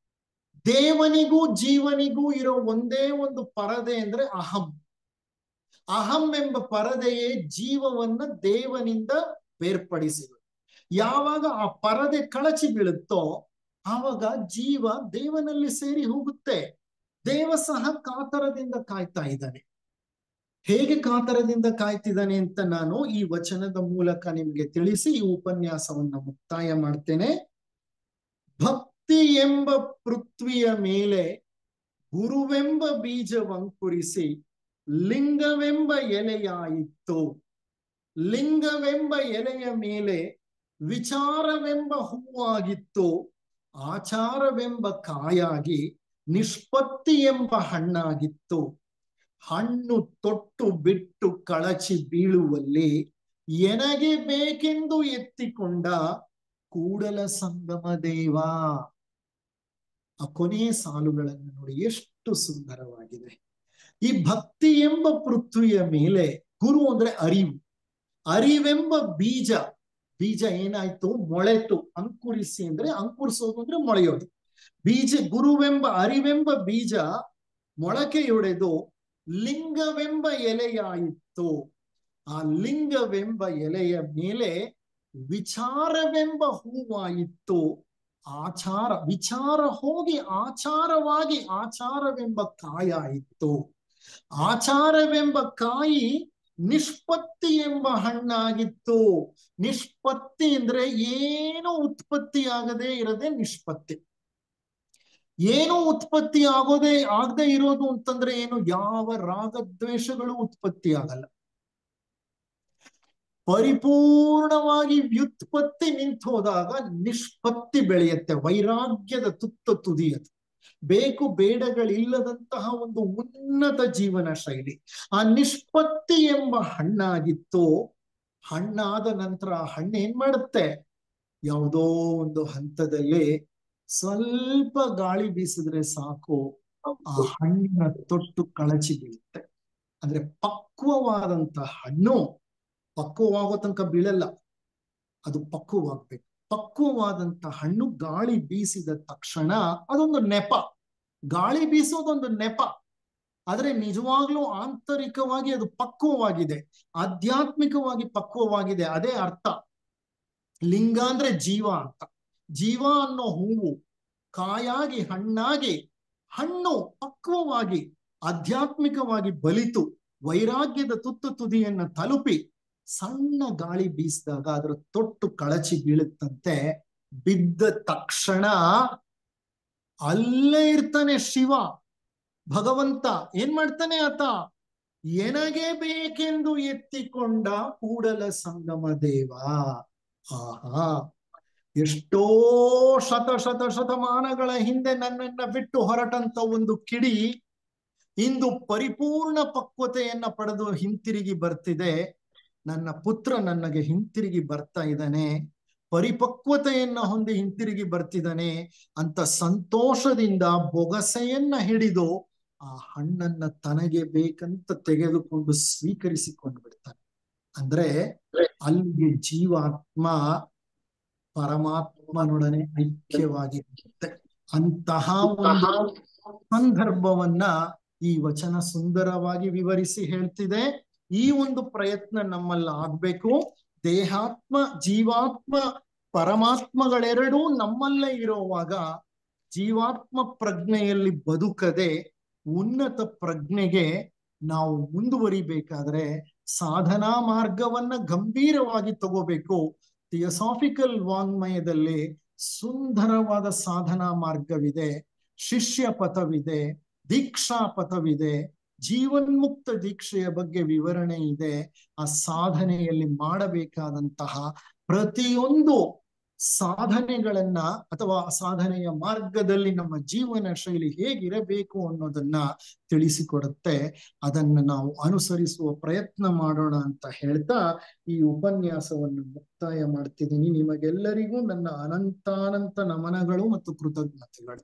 ದೇವನಿಗೂ ಜೀವನಿಗೂ ಇರೋ ಒಂದೇ ಒಂದು ಪರದೆ ಅಂದ್ರೆ ಅಹಂ. ಅಹಂ ಎಂಬ ಪರದೆಯೇ ಜೀವವನ್ನ ದೇವನಿಂದ ಬೇರ್ಪಡಿಸಿದೆ. ಯಾವಾಗ ಆ ಪರದೆ ಕಳಚಿ ಬೀಳುತ್ತೋ ಆವಾಗ ಜೀವ ದೇವನಲ್ಲಿ ಸೇರಿ ಹೋಗುತ್ತೆ. ದೇವ ಸಹ ಕಾತರದಿಂದ ಕಾಯ್ತಾ ಇದ್ದಾನೆ. ಹೇಗೆ ಕಾತರದಿಂದ ಕಾಯ್ತಿದ್ದಾನೆ ಅಂತ ನಾನು ಈ ವಚನದ ಮೂಲಕ ನಿಮ್ಗೆ ತಿಳಿಸಿ ಈ ಉಪನ್ಯಾಸವನ್ನ ಮುಕ್ತಾಯ ಮಾಡ್ತೇನೆ. ಭಕ್ತಿ ಎಂಬ ಪೃಥ್ವಿಯ ಮೇಲೆ ಗುರುವೆಂಬ ಬೀಜವಂಕುರಿಸಿ ಲಿಂಗವೆಂಬ ಎಲೆಯಾಯಿತು. ಲಿಂಗವೆಂಬ ಎಲೆಯ ಮೇಲೆ ವಿಚಾರವೆಂಬ ಹೂವಾಗಿತ್ತು. ಆಚಾರವೆಂಬ ಕಾಯಾಗಿ ನಿಷ್ಪತ್ತಿ ಎಂಬ ಹಣ್ಣಾಗಿತ್ತು. ಹಣ್ಣು ತೊಟ್ಟು ಬಿಟ್ಟು ಕಳಚಿ ಬೀಳುವಲ್ಲಿ ಎನಗೆ ಬೇಕೆಂದು ಎತ್ತಿಕೊಂಡ ಕೂಡಲ ಸಂಗಮ ದೇವ. ಆ ಕೊನೆಯ ಸಾಲುಗಳನ್ನು ನೋಡಿ ಎಷ್ಟು ಸುಂದರವಾಗಿದೆ. ಈ ಭಕ್ತಿ ಎಂಬ ಪೃಥ್ವಿಯ ಮೇಲೆ ಗುರು ಅಂದ್ರೆ ಅರಿವು, ಅರಿವೆಂಬ ಬೀಜ, ಬೀಜ ಏನಾಯ್ತು ಮೊಳೆತು, ಅಂಕುರಿಸಿ ಅಂದ್ರೆ ಅಂಕುರಿಸೋದು ಅಂದ್ರೆ ಮೊಳೆಯೋದು. ಬೀಜ ಗುರುವೆಂಬ ಅರಿವೆಂಬ ಬೀಜ ಮೊಳಕೆಯೊಡೆದು ಲಿಂಗವೆಂಬ ಎಲೆಯಾಯಿತು. ಆ ಲಿಂಗವೆಂಬ ಎಲೆಯ ಮೇಲೆ ವಿಚಾರವೆಂಬ ಹೂವಾಯಿತು. ಆಚಾರ, ವಿಚಾರ ಹೋಗಿ ಆಚಾರವಾಗಿ ಆಚಾರವೆಂಬ ಕಾಯಾಯಿತು. ಆಚಾರವೆಂಬ ಕಾಯಿ ನಿಷ್ಪತ್ತಿ ಎಂಬ ಹಣ್ಣಾಗಿತ್ತು. ನಿಷ್ಪತ್ತಿ ಅಂದ್ರೆ ಏನೂ ಉತ್ಪತ್ತಿ ಆಗದೆ ಇರದೆ ನಿಷ್ಪತ್ತಿ. ಏನೂ ಉತ್ಪತ್ತಿ ಆಗದೆ ಇರೋದು ಅಂತಂದ್ರೆ ಏನು? ಯಾವ ರಾಗದ್ವೇಷಗಳು ಉತ್ಪತ್ತಿ ಆಗಲ್ಲ. ಪರಿಪೂರ್ಣವಾಗಿ ವ್ಯುತ್ಪತ್ತಿ ನಿಂತು ಹೋದಾಗ ನಿಷ್ಪತ್ತಿ ಬೆಳೆಯುತ್ತೆ. ವೈರಾಗ್ಯದ ತುದಿ ಅದು. ಬೇಕು ಬೇಡಗಳಿಲ್ಲದಂತಹ ಒಂದು ಉನ್ನತ ಜೀವನ ಶೈಲಿ. ಆ ನಿಷ್ಪತ್ತಿ ಎಂಬ ಹಣ್ಣಾಗಿತ್ತು. ಹಣ್ಣಾದ ನಂತರ ಹಣ್ಣು ಏನ್ ಮಾಡುತ್ತೆ? ಯಾವುದೋ ಒಂದು ಹಂತದಲ್ಲಿ ಸ್ವಲ್ಪ ಗಾಳಿ ಬೀಸಿದ್ರೆ ಸಾಕು, ಆ ಹಣ್ಣಿನ ತೊಟ್ಟು ಕಳಚಿ ಬೀಳುತ್ತೆ. ಅಂದ್ರೆ ಪಕ್ವವಾದಂತಹ ಹಣ್ಣು ಪಕ್ವವಾಗೋ ತನಕ ಬೀಳಲ್ಲ, ಅದು ಪಕ್ವವಾಗ್ಬೇಕು. ಪಕ್ವವಾದಂತ ಹಣ್ಣು ಗಾಳಿ ಬೀಸಿದ ತಕ್ಷಣ ಅದೊಂದು ನೆಪ. ಗಾಳಿ ಬೀಸೋದೊಂದು ನೆಪ, ಆದ್ರೆ ನಿಜವಾಗ್ಲೂ ಆಂತರಿಕವಾಗಿ ಅದು ಪಕ್ವವಾಗಿದೆ, ಆಧ್ಯಾತ್ಮಿಕವಾಗಿ ಪಕ್ವವಾಗಿದೆ. ಅದೇ ಅರ್ಥ. ಲಿಂಗ ಅಂದ್ರೆ ಜೀವ ಅಂತ. ಜೀವ ಅನ್ನೋ ಹೂವು ಕಾಯಾಗಿ ಹಣ್ಣಾಗಿ, ಹಣ್ಣು ಪಕ್ವವಾಗಿ ಆಧ್ಯಾತ್ಮಿಕವಾಗಿ ಬಲಿತು ವೈರಾಗ್ಯದ ತುದಿಯನ್ನ ತಲುಪಿ ಸಣ್ಣ ಗಾಳಿ ಬೀಸಿದಾಗ ಅದರ ತೊಟ್ಟು ಕಳಚಿ ಬೀಳುತ್ತಂತೆ. ಬಿದ್ದ ತಕ್ಷಣ ಅಲ್ಲೇ ಇರ್ತಾನೆ ಶಿವ, ಭಗವಂತ. ಏನ್ ಮಾಡ್ತಾನೆ ಆತ? ಎನಗೆ ಬೇಕೆಂದು ಎತ್ತಿಕೊಂಡ ಕೂಡಲ ಸಂಗಮ ದೇವ. ಆಹಾ, ಎಷ್ಟೋ ಶತಮಾನಗಳ ಹಿಂದೆ ನನ್ನನ್ನ ಬಿಟ್ಟು ಹೊರಟಂತ ಒಂದು ಕಿಡಿ ಇಂದು ಪರಿಪೂರ್ಣ ಪಕ್ವತೆಯನ್ನ ಪಡೆದು ಹಿಂತಿರುಗಿ ಬರ್ತಿದೆ. ನನ್ನ ಪುತ್ರ ನನಗೆ ಹಿಂತಿರುಗಿ ಬರ್ತಾ ಇದ್ದಾನೆ, ಪರಿಪಕ್ವತೆಯನ್ನ ಹೊಂದಿ ಹಿಂತಿರುಗಿ ಬರ್ತಿದ್ದಾನೆ ಅಂತ ಸಂತೋಷದಿಂದ ಬೊಗಸೆಯನ್ನ ಹಿಡಿದು ಆ ಹಣ್ಣನ್ನ ತನಗೆ ಬೇಕಂತ ತೆಗೆದುಕೊಂಡು ಸ್ವೀಕರಿಸಿಕೊಂಡು ಬಿಡ್ತಾನೆ. ಅಂದ್ರೆ ಅಲ್ಲಿಗೆ ಜೀವಾತ್ಮ ಪರಮಾತ್ಮನೊಡನೆ ಐಕ್ಯವಾಗಿರುತ್ತೆ. ಅಂತಹ ಒಂದು ಸಂದರ್ಭವನ್ನ ಈ ವಚನ ಸುಂದರವಾಗಿ ವಿವರಿಸಿ ಹೇಳ್ತಿದೆ. ಈ ಒಂದು ಪ್ರಯತ್ನ ನಮ್ಮಲ್ಲಿ ಆಗ್ಬೇಕು. ದೇಹಾತ್ಮ ಜೀವಾತ್ಮ ಪರಮಾತ್ಮಗಳೆರಡೂ ನಮ್ಮಲ್ಲೇ ಇರುವಾಗ ಜೀವಾತ್ಮ ಪ್ರಜ್ಞೆಯಲ್ಲಿ ಬದುಕದೆ ಉನ್ನತ ಪ್ರಜ್ಞೆಗೆ ನಾವು ಮುಂದುವರಿಬೇಕಾದ್ರೆ ಸಾಧನಾ ಮಾರ್ಗವನ್ನ ಗಂಭೀರವಾಗಿ ತಗೋಬೇಕು. ಥಿಯೋಸಾಫಿಕಲ್ ವಾಂಗ್ಮಯದಲ್ಲಿ ಸುಂದರವಾದ ಸಾಧನಾ ಮಾರ್ಗವಿದೆ, ಶಿಷ್ಯ ಪಥವಿದೆ, ದೀಕ್ಷಾ ಪಥವಿದೆ, ಜೀವನ್ಮುಕ್ತ ದೀಕ್ಷೆಯ ಬಗ್ಗೆ ವಿವರಣೆ ಇದೆ. ಆ ಸಾಧನೆಯಲ್ಲಿ ಮಾಡಬೇಕಾದಂತಹ ಪ್ರತಿಯೊಂದು ಸಾಧನೆಗಳನ್ನ ಅಥವಾ ಸಾಧನೆಯ ಮಾರ್ಗದಲ್ಲಿ ನಮ್ಮ ಜೀವನ ಶೈಲಿ ಹೇಗಿರಬೇಕು ಅನ್ನೋದನ್ನ ತಿಳಿಸಿಕೊಡುತ್ತೆ. ಅದನ್ನ ನಾವು ಅನುಸರಿಸುವ ಪ್ರಯತ್ನ ಮಾಡೋಣ ಅಂತ ಹೇಳ್ತಾ ಈ ಉಪನ್ಯಾಸವನ್ನು ಮುಕ್ತಾಯ ಮಾಡ್ತಿದ್ದೀನಿ. ನಿಮಗೆಲ್ಲರಿಗೂ ನನ್ನ ಅನಂತಾನಂತ ನಮನಗಳು ಮತ್ತು ಕೃತಜ್ಞತೆಗಳು.